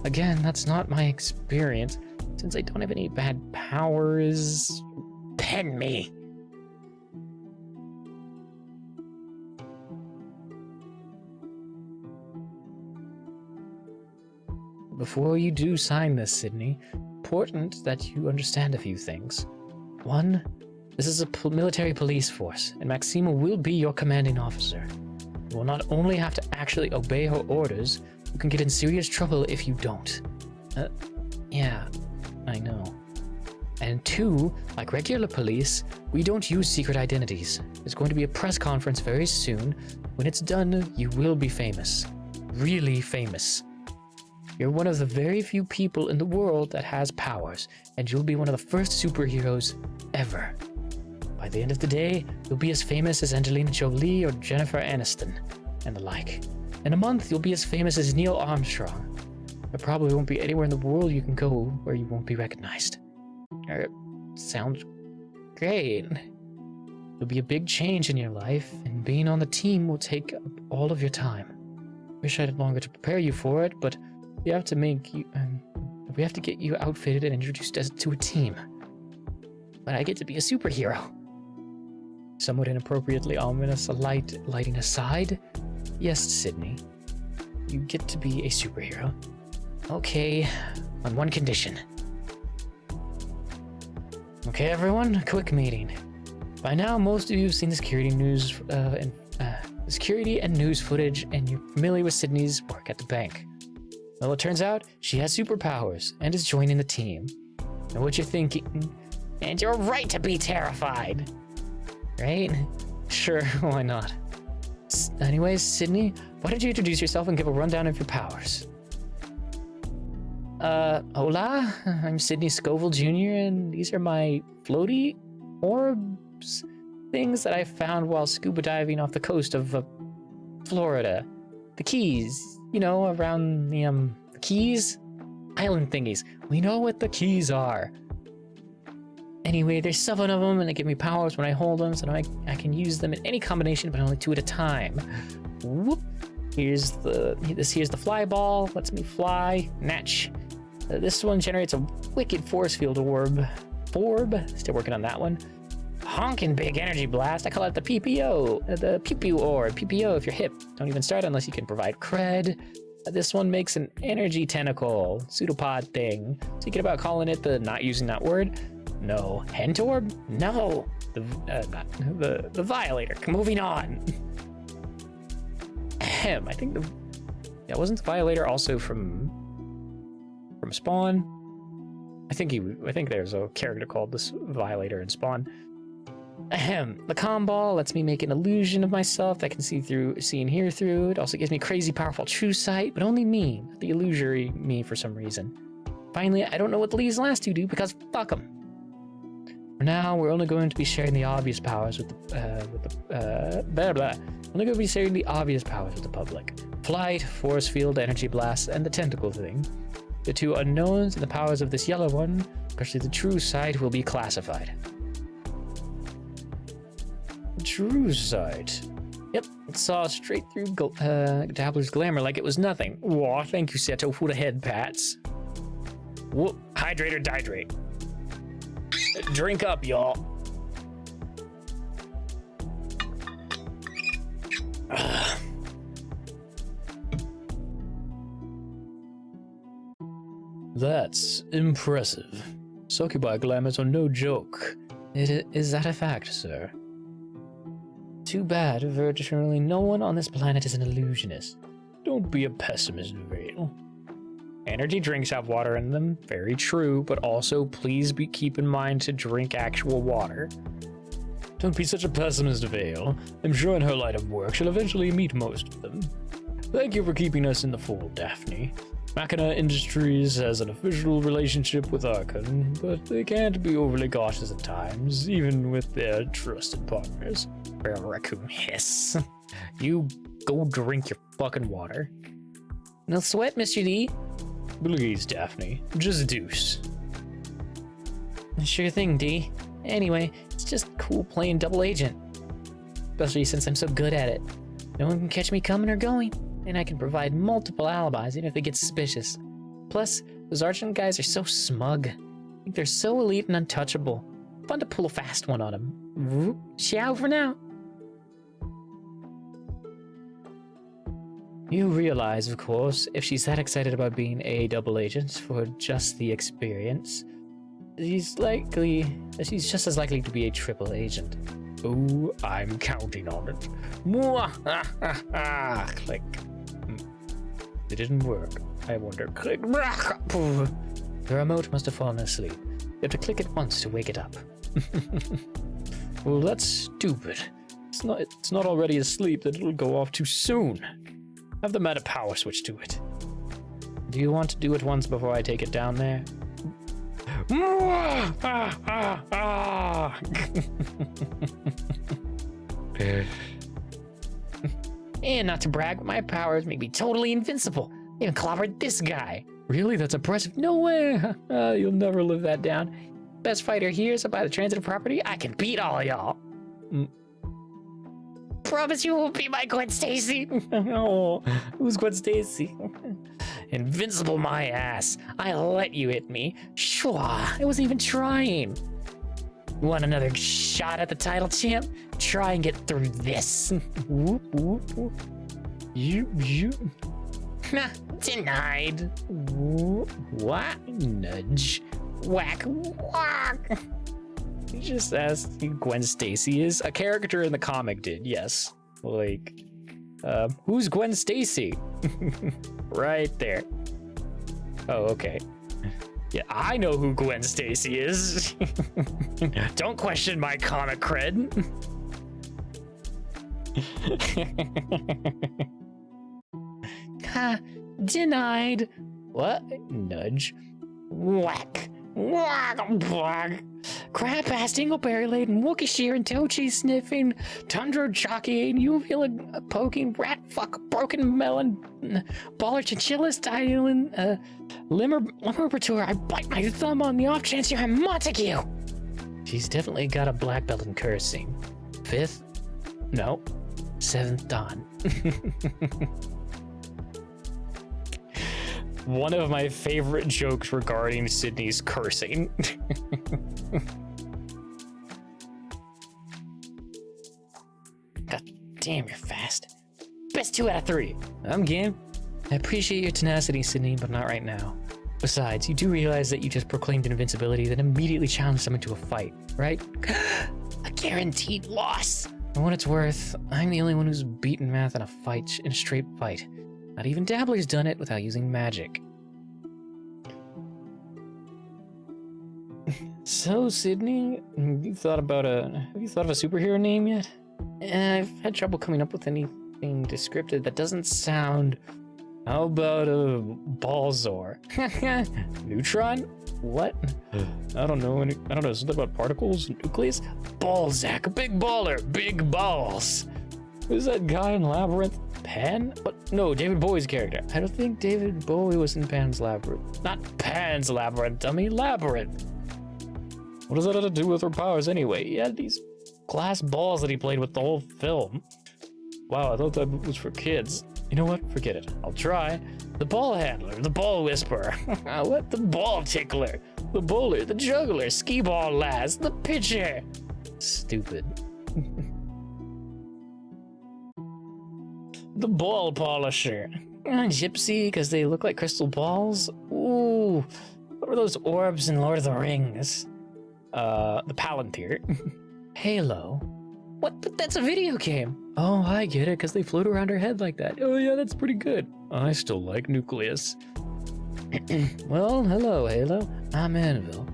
Again, that's not my experience. Since I don't have any bad powers... Pen me! Before you do sign this, Sydney, important that you understand a few things. 1, this is a military police force, and Maxima will be your commanding officer. You will not only have to actually obey her orders, you can get in serious trouble if you don't. Yeah, I know. And 2, like regular police, we don't use secret identities. There's going to be a press conference very soon. When it's done, you will be famous. Really famous. You're one of the very few people in the world that has powers, and you'll be one of the first superheroes ever. By the end of the day, you'll be as famous as Angelina Jolie or Jennifer Aniston, and the like. In a month, you'll be as famous as Neil Armstrong. there probably won't be anywhere in the world you can go where you won't be recognized. Sounds great. It'll be a big change in your life, and being on the team will take up all of your time. Wish I had longer to prepare you for it, but we have to get you outfitted and introduced to a team. But I get to be a superhero. Somewhat inappropriately ominous, lighting aside. Yes, Sydney. You get to be a superhero. Okay, on one condition. Okay, everyone, quick meeting. By now, most of you have seen the security and news footage, and you're familiar with Sydney's work at the bank. Well, it turns out she has superpowers and is joining the team. Know what you're thinking? And you're right to be terrified, right? Sure, why not? Anyways, Sydney, why don't you introduce yourself and give a rundown of your powers? Hola, I'm Sydney Scoville Jr., and these are my floaty orbs, things that I found while scuba diving off the coast of Florida. The Keys, you know, around the Keys? Island thingies. We know what the Keys are. Anyway, there's 7 of them, and they give me powers when I hold them, so I can use them in any combination, but only 2 at a time. Whoop. Here's the fly ball, lets me fly. Natch. This one generates a wicked force field orb. Still working on that one. Honkin' big energy blast. I call it the PPO. The pew orb. PPO if you're hip. Don't even start unless you can provide cred. This one makes an energy tentacle. Pseudopod thing. Thinking about calling it the not using that word? No. Hentorb? No. The Violator. Moving on. I think wasn't the Violator also from Spawn? I think there's a character called this Violator in Spawn. The comm ball lets me make an illusion of myself that can see and hear through. It also gives me crazy powerful true sight, but only me, not the illusory me for some reason. Finally, I don't know what these last 2 do because fuck them. For now, we're only going to be sharing the obvious powers with the Only going to be sharing the obvious powers with the public: flight, force field, energy blast, and the tentacle thing. The 2 unknowns and the powers of this yellow one, especially the true sight, will be classified. True sight. Yep, it saw straight through Dabbler's glamour like it was nothing. Aw, thank you, Seto, for the head pats. Whoop, hydrate or dihydrate. Drink up, y'all. That's impressive. Succubi glamours are no joke. Is that a fact, sir? Too bad, virtually no one on this planet is an illusionist. Don't be a pessimist, Vale. Energy drinks have water in them, very true, but also please keep in mind to drink actual water. Don't be such a pessimist, Vale. I'm sure in her line of work she'll eventually meet most of them. Thank you for keeping us in the fold, Daphne. Machina Industries has an official relationship with Archon, but they can't be overly cautious at times, even with their trusted partners. Raccoon hiss. You go drink your fucking water. No sweat, Mr. D. Please, Daphne. Just deuce. Sure thing, D. Anyway, it's just cool playing double agent. Especially since I'm so good at it. No one can catch me coming or going, and I can provide multiple alibis even if they get suspicious. Plus, those Argent guys are so smug. I think they're so elite and untouchable. Fun to pull a fast one on them. Ciao for now. You realize, of course, if she's that excited about being a double agent for just the experience, she's just as likely to be a triple agent. Oh, I'm counting on it. Click. It didn't work. I wonder. Click. The remote must have fallen asleep. You have to click it once to wake it up. Well, that's stupid. It's not already asleep, then it'll go off too soon. Have them add a power switch to it. Do you want to do it once before I take it down there? And not to brag, but my powers make me totally invincible. They even clobbered this guy. Really? That's impressive. No way. You'll never live that down. Best fighter here, so by the transitive property, I can beat all of y'all. Promise you won't be my Gwen Stacy. Oh, who's Gwen Stacy? Invincible my ass. I let you hit me. Sure, I wasn't even trying. You want another shot at the title, champ? Try and get through this. Whoop, whoop, whoop. You. Nah, denied. What? Nudge. Whack, whack. You just asked who Gwen Stacy is? A character in the comic did, yes. Like, who's Gwen Stacy? Right there. Oh, okay. Yeah, I know who Gwen Stacy is. Don't question my comic cred. Ha, denied. What? Nudge. Whack, whack, whack. Crap ass dingleberry laden, Wookie shearing, toe cheese sniffing, tundra jockeying, uvula poking, rat fuck, broken melon, baller chinchilla styling, limmerbertour. I bite my thumb on the off chance you're a Montague. She's definitely got a black belt in cursing. 5th? No. 7th Dan. One of my favorite jokes regarding Sydney's cursing. God damn, you're fast. Best 2 out of 3. I'm game. I appreciate your tenacity, Sydney, but not right now. Besides, you do realize that you just proclaimed invincibility, then immediately challenged someone to a fight, right? A guaranteed loss. For what it's worth, I'm the only one who's beaten Math in a fight, in a straight fight. Not even Dabbler's done it without using magic. So, Sydney, have you thought of a superhero name yet? I've had trouble coming up with anything descriptive that doesn't sound. How about a Balzor? Neutron? What? I don't know. Something about particles, nucleus? Balzac, big baller, big balls. Who's that guy in Labyrinth? Pan? What? No, David Bowie's character. I don't think David Bowie was in Pan's Labyrinth. Not Pan's Labyrinth, dummy. Labyrinth. What does that have to do with her powers anyway? He had these glass balls that he played with the whole film. Wow, I thought that was for kids. You know what? Forget it. I'll try. The ball handler, the ball whisperer. What? The ball tickler, the bowler, the juggler, skee ball lass, the pitcher. Stupid. The ball polisher. Gypsy, because they look like crystal balls. Ooh, what were those orbs in Lord of the Rings? The Palantir. Halo. What? But that's a video game. Oh, I get it, because they float around her head like that. Oh yeah, that's pretty good. I still like Nucleus. Well, hello, Halo. I'm Anvil.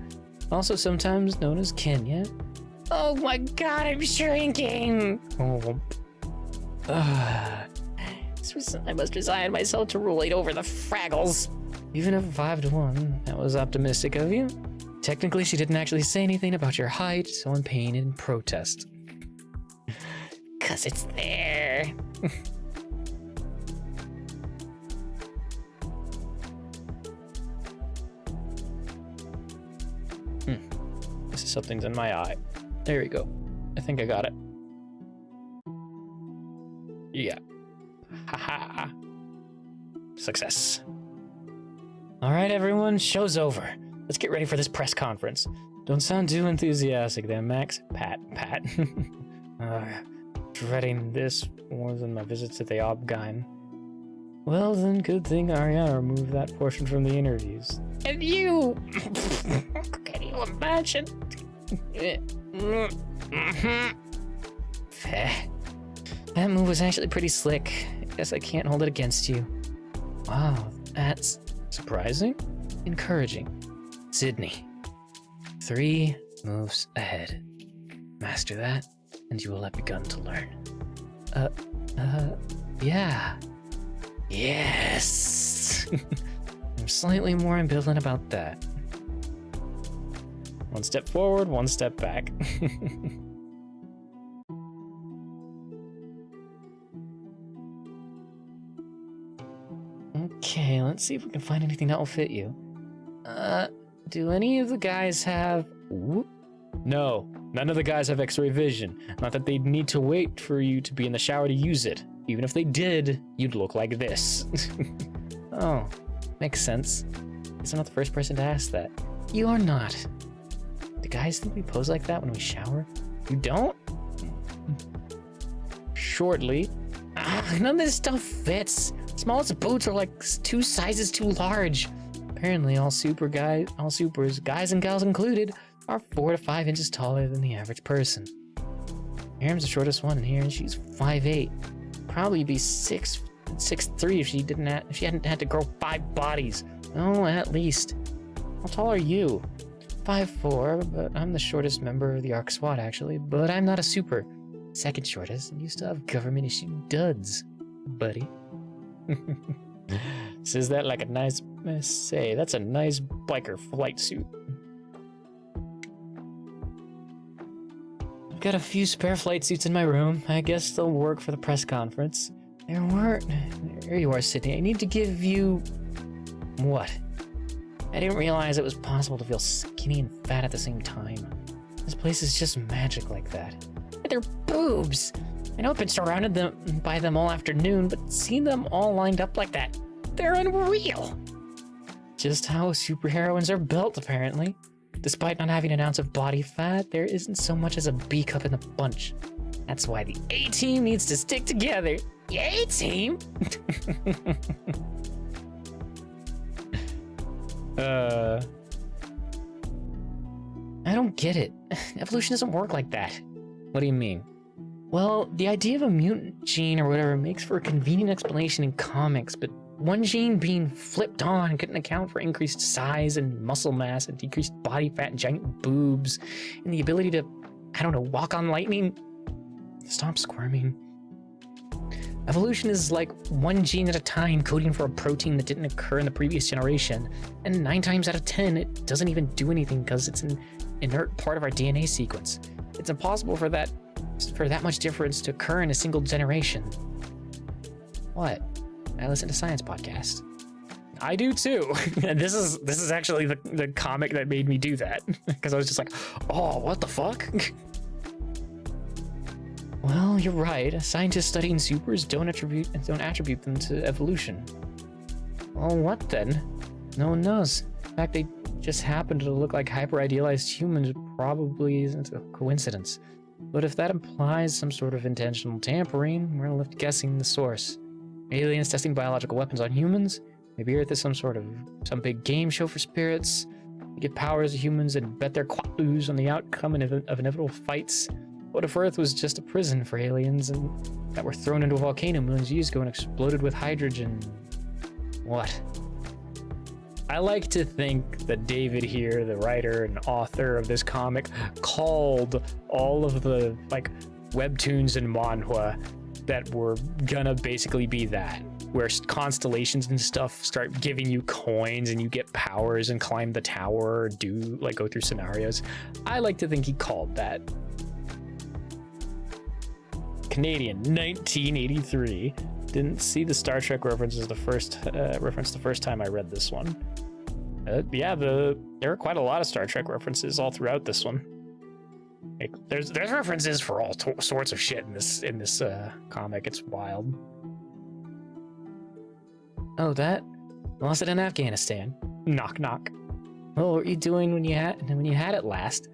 Also sometimes known as Kenya. Oh my god, I'm shrinking. Oh. I must resign myself to ruling over the Fraggles. Even if 5-1, that was optimistic of you. Technically, she didn't actually say anything about your height, so I'm paying in protest. 'Cause it's there. This is something's in my eye. There we go. I think I got it. Yeah. Haha. Success. All right, everyone, show's over. Let's get ready for this press conference. Don't sound too enthusiastic there, Max. Pat. Dreading this more than my visit to the Obgyn. Well, then, good thing Ariana removed that portion from the interviews. And you! Can you imagine? That move was actually pretty slick. Guess I can't hold it against you. Wow, that's surprising, encouraging. Sydney, 3 moves ahead. Master that, and you will have begun to learn. Yeah. Yes! I'm slightly more ambivalent about that. 1 step forward, 1 step back. Okay, let's see if we can find anything that will fit you. Do any of the guys have... Whoop. No, none of the guys have x-ray vision. Not that they'd need to wait for you to be in the shower to use it. Even if they did, you'd look like this. Oh, makes sense. Guess I'm not the first person to ask that. You are not. Do guys think we pose like that when we shower? You don't? Shortly. None of this stuff fits. Smallest boots are like 2 sizes too large. Apparently all supers, guys and gals included, are 4 to 5 inches taller than the average person. Miriam's the shortest one in here, and she's 5'8". Probably be 6'3" if she hadn't had to grow 5 bodies. Oh, at least. How tall are you? 5'4", but I'm the shortest member of the ARC squad actually, but I'm not a super. Second shortest, and you still have government issued duds, buddy. Says that like a nice, say, that's a nice biker flight suit. I've got a few spare flight suits in my room. I guess they'll work for the press conference. There you are, Sydney. I need to give you... What? I didn't realize it was possible to feel skinny and fat at the same time. This place is just magic like that. They're boobs! I know I've been surrounded by them all afternoon, but seeing them all lined up like that, they're unreal! Just how superheroines are built, apparently. Despite not having an ounce of body fat, there isn't so much as a B cup in the bunch. That's why the A-team needs to stick together. The A-team? I don't get it. Evolution doesn't work like that. What do you mean? Well, the idea of a mutant gene or whatever makes for a convenient explanation in comics, but one gene being flipped on couldn't account for increased size and muscle mass and decreased body fat and giant boobs and the ability to, I don't know, walk on lightning. Stop squirming. Evolution is like one gene at a time coding for a protein that didn't occur in the previous generation, and 9 times out of 10 it doesn't even do anything because it's an inert part of our DNA sequence. It's impossible for that much difference to occur in a single generation. What? I listen to science podcasts. I do too. And this is actually the comic that made me do that, because I was just like, oh, what the fuck? Well, you're right. Scientists studying supers don't attribute them to evolution. Well, what then? No one knows. In fact, they just happen to look like hyper-idealized humans. Probably isn't a coincidence. But if that implies some sort of intentional tampering, we're left guessing the source. Aliens testing biological weapons on humans? Maybe Earth is some big game show for spirits. They get powers of humans and bet their quatloos on the outcome of inevitable fights. What if Earth was just a prison for aliens and that were thrown into a volcano millions of years ago and exploded with hydrogen? What? I like to think that David here, the writer and author of this comic, called all of the webtoons and manhwa that were gonna basically be that, where constellations and stuff start giving you coins and you get powers and climb the tower or go through scenarios. I like to think he called that. Canadian, 1983. Didn't see the Star Trek references the first time I read this one. Yeah, there are quite a lot of Star Trek references all throughout this one. There's references for all sorts of shit in this comic. It's wild. Oh, that? Lost it in Afghanistan. Knock knock. Oh, what were you doing when you had it last?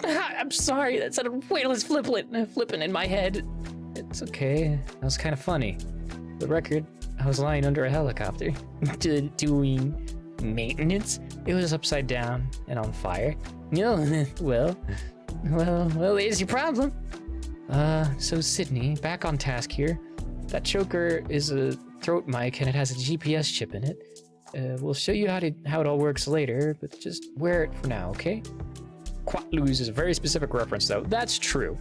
I'm sorry, that sounded way less flippant in my head. It's okay. That was kind of funny. For the record, I was lying under a helicopter doing maintenance. It was upside down and on fire. No, well, there's your problem. So Sydney, back on task here. That choker is a throat mic and it has a GPS chip in it. We'll show you how it all works later, but just wear it for now, okay? Quatloos is a very specific reference, though. That's true.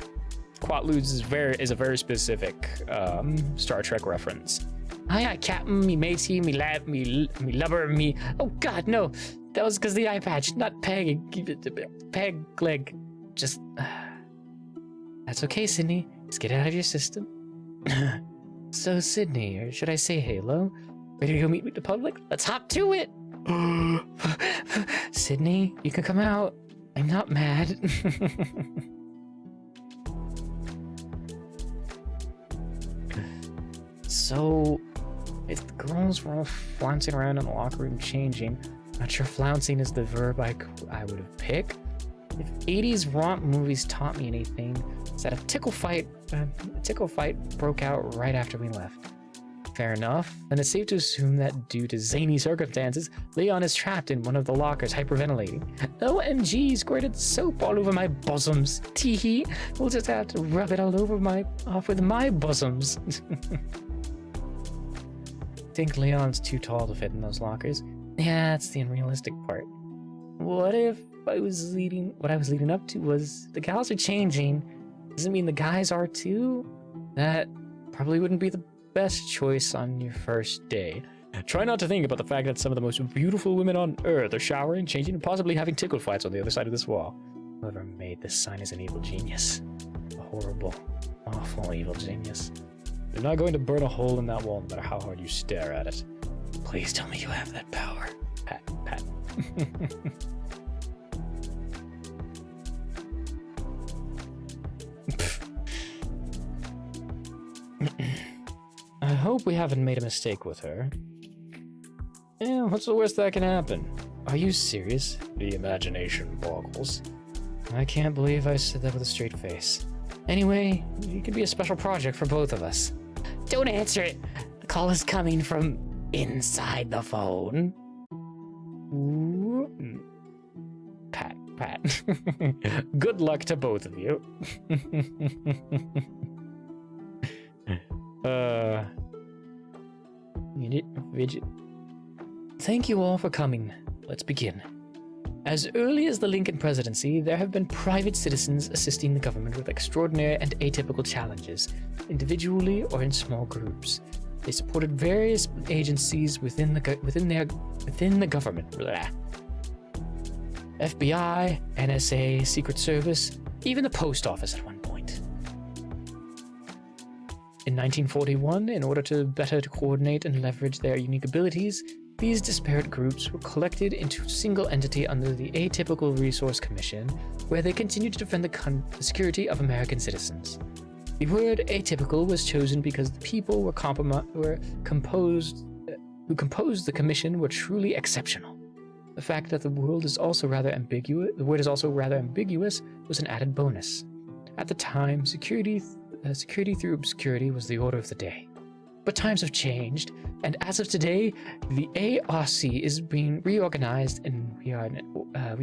Quatloos is a very specific Star Trek reference. Aye, Captain, me matey, me lab, me lubber, me. Oh God, no, that was because the eye patch, not peg leg. Just that's okay, Sydney. Just get it out of your system. So Sydney, or should I say Halo? Ready to go meet with the public? Let's hop to it! Sydney, you can come out. I'm not mad. So, if the girls were all flouncing around in the locker room changing, not sure flouncing is the verb I would have picked. If 80s romp movies taught me anything, it's that a tickle fight broke out right after we left. Fair enough, then it's safe to assume that due to zany circumstances, Leon is trapped in one of the lockers hyperventilating. OMG, squirted soap all over my bosoms. Teehee, we'll just have to rub it all over off with my bosoms. Think Leon's too tall to fit in those lockers? Yeah, that's the unrealistic part. What if what I was leading up to was the gals are changing? Doesn't mean the guys are too? That probably wouldn't be the best choice on your first day. Try not to think about the fact that some of the most beautiful women on Earth are showering, changing, and possibly having tickle fights on the other side of this wall. Whoever made this sign is an evil genius. A horrible, awful evil genius. You're not going to burn a hole in that wall no matter how hard you stare at it. Please tell me you have that power. Pat, pat. I hope we haven't made a mistake with her. Yeah, what's the worst that can happen? Are you serious? The imagination boggles. I can't believe I said that with a straight face. Anyway, it could be a special project for both of us. Don't answer it. The call is coming from inside the phone. Ooh. Pat, pat. Good luck to both of you. Thank you all for coming. Let's begin. As early as the Lincoln presidency, there have been private citizens assisting the government with extraordinary and atypical challenges, individually or in small groups. They supported various agencies within the government. Blah. FBI, NSA, Secret Service, even the post office at one point. In 1941, in order to better coordinate and leverage their unique abilities, these disparate groups were collected into a single entity under the Atypical Resource Commission, where they continued to defend the security of American citizens. The word atypical was chosen because the people who composed the commission were truly exceptional. The fact that the word is also rather ambiguous was an added bonus. At the time, security through obscurity was the order of the day. But times have changed, and as of today, the ARC is being reorganized, and we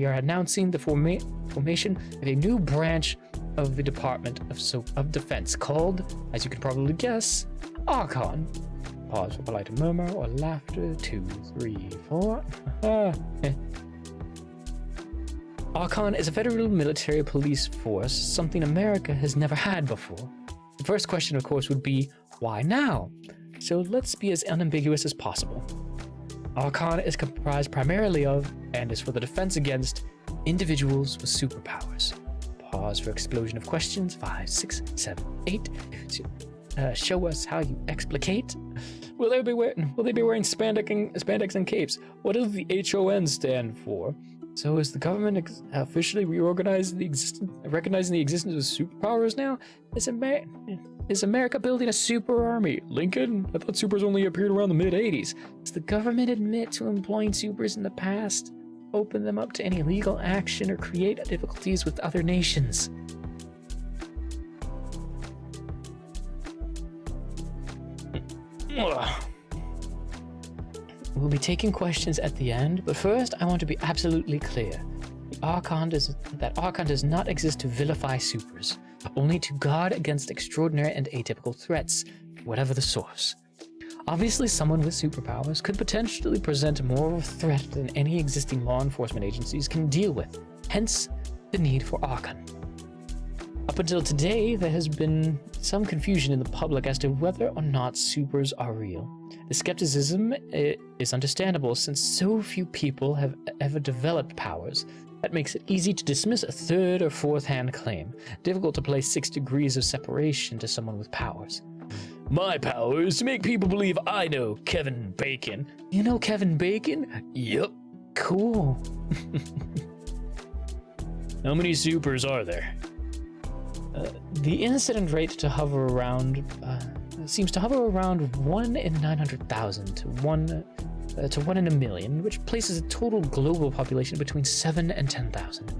are announcing the formation of a new branch of the Department of Defense called, as you can probably guess, Archon. Pause for polite murmur or laughter. 2, 3, 4. Archon is a federal military police force, something America has never had before. The first question, of course, would be, why now? So let's be as unambiguous as possible. Archon is comprised primarily of, and is for the defense against, individuals with superpowers. Pause for explosion of questions. 5, 6, 7, 8. Show us how you explicate. Will they be wearing spandex and capes? What does the HON stand for? So is the government officially recognizing the existence of superpowers now? Is America building a super army? Lincoln? I thought supers only appeared around the mid-80s. Does the government admit to employing supers in the past, open them up to any legal action, or create difficulties with other nations? We'll be taking questions at the end, but first I want to be absolutely clear. Archon does not exist to vilify supers, only to guard against extraordinary and atypical threats, whatever the source. Obviously, someone with superpowers could potentially present more of a threat than any existing law enforcement agencies can deal with, hence the need for Archon. Up until today, there has been some confusion in the public as to whether or not supers are real. The skepticism is understandable since so few people have ever developed powers. That makes it easy to dismiss a third or fourth hand claim, difficult to place 6 degrees of separation to someone with powers. My power is to make people believe I know Kevin Bacon. You know Kevin Bacon? Yup. Cool. How many supers are there? The incident rate to hover around seems to hover around 1 in 900,000 to 1 in a million, which places a total global population between 7 and 10,000.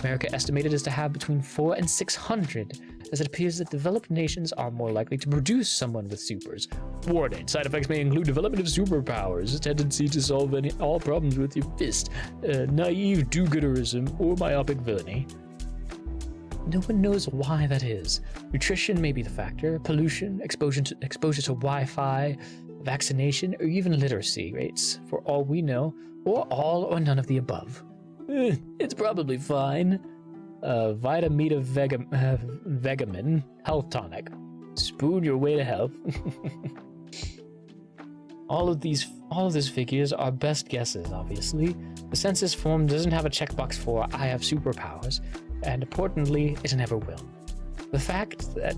America estimated is to have between 4 and 600, as it appears that developed nations are more likely to produce someone with supers. Warning, side effects may include development of superpowers, a tendency to solve all problems with your fist, naive do-gooderism, or myopic villainy. No one knows why that is. Nutrition may be the factor, pollution, exposure to Wi-Fi, vaccination, or even literacy rates, for all we know, or all or none of the above. It's probably fine. Vitamita Vegamin Health Tonic. Spoon your way to health. All of these figures are best guesses, obviously. The census form doesn't have a checkbox for I have superpowers, and importantly, it never will. The fact that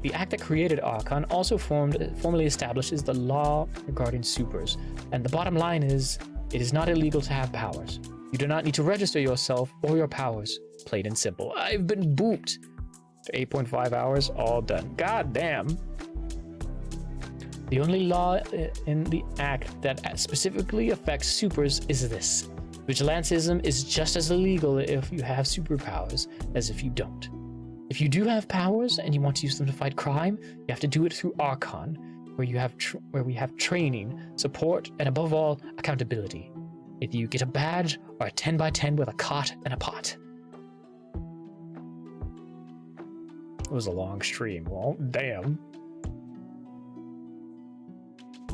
the act that created Archon also formally establishes the law regarding supers, and the bottom line is, it is not illegal to have powers. You do not need to register yourself or your powers. Plain and simple. I've been booped. 8.5 hours, all done. God damn. The only law in the act that specifically affects supers is this. Vigilantism is just as illegal if you have superpowers as if you don't. If you do have powers and you want to use them to fight crime, you have to do it through Archon, where we have training, support, and above all, accountability. If you get a badge or a 10x10 with a cot and a pot. It was a long stream. Well, damn.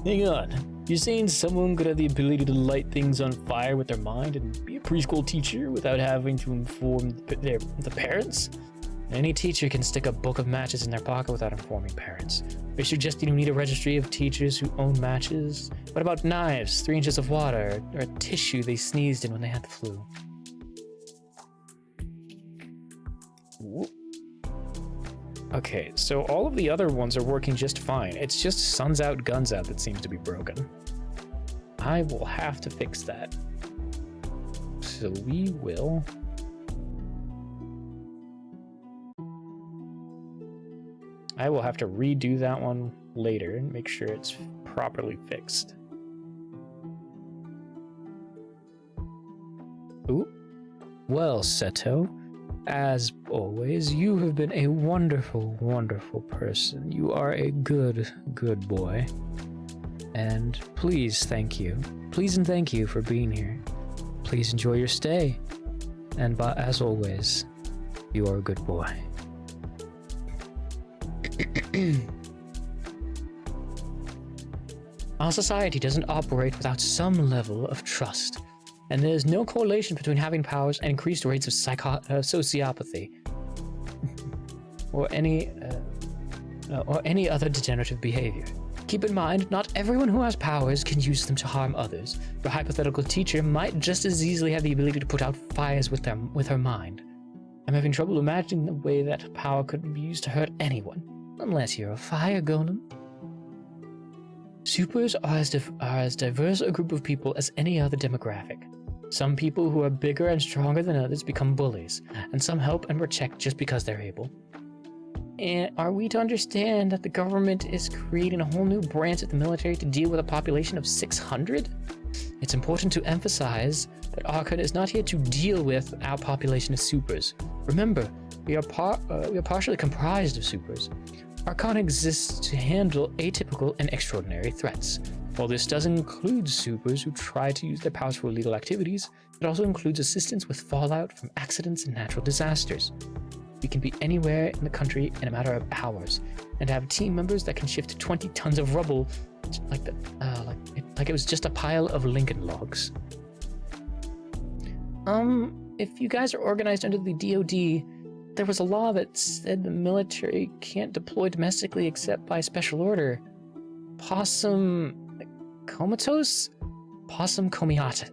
Hang on. You're saying someone could have the ability to light things on fire with their mind and be a preschool teacher without having to inform the parents? Any teacher can stick a book of matches in their pocket without informing parents. Are you suggesting you need a registry of teachers who own matches? What about knives, 3 inches of water, or a tissue they sneezed in when they had the flu? Okay, so all of the other ones are working just fine. It's just Suns Out, Guns Out that seems to be broken. I will have to fix that. So we will... I will have to redo that one later and make sure it's properly fixed. Ooh. Well, Seto, as always, you have been a wonderful, wonderful person. You are a good, good boy. And please thank you. Please and thank you for being here. Please enjoy your stay. And as always, you are a good boy. Our society doesn't operate without some level of trust, and there is no correlation between having powers and increased rates of sociopathy, or any other degenerative behavior. Keep in mind, not everyone who has powers can use them to harm others. Your hypothetical teacher might just as easily have the ability to put out fires with her mind. I'm having trouble imagining the way that power could be used to hurt anyone. Unless you're a fire golem. Supers are as diverse a group of people as any other demographic. Some people who are bigger and stronger than others become bullies, and some help and protect just because they're able. And are we to understand that the government is creating a whole new branch of the military to deal with a population of 600? It's important to emphasize that Archon is not here to deal with our population of supers. Remember, we are partially comprised of supers. Archon exists to handle atypical and extraordinary threats. While this does include supers who try to use their powers for illegal activities, it also includes assistance with fallout from accidents and natural disasters. We can be anywhere in the country in a matter of hours, and have team members that can shift 20 tons of rubble like it was just a pile of Lincoln logs. If you guys are organized under the DoD, there was a law that said the military can't deploy domestically except by special order. Possum comitatus? Possum comitatus.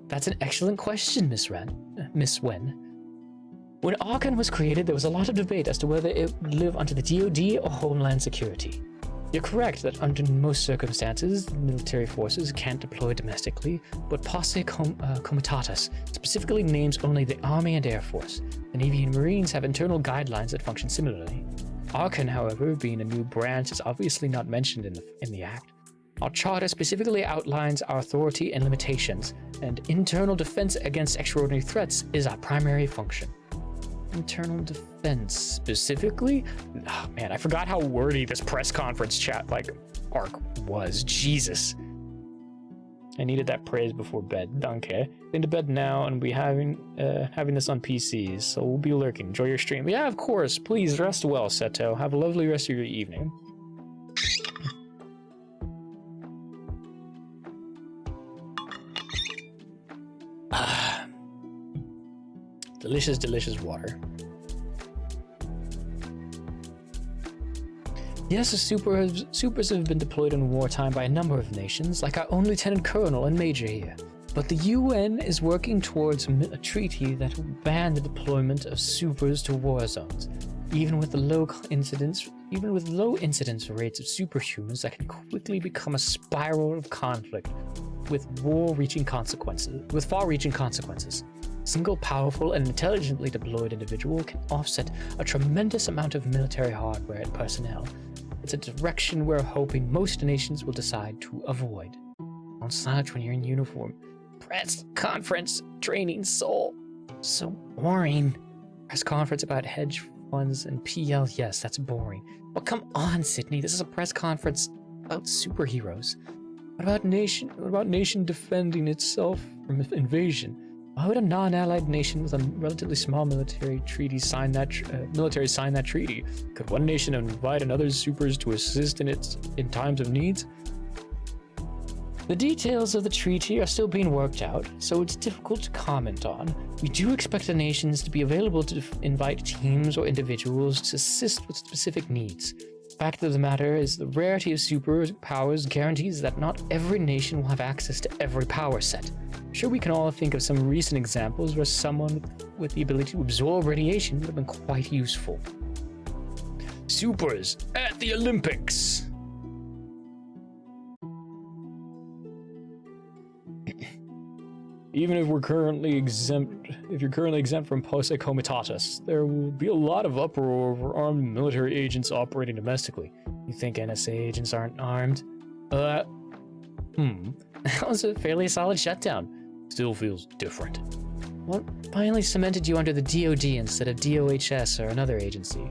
That's an excellent question, Miss Wen. When Aaah was created, there was a lot of debate as to whether it would live under the DoD or Homeland Security. You're correct that under most circumstances, military forces can't deploy domestically, but Posse Comitatus specifically names only the Army and Air Force. The Navy and Marines have internal guidelines that function similarly. Aaah, however, being a new branch, is obviously not mentioned in the Act. Our charter specifically outlines our authority and limitations, and internal defense against extraordinary threats is our primary function. Internal defense specifically? Oh man, I forgot how wordy this press conference chat arc was. Jesus. I needed that praise before bed. Okay. Going to bed now and be having this on PCs, so we'll be lurking. Enjoy your stream. Yeah, of course. Please rest well, Seto. Have a lovely rest of your evening. Delicious, delicious water. Yes, the supers have been deployed in wartime by a number of nations, like our own Lieutenant Colonel and Major here. But the UN is working towards a treaty that will ban the deployment of supers to war zones, even with low incidence rates of superhumans that can quickly become a spiral of conflict with far-reaching consequences. A single powerful and intelligently deployed individual can offset a tremendous amount of military hardware and personnel. It's a direction we're hoping most nations will decide to avoid. Don't slouch when you're in uniform. Press conference training soul. So boring. Press conference about hedge funds and PL. Yes, that's boring. But come on, Sydney. This is a press conference about superheroes. What about nation defending itself from invasion? Why would a non-allied nation with a relatively small military sign that treaty? Could one nation invite another's supers to assist in times of needs? The details of the treaty are still being worked out, so it's difficult to comment on. We do expect the nations to be available to invite teams or individuals to assist with specific needs. The fact of the matter is the rarity of superpowers guarantees that not every nation will have access to every power set. Sure, we can all think of some recent examples where someone with the ability to absorb radiation would have been quite useful. Supers at the Olympics! Even if you're currently exempt from Posse Comitatus, there will be a lot of uproar over armed military agents operating domestically. You think NSA agents aren't armed? That was a fairly solid shutdown. Still feels different. What finally cemented you under the DoD instead of DOHS or another agency?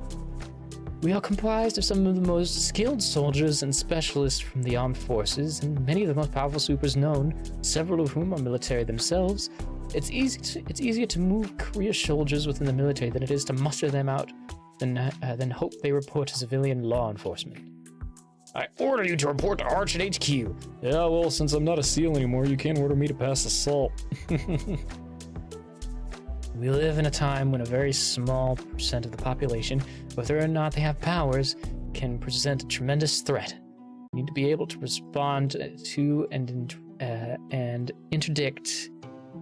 We are comprised of some of the most skilled soldiers and specialists from the armed forces, and many of the most powerful supers known, several of whom are military themselves. It's easier to move career soldiers within the military than it is to muster them out than hope they report to civilian law enforcement. I order you to report to Arch at HQ. Yeah, well, since I'm not a SEAL anymore, you can't order me to pass assault. We live in a time when a very small percent of the population, whether or not they have powers, can present a tremendous threat. We need to be able to respond to and interdict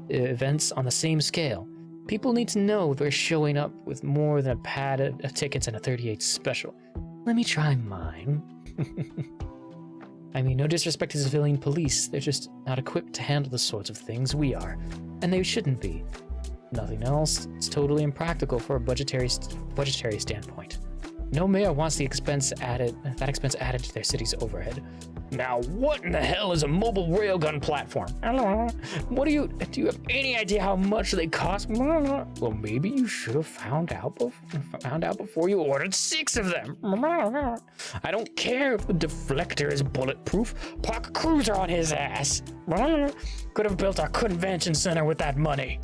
events on the same scale. People need to know they're showing up with more than a pad of tickets and a 38 special. Let me try mine. I mean, no disrespect to civilian police, they're just not equipped to handle the sorts of things we are, and they shouldn't be. Nothing else, it's totally impractical for a budgetary standpoint. No mayor wants that expense added to their city's overhead. Now, what in the hell is a mobile railgun platform? What do you have any idea how much they cost? Well, maybe you should have found out before you ordered 6 of them. I don't care if the deflector is bulletproof. Park a cruiser on his ass. Could have built our convention center with that money.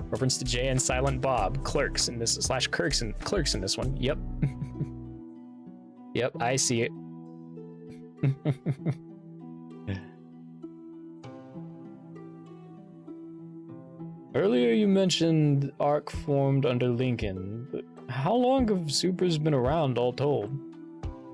Reference to Jay and Silent Bob, Clerks in this Clerks in this one. Yep. Yep, I see it. Earlier you mentioned ARC formed under Lincoln, but how long have supers been around all told?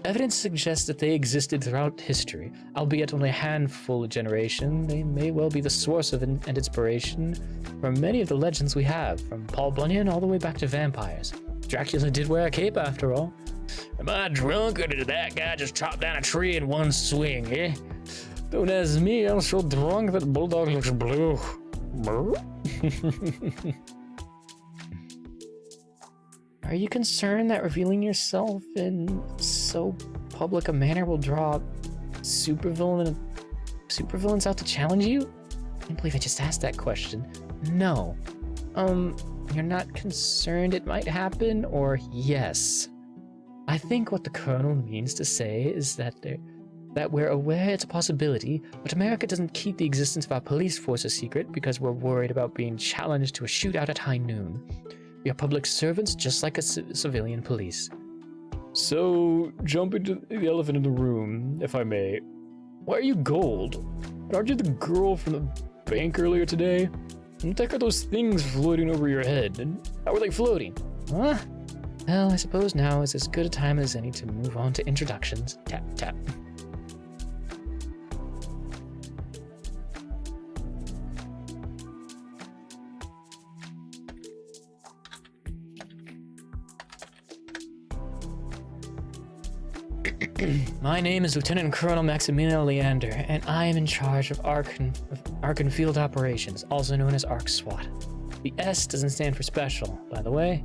Evidence suggests that they existed throughout history, albeit only a handful of generations. They may well be the source of and inspiration for many of the legends we have, from Paul Bunyan all the way back to vampires. Dracula did wear a cape after all. Am I drunk or did that guy just chop down a tree in one swing, eh? Don't ask me, I'm so drunk that bulldog looks blue. Are you concerned that revealing yourself in so public a manner will draw supervillains out to challenge you? I can't believe I just asked that question. No. You're not concerned it might happen, or yes? I think what the Colonel means to say is that we're aware it's a possibility, but America doesn't keep the existence of our police force a secret because we're worried about being challenged to a shootout at high noon. We are public servants just like a civilian police. So, jumping to the elephant in the room, if I may. Why are you gold? Aren't you the girl from the bank earlier today? What the heck are those things floating over your head? And how are they floating? Huh? Well, I suppose now is as good a time as any to move on to introductions. Tap, tap. My name is Lieutenant Colonel Maximilian Leander, and I am in charge of Arkan Field Operations, also known as ARC SWAT. The S doesn't stand for special, by the way.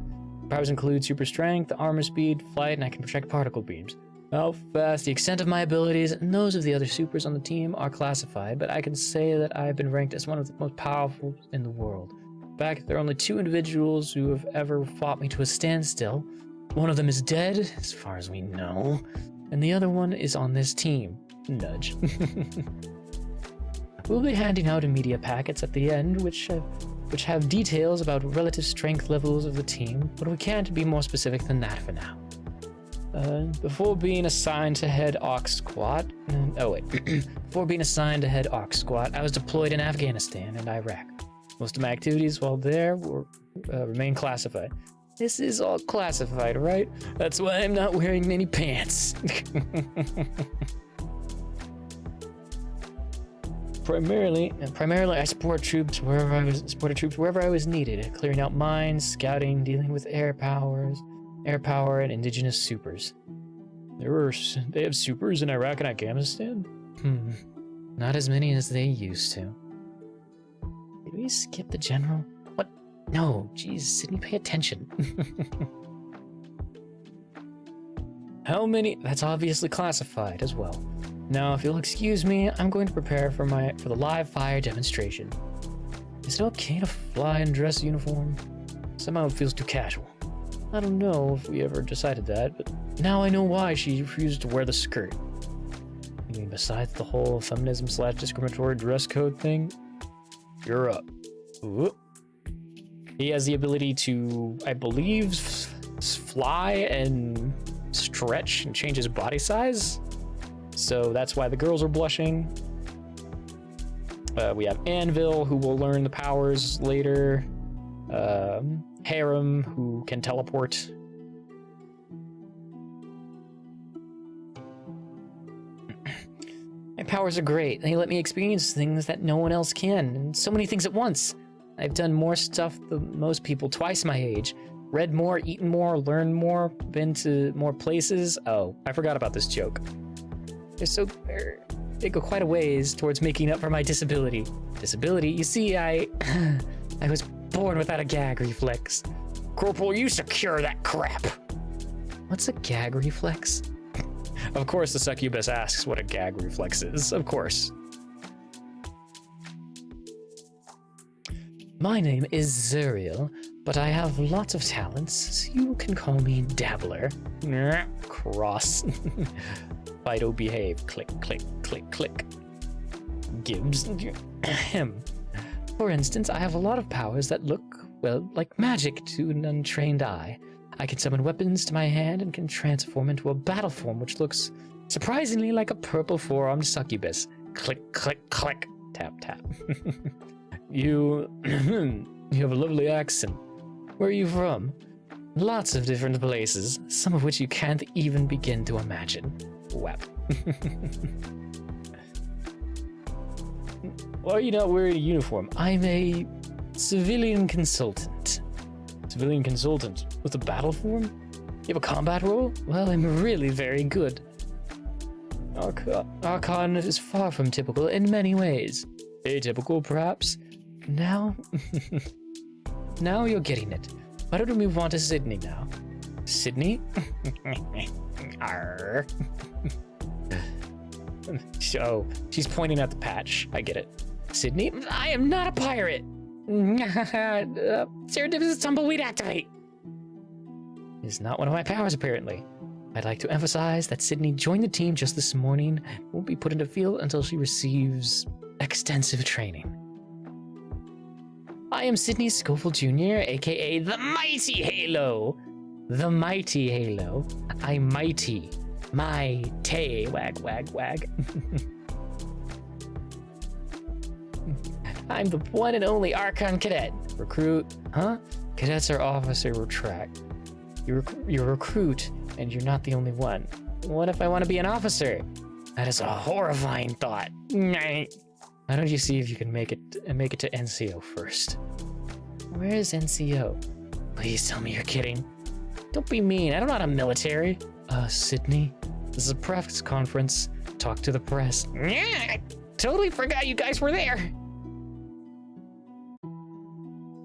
Powers include super strength, armor speed, flight, and I can project particle beams. How fast, the extent of my abilities, and those of the other supers on the team are classified, but I can say that I've been ranked as one of the most powerful in the world. In fact, there are only 2 individuals who have ever fought me to a standstill. One of them is dead, as far as we know, and the other one is on this team. Nudge. We'll be handing out media packets at the end, which have details about relative strength levels of the team, but we can't be more specific than that for now. Before being assigned to head ARC Squad, before being assigned to head ARC Squad, I was deployed in Afghanistan and Iraq. Most of my activities while there remain classified. This is all classified, right? That's why I'm not wearing any pants. Primarily, I support troops wherever I was needed, clearing out mines, scouting, dealing with air power, and indigenous supers. They have supers in Iraq and Afghanistan? Not as many as they used to. Did we skip the general? What? No, geez, Sydney, pay attention. How many? That's obviously classified as well. Now, if you'll excuse me, I'm going to prepare for the live fire demonstration. Is it okay to fly in dress uniform? Somehow it feels too casual. I don't know if we ever decided that, but now I know why she refused to wear the skirt. You mean besides the whole feminism/discriminatory dress code thing? You're up. Ooh. He has the ability to, I believe, fly and stretch and change his body size. So that's why the girls are blushing. We have Anvil, who will learn the powers later. Harem, who can teleport. My powers are great. They let me experience things that no one else can, and so many things at once. I've done more stuff than most people twice my age. Read more, eaten more, learned more, been to more places. Oh, I forgot about this joke. They go quite a ways towards making up for my disability. You see, I was born without a gag reflex. Corporal, you secure that crap. What's a gag reflex? Of course the succubus asks what a gag reflex is, of course. My name is Zuriel, but I have lots of talents, so you can call me Dabbler. Cross. Fido behave. Click, click, click, click. Gibbs. Ahem. For instance, I have a lot of powers that look, well, like magic to an untrained eye. I can summon weapons to my hand and can transform into a battle form which looks surprisingly like a purple four-armed succubus. Click, click, click. Tap, tap. You have a lovely accent. Where are you from? Lots of different places, some of which you can't even begin to imagine. Wep. Why are you not wearing a uniform? I'm a civilian consultant. Civilian consultant with a battle form? You have a combat role? Well, I'm really very good. Archon is far from typical in many ways. Atypical, perhaps? Now? Now you're getting it. Why don't we move on to Sydney now? Sydney? Arr. Oh, she's pointing at the patch. I get it. Sydney? I am not a pirate! Serendipitous tumbleweed activate! Is not one of my powers, apparently. I'd like to emphasize that Sydney joined the team just this morning and won't be put into field until she receives extensive training. I am Sydney Schofield Jr., aka the Mighty Halo. The Mighty Halo. I'm mighty. Mighty. Wag, wag, wag. I'm the one and only Archon Cadet. Recruit. Huh? Cadets are officer retract. You're a recruit, and you're not the only one. What if I want to be an officer? That is a horrifying thought. Why don't you see if you can make it to NCO first? Where is NCO? Please tell me you're kidding. Don't be mean. I don't know how to military. Sydney, this is a press conference. Talk to the press. Yeah, I totally forgot you guys were there.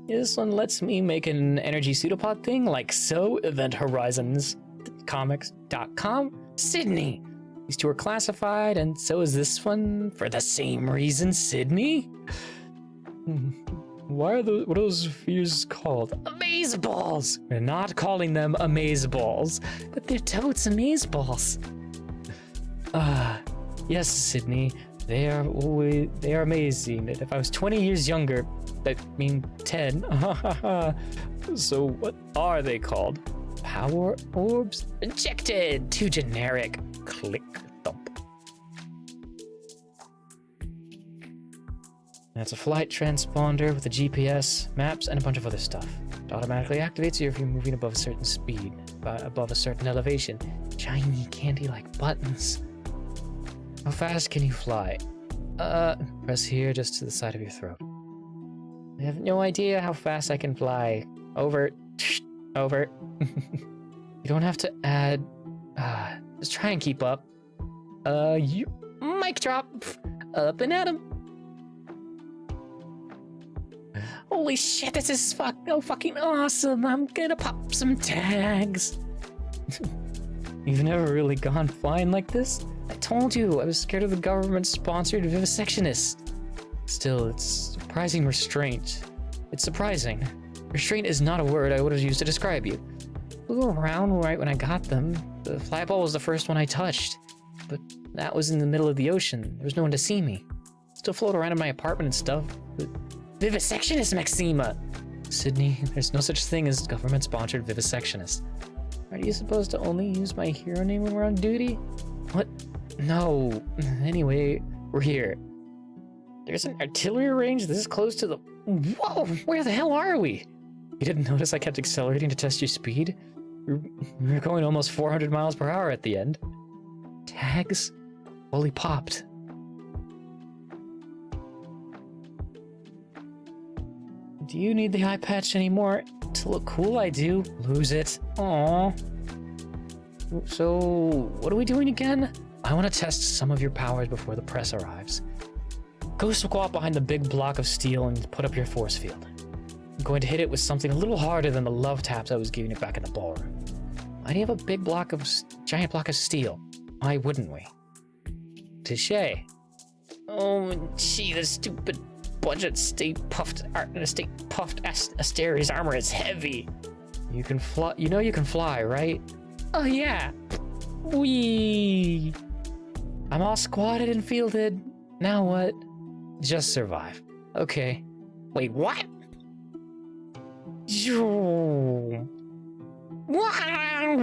This one lets me make an energy pseudopod thing like so. Event Horizons Comics.com. Sydney. These two are classified, and so is this one for the same reason. Sydney? What are those fears called? Amazeballs! We're not calling them amazeballs, but they're totes amazeballs. Yes, Sydney. They are amazing. And if I was 20 years younger, I mean 10. So what are they called? Power orbs? Rejected! Too generic. Click thump. That's a flight transponder with a GPS, maps, and a bunch of other stuff. It automatically activates you if you're moving above a certain speed, above a certain elevation. Shiny candy-like buttons. How fast can you fly? Press here just to the side of your throat. I have no idea how fast I can fly. Over. Over. You don't have to add... just try and keep up. You... Mic drop! Up and at 'em! Holy shit, this is fucking awesome! I'm gonna pop some tags! You've never really gone flying like this? I told you, I was scared of the government-sponsored vivisectionist. Still, it's surprising restraint. It's surprising. Restraint is not a word I would have used to describe you. Flew around right when I got them. The flyball was the first one I touched. But that was in the middle of the ocean. There was no one to see me. Still float around in my apartment and stuff. But vivisectionist, Maxima! Sydney, there's no such thing as government-sponsored vivisectionist. Are you supposed to only use my hero name when we're on duty? What? No. Anyway, we're here. There's an artillery range this close to the... Whoa! Where the hell are we? You didn't notice I kept accelerating to test your speed? We were going almost 400 miles per hour at the end. Tags? Fully popped. Do you need the eye patch anymore? To look cool, I do. Lose it. Aww. So, what are we doing again? I want to test some of your powers before the press arrives. Go squat behind the big block of steel and put up your force field. I'm going to hit it with something a little harder than the love taps I was giving it back in the ballroom. Why do you have a giant block of steel? Why wouldn't we? Touché. Oh, gee, the stupid budget stay puffed Asterius armor is heavy. You can fly. You know you can fly, right? Oh yeah. Whee! I'm all squatted and fielded. Now what? Just survive. Okay. Wait, what? Wow!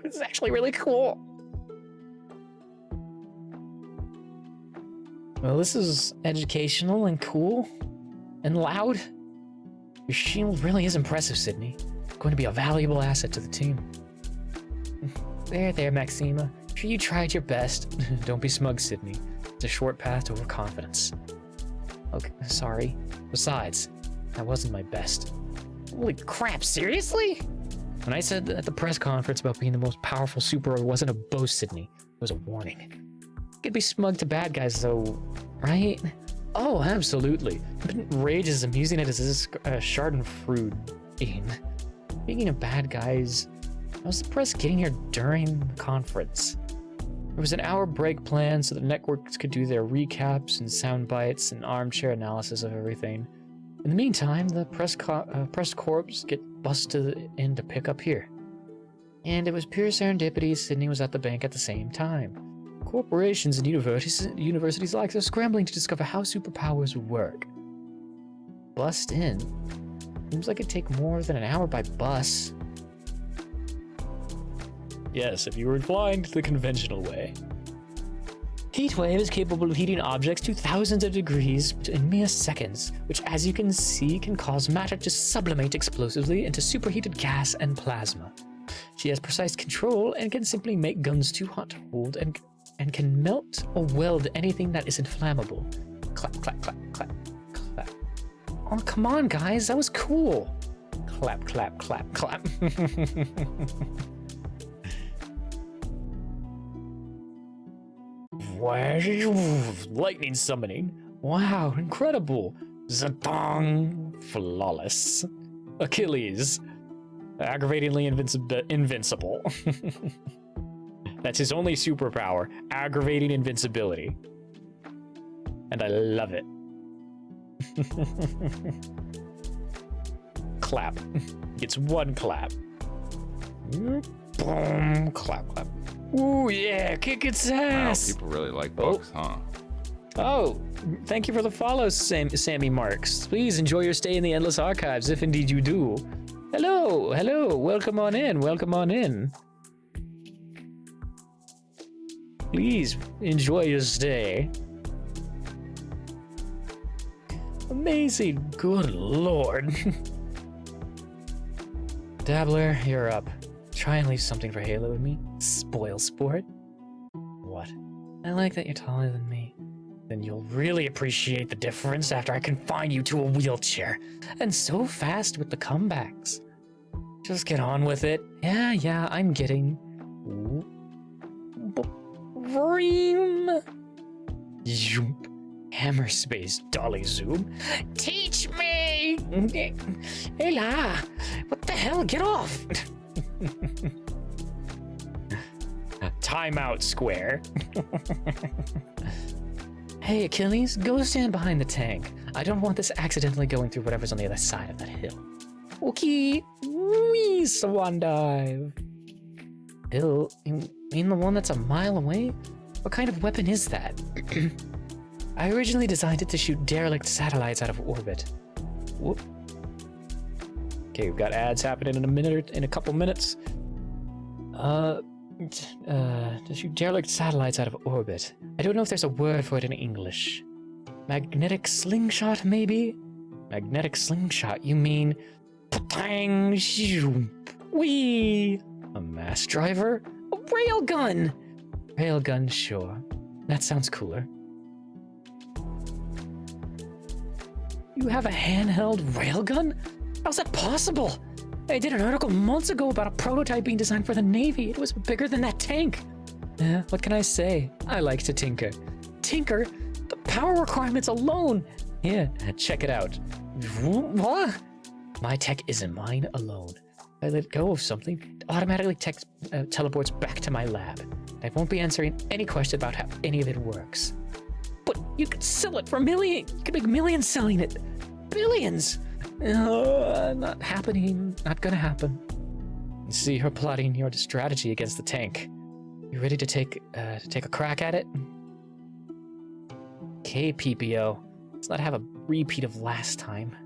This is actually really cool. Well, this is educational and cool and loud. Your shield really is impressive, Sydney. going to be a valuable asset to the team. There, Maxima. Sure, you tried your best. Don't be smug, Sydney. It's a short path to overconfidence. Okay, sorry. Besides, that wasn't my best. Holy crap, seriously? When I said at the press conference about being the most powerful super, it wasn't a boast, Sydney. It was a warning. You could be smug to bad guys, though, right? Oh, absolutely. Rage is amusing it as a schadenfreude. Speaking of bad guys, how's the press getting here during the conference? There was an hour break planned so the networks could do their recaps and sound bites and armchair analysis of everything. In the meantime, the press corps get busted in to pick up here. And it was pure serendipity Sydney was at the bank at the same time. Corporations and universities like are scrambling to discover how superpowers work. Bust in? Seems like it'd take more than an hour by bus. Yes, if you were flying the conventional way. Heatwave is capable of heating objects to thousands of degrees in mere seconds, which, as you can see, can cause matter to sublimate explosively into superheated gas and plasma. She has precise control and can simply make guns too hot to hold and can melt or weld anything that is inflammable. Clap, clap, clap, clap, clap. Oh, come on, guys, that was cool. Clap, clap, clap, clap. Lightning summoning. Wow, incredible. Zatong. Flawless. Achilles. Aggravatingly invincible. That's his only superpower. Aggravating invincibility. And I love it. Clap. It's one clap. Boom. Clap, clap. Ooh, yeah, kick its Wow, ass. people really like books, huh? Oh, thank you for the follow, Sammy Marks. Please enjoy your stay in the Endless Archives, if indeed you do. Hello, welcome on in. Please enjoy your stay. Amazing, good lord. Dabbler, you're up. Try and leave something for Halo with me. Spoil sport. What? I like that you're taller than me. Then you'll really appreciate the difference after I confine you to a wheelchair. And so fast with the comebacks. Just get on with it. Yeah, I'm getting... Ream! Zoom. Hammer space dolly zoom. Teach me! Aaah! What the hell? Get off! Timeout square. Hey, Achilles, go stand behind the tank. I don't want this accidentally going through whatever's on the other side of that hill. Okay, wee, swan dive. Hill? You mean the one that's a mile away? What kind of weapon is that? I originally designed it to shoot derelict satellites out of orbit. Whoop. Okay, we've got ads happening in a couple minutes. To shoot derelict satellites out of orbit. I don't know if there's a word for it in English. Magnetic slingshot, maybe? Magnetic slingshot, you mean... Patang, zoom, wee! A mass driver? A railgun! Railgun, sure. That sounds cooler. You have a handheld railgun? How's that possible? I did an article months ago about a prototype being designed for the Navy. It was bigger than that tank. What can I say? I like to tinker. Tinker? The power requirements alone! Here, check it out. What? My tech isn't mine alone. If I let go of something, it automatically teleports back to my lab. I won't be answering any question about how any of it works. But you could sell it for millions. You could make millions selling it. Billions! Not happening. Not gonna happen. See her plotting your strategy against the tank. You ready to take a crack at it? Okay, PPO. Let's not have a repeat of last time.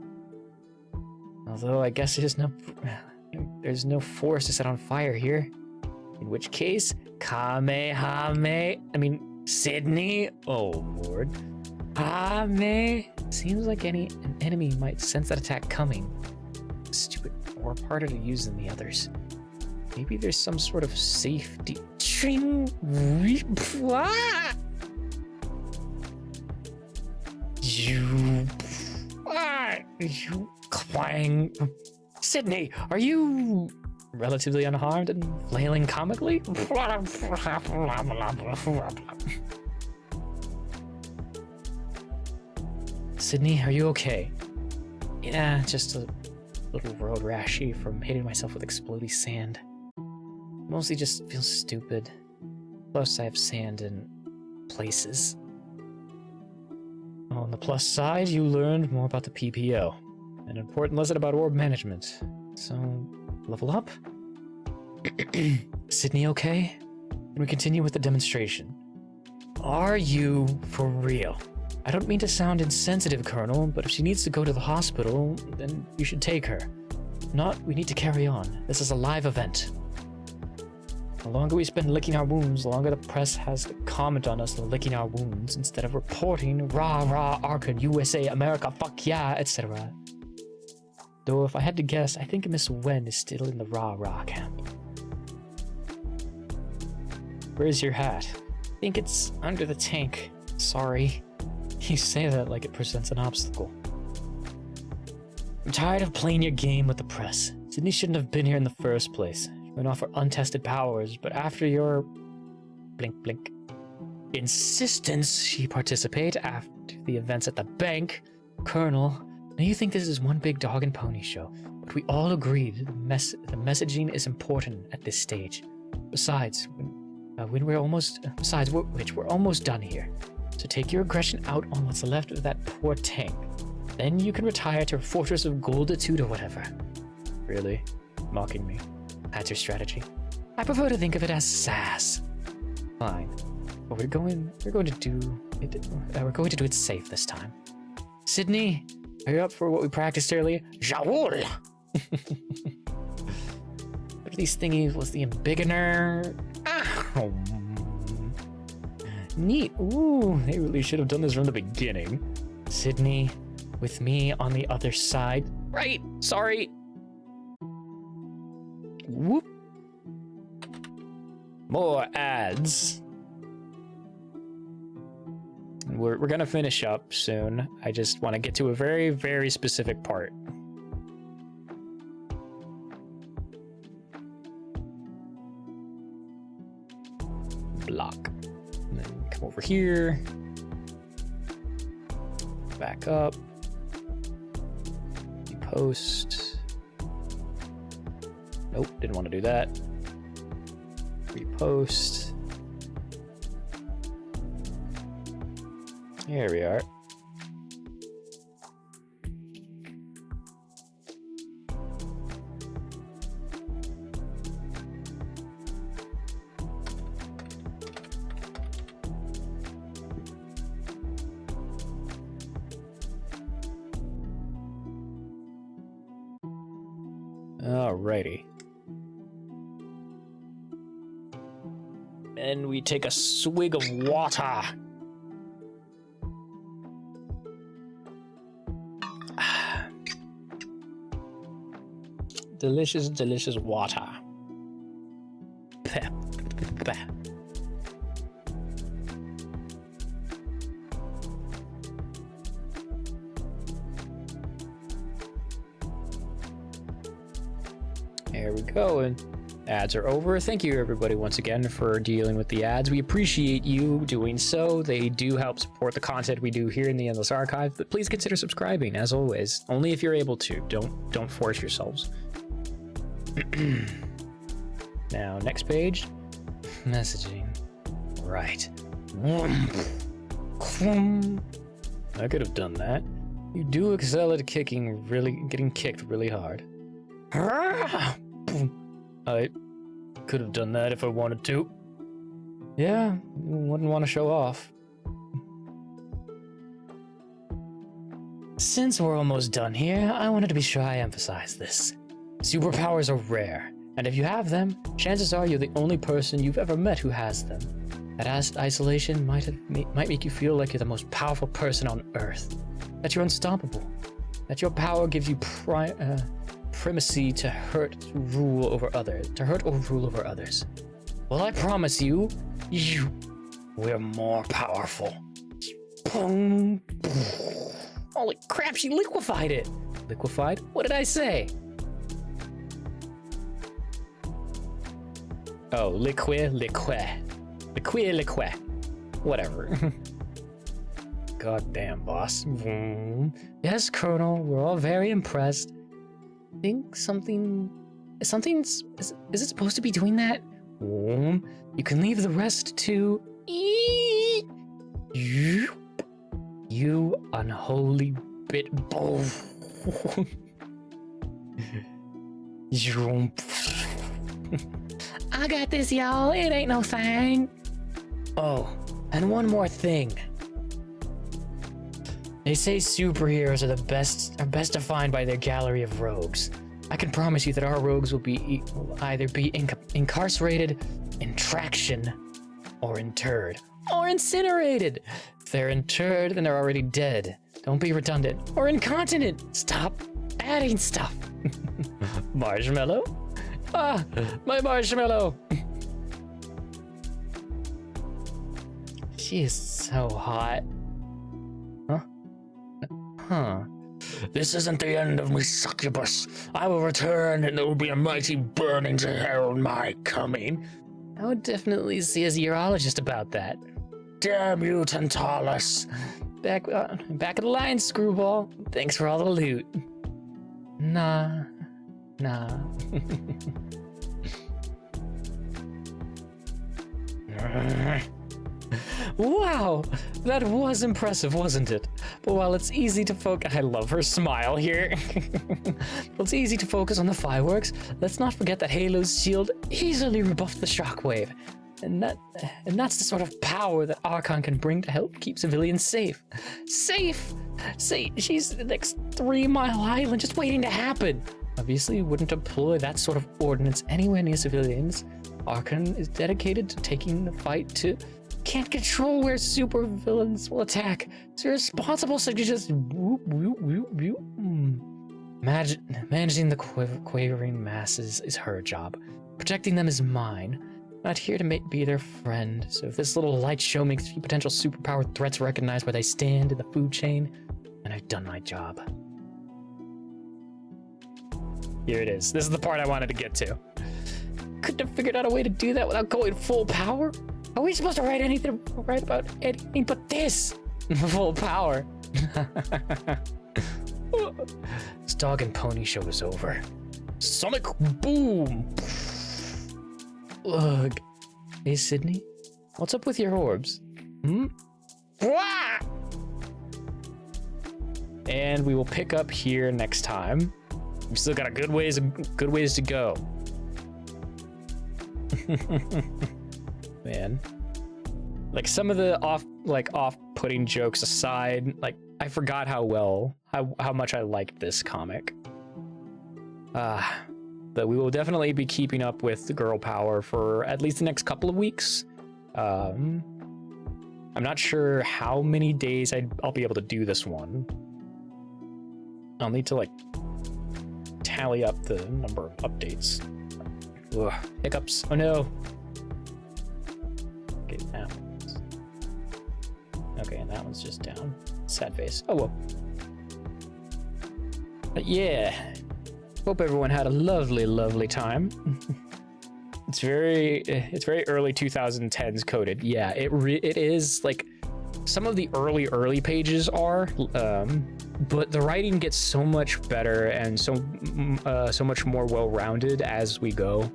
Although I guess there's no force to set on fire here. In which case, Sydney. Oh lord. Seems like an enemy might sense that attack coming. Stupid or harder to use than the others. Maybe there's some sort of safety. You clang. Sydney, are you relatively unharmed and flailing comically? Sydney, are you okay? Yeah, just a little road rashy from hitting myself with exploding sand. Mostly just feels stupid. Plus, I have sand in places. On the plus side, you learned more about the PPO. An important lesson about orb management. So, level up? Sydney, okay? Can we continue with the demonstration? Are you for real? I don't mean to sound insensitive, Colonel, but if she needs to go to the hospital, then you should take her. If not, we need to carry on. This is a live event. The longer we spend licking our wounds, the longer the press has to comment on us licking our wounds instead of reporting rah rah Arkin, USA, America, fuck yeah, etc. Though if I had to guess, I think Miss Wen is still in the rah rah camp. Where's your hat? I think it's under the tank. Sorry. You say that like it presents an obstacle. I'm tired of playing your game with the press. Sydney shouldn't have been here in the first place. She went off for untested powers, but after your blink blink insistence she participate after the events at the bank, Colonel, now you think this is one big dog and pony show, but we all agreed the messaging is important at this stage. Besides, we're almost done here. So take your aggression out on what's left of that poor tank. Then you can retire to a Fortress of Golditude or whatever. Really? Mocking me? That's your strategy? I prefer to think of it as sass. Fine. But we're going to do it safe this time. Sydney, are you up for what we practiced earlier? Jawohl! What are these thingies? Was the embiggener? Oh. Neat. Ooh, they really should have done this from the beginning. Sydney, with me on the other side. Right, sorry. Whoop. More ads. We're gonna finish up soon. I just want to get to a very, very specific part. Block. And then come over here. Back up. Repost. Nope, didn't want to do that. Repost. Here we are. Alrighty. And we take a swig of water. Delicious, delicious water. There we go, and ads are over. Thank you everybody once again for dealing with the ads. We appreciate you doing so. They do help support the content we do here in the Endless Archive, but please consider subscribing as always. Only if you're able to. Don't force yourselves. Now, next page. Messaging. Right. I could have done that. You do excel at getting kicked really hard. I could have done that if I wanted to. Yeah, wouldn't want to show off. Since we're almost done here, I wanted to be sure I emphasize this. Superpowers are rare, and if you have them, chances are you're the only person you've ever met who has them. That isolation might make you feel like you're the most powerful person on Earth. That you're unstoppable. That your power gives you supremacy to hurt or rule over others. Well, I promise you, we're more powerful. Boom. Holy crap, she liquefied it. Liquefied? What did I say? Oh, lique. Whatever. Goddamn, boss. Yes, Colonel, we're all very impressed. Think is it supposed to be doing that? You can leave the rest to you unholy bit. I got this, y'all. It ain't no thing. Oh, and one more thing. They say superheroes are best defined by their gallery of rogues. I can promise you that our rogues will either be incarcerated, in traction, or interred, or incinerated. If they're interred, then they're already dead. Don't be redundant or incontinent. Stop adding stuff. Marshmallow? Ah, my marshmallow. She is so hot. Huh. This isn't the end of me, succubus. I will return, and there will be a mighty burning to herald my coming. I would definitely see a urologist about that. Damn you, Tantalus. Back of the line, Screwball. Thanks for all the loot. Nah. Wow, that was impressive, wasn't it? But while it's easy to focus, I love her smile here. Well, it's easy to focus on the fireworks. Let's not forget that Halo's shield easily rebuffed the shockwave, and that's the sort of power that Archon can bring to help keep civilians safe. Safe. She's the next 3 Mile Island, just waiting to happen. Obviously, wouldn't deploy that sort of ordnance anywhere near civilians. Archon is dedicated to taking the fight to. Can't control where super villains will attack. It's irresponsible, so you just managing the quavering masses is her job. Protecting them is mine. I'm not here to be their friend. So if this little light show makes potential superpower threats recognize where they stand in the food chain, then I've done my job. Here it is. This is the part I wanted to get to. Couldn't have figured out a way to do that without going full power? Are we supposed to write about anything but this? Full power. This dog and pony show is over. Sonic boom! Ugh. Hey, Sydney? What's up with your orbs? Wah! And we will pick up here next time. We still got a good ways to go. Man, like some of the off-putting jokes aside, like I forgot how much I liked this comic. But we will definitely be keeping up with the Grrl Power for at least the next couple of weeks. I'm not sure how many days I'll be able to do this one. I'll need to tally up the number of updates. Ugh, hiccups. Oh no. Okay, and that one's just down. Sad face. Oh well. But yeah. Hope everyone had a lovely time. It's very early 2010s coded. Yeah, it is like some of the early pages are, but the writing gets so much better and so much more well-rounded as we go.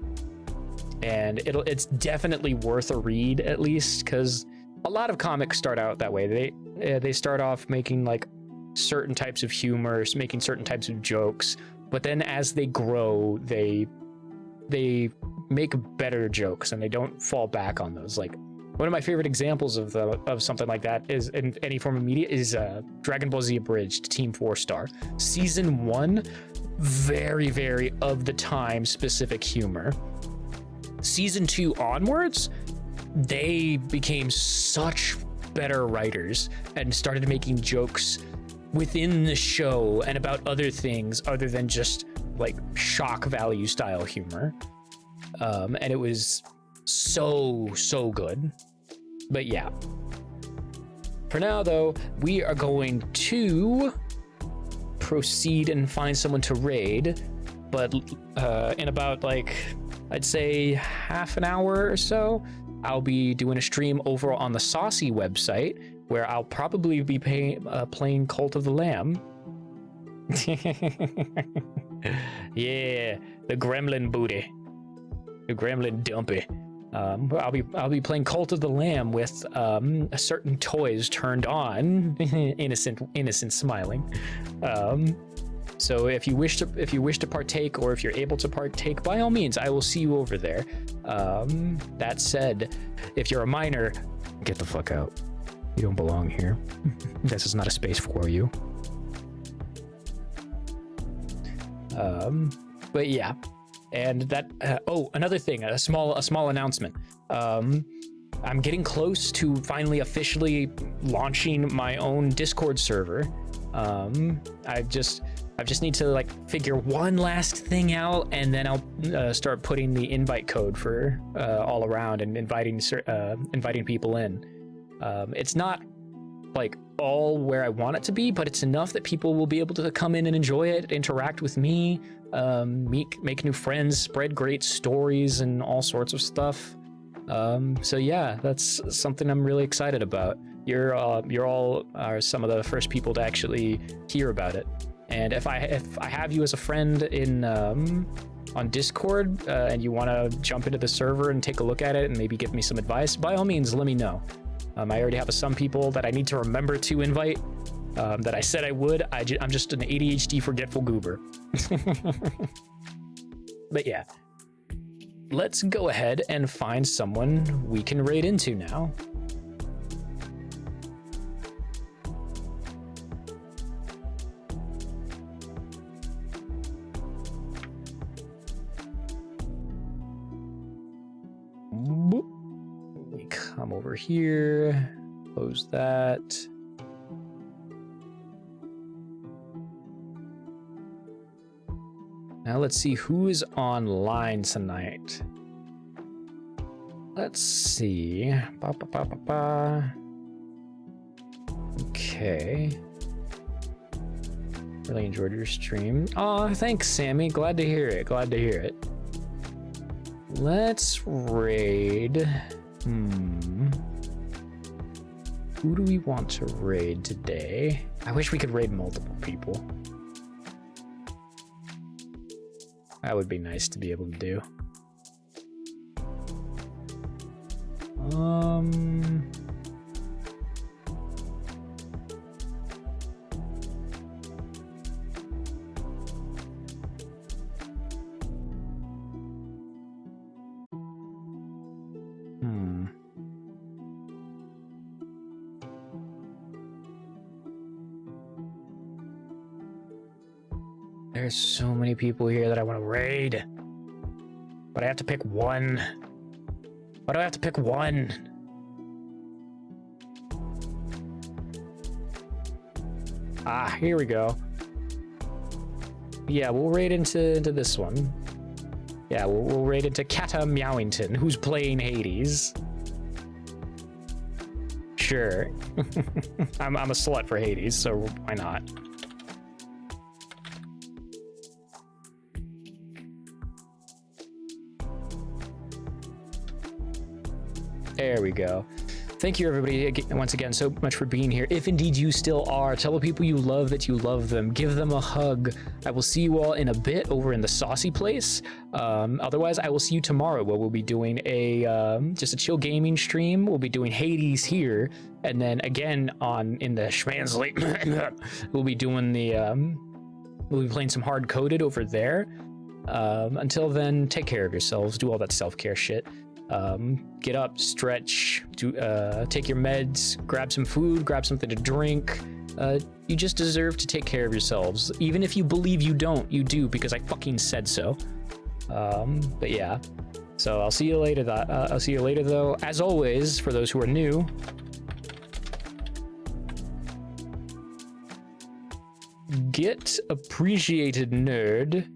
And it's definitely worth a read, at least, because a lot of comics start out that way. They start off making certain types of humor, making certain types of jokes, but then as they grow, they make better jokes and they don't fall back on those. Like one of my favorite examples of something like that is in any form of media is Dragon Ball Z Abridged Team 4-Star Season 1. Very of the time specific humor. Season 2 onwards, they became such better writers and started making jokes within the show and about other things other than just like shock value style humor. And it was so good. But yeah. For now though, we are going to proceed and find someone to raid, but in about like, I'd say half an hour or so, I'll be doing a stream over on the Saucy website where I'll probably be playing Cult of the Lamb. Yeah, the gremlin booty. The gremlin dumpy. I'll be playing Cult of the Lamb with certain toys turned on, innocent smiling. So if you wish to partake, or if you're able to partake, by all means, I will see you over there. That said, if you're a minor, get the fuck out. You don't belong here. This is not a space for you. But yeah. And that, oh, another thing, a small announcement. I'm getting close to finally officially launching my own Discord server. I just need to like figure one last thing out, and then I'll start putting the invite code for all around and inviting people in. It's not like all where I want it to be, but it's enough that people will be able to come in and enjoy it, interact with me, make new friends, spread great stories and all sorts of stuff. So yeah, that's something I'm really excited about. You're all are some of the first people to actually hear about it. And if I have you as a friend in on Discord, and you want to jump into the server and take a look at it and maybe give me some advice, by all means, let me know. I already have some people that I need to remember to invite, that I said I would. I'm just an ADHD forgetful goober. But yeah, let's go ahead and find someone we can raid into now. Come over here, close that. Now let's see who is online tonight. Let's see. Okay. Really enjoyed your stream. Oh, thanks, Sammy. Glad to hear it. Glad to hear it. Let's raid. Who do we want to raid today? I wish we could raid multiple people. That would be nice to be able to do. There's so many people here that I want to raid, but I have to pick one. Why do I have to pick one? Ah, here we go. Yeah, we'll raid into this one. Yeah, we'll raid into Kata Meowington, who's playing Hades. Sure. I'm a slut for Hades, so why not? There we go. Thank you, everybody, once again, so much for being here. If indeed you still are, tell the people you love that you love them. Give them a hug. I will see you all in a bit over in the Saucy place. Otherwise, I will see you tomorrow, where we'll be doing just a chill gaming stream. We'll be doing Hades here, and then again in the Schmansley, we'll be doing we'll be playing some hard coded over there. Until then, take care of yourselves. Do all that self-care shit. Get up, stretch, take your meds, grab some food, grab something to drink. You just deserve to take care of yourselves. Even if you believe you don't, you do, because I fucking said so. But yeah, so I'll see you later. I'll see you later though. As always, for those who are new, get appreciated, nerd.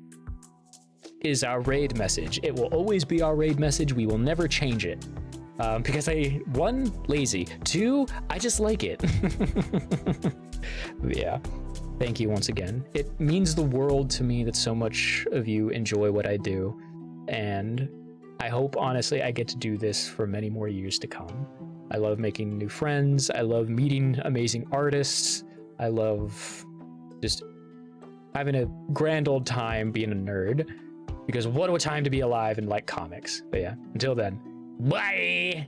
is our raid message. It will always be our raid message. We will never change it. Because one, lazy. Two, I just like it. Yeah. Thank you once again. It means the world to me that so much of you enjoy what I do. And I hope, honestly, I get to do this for many more years to come. I love making new friends. I love meeting amazing artists. I love just having a grand old time being a nerd. Because what a time to be alive and like comics. But yeah, until then, bye!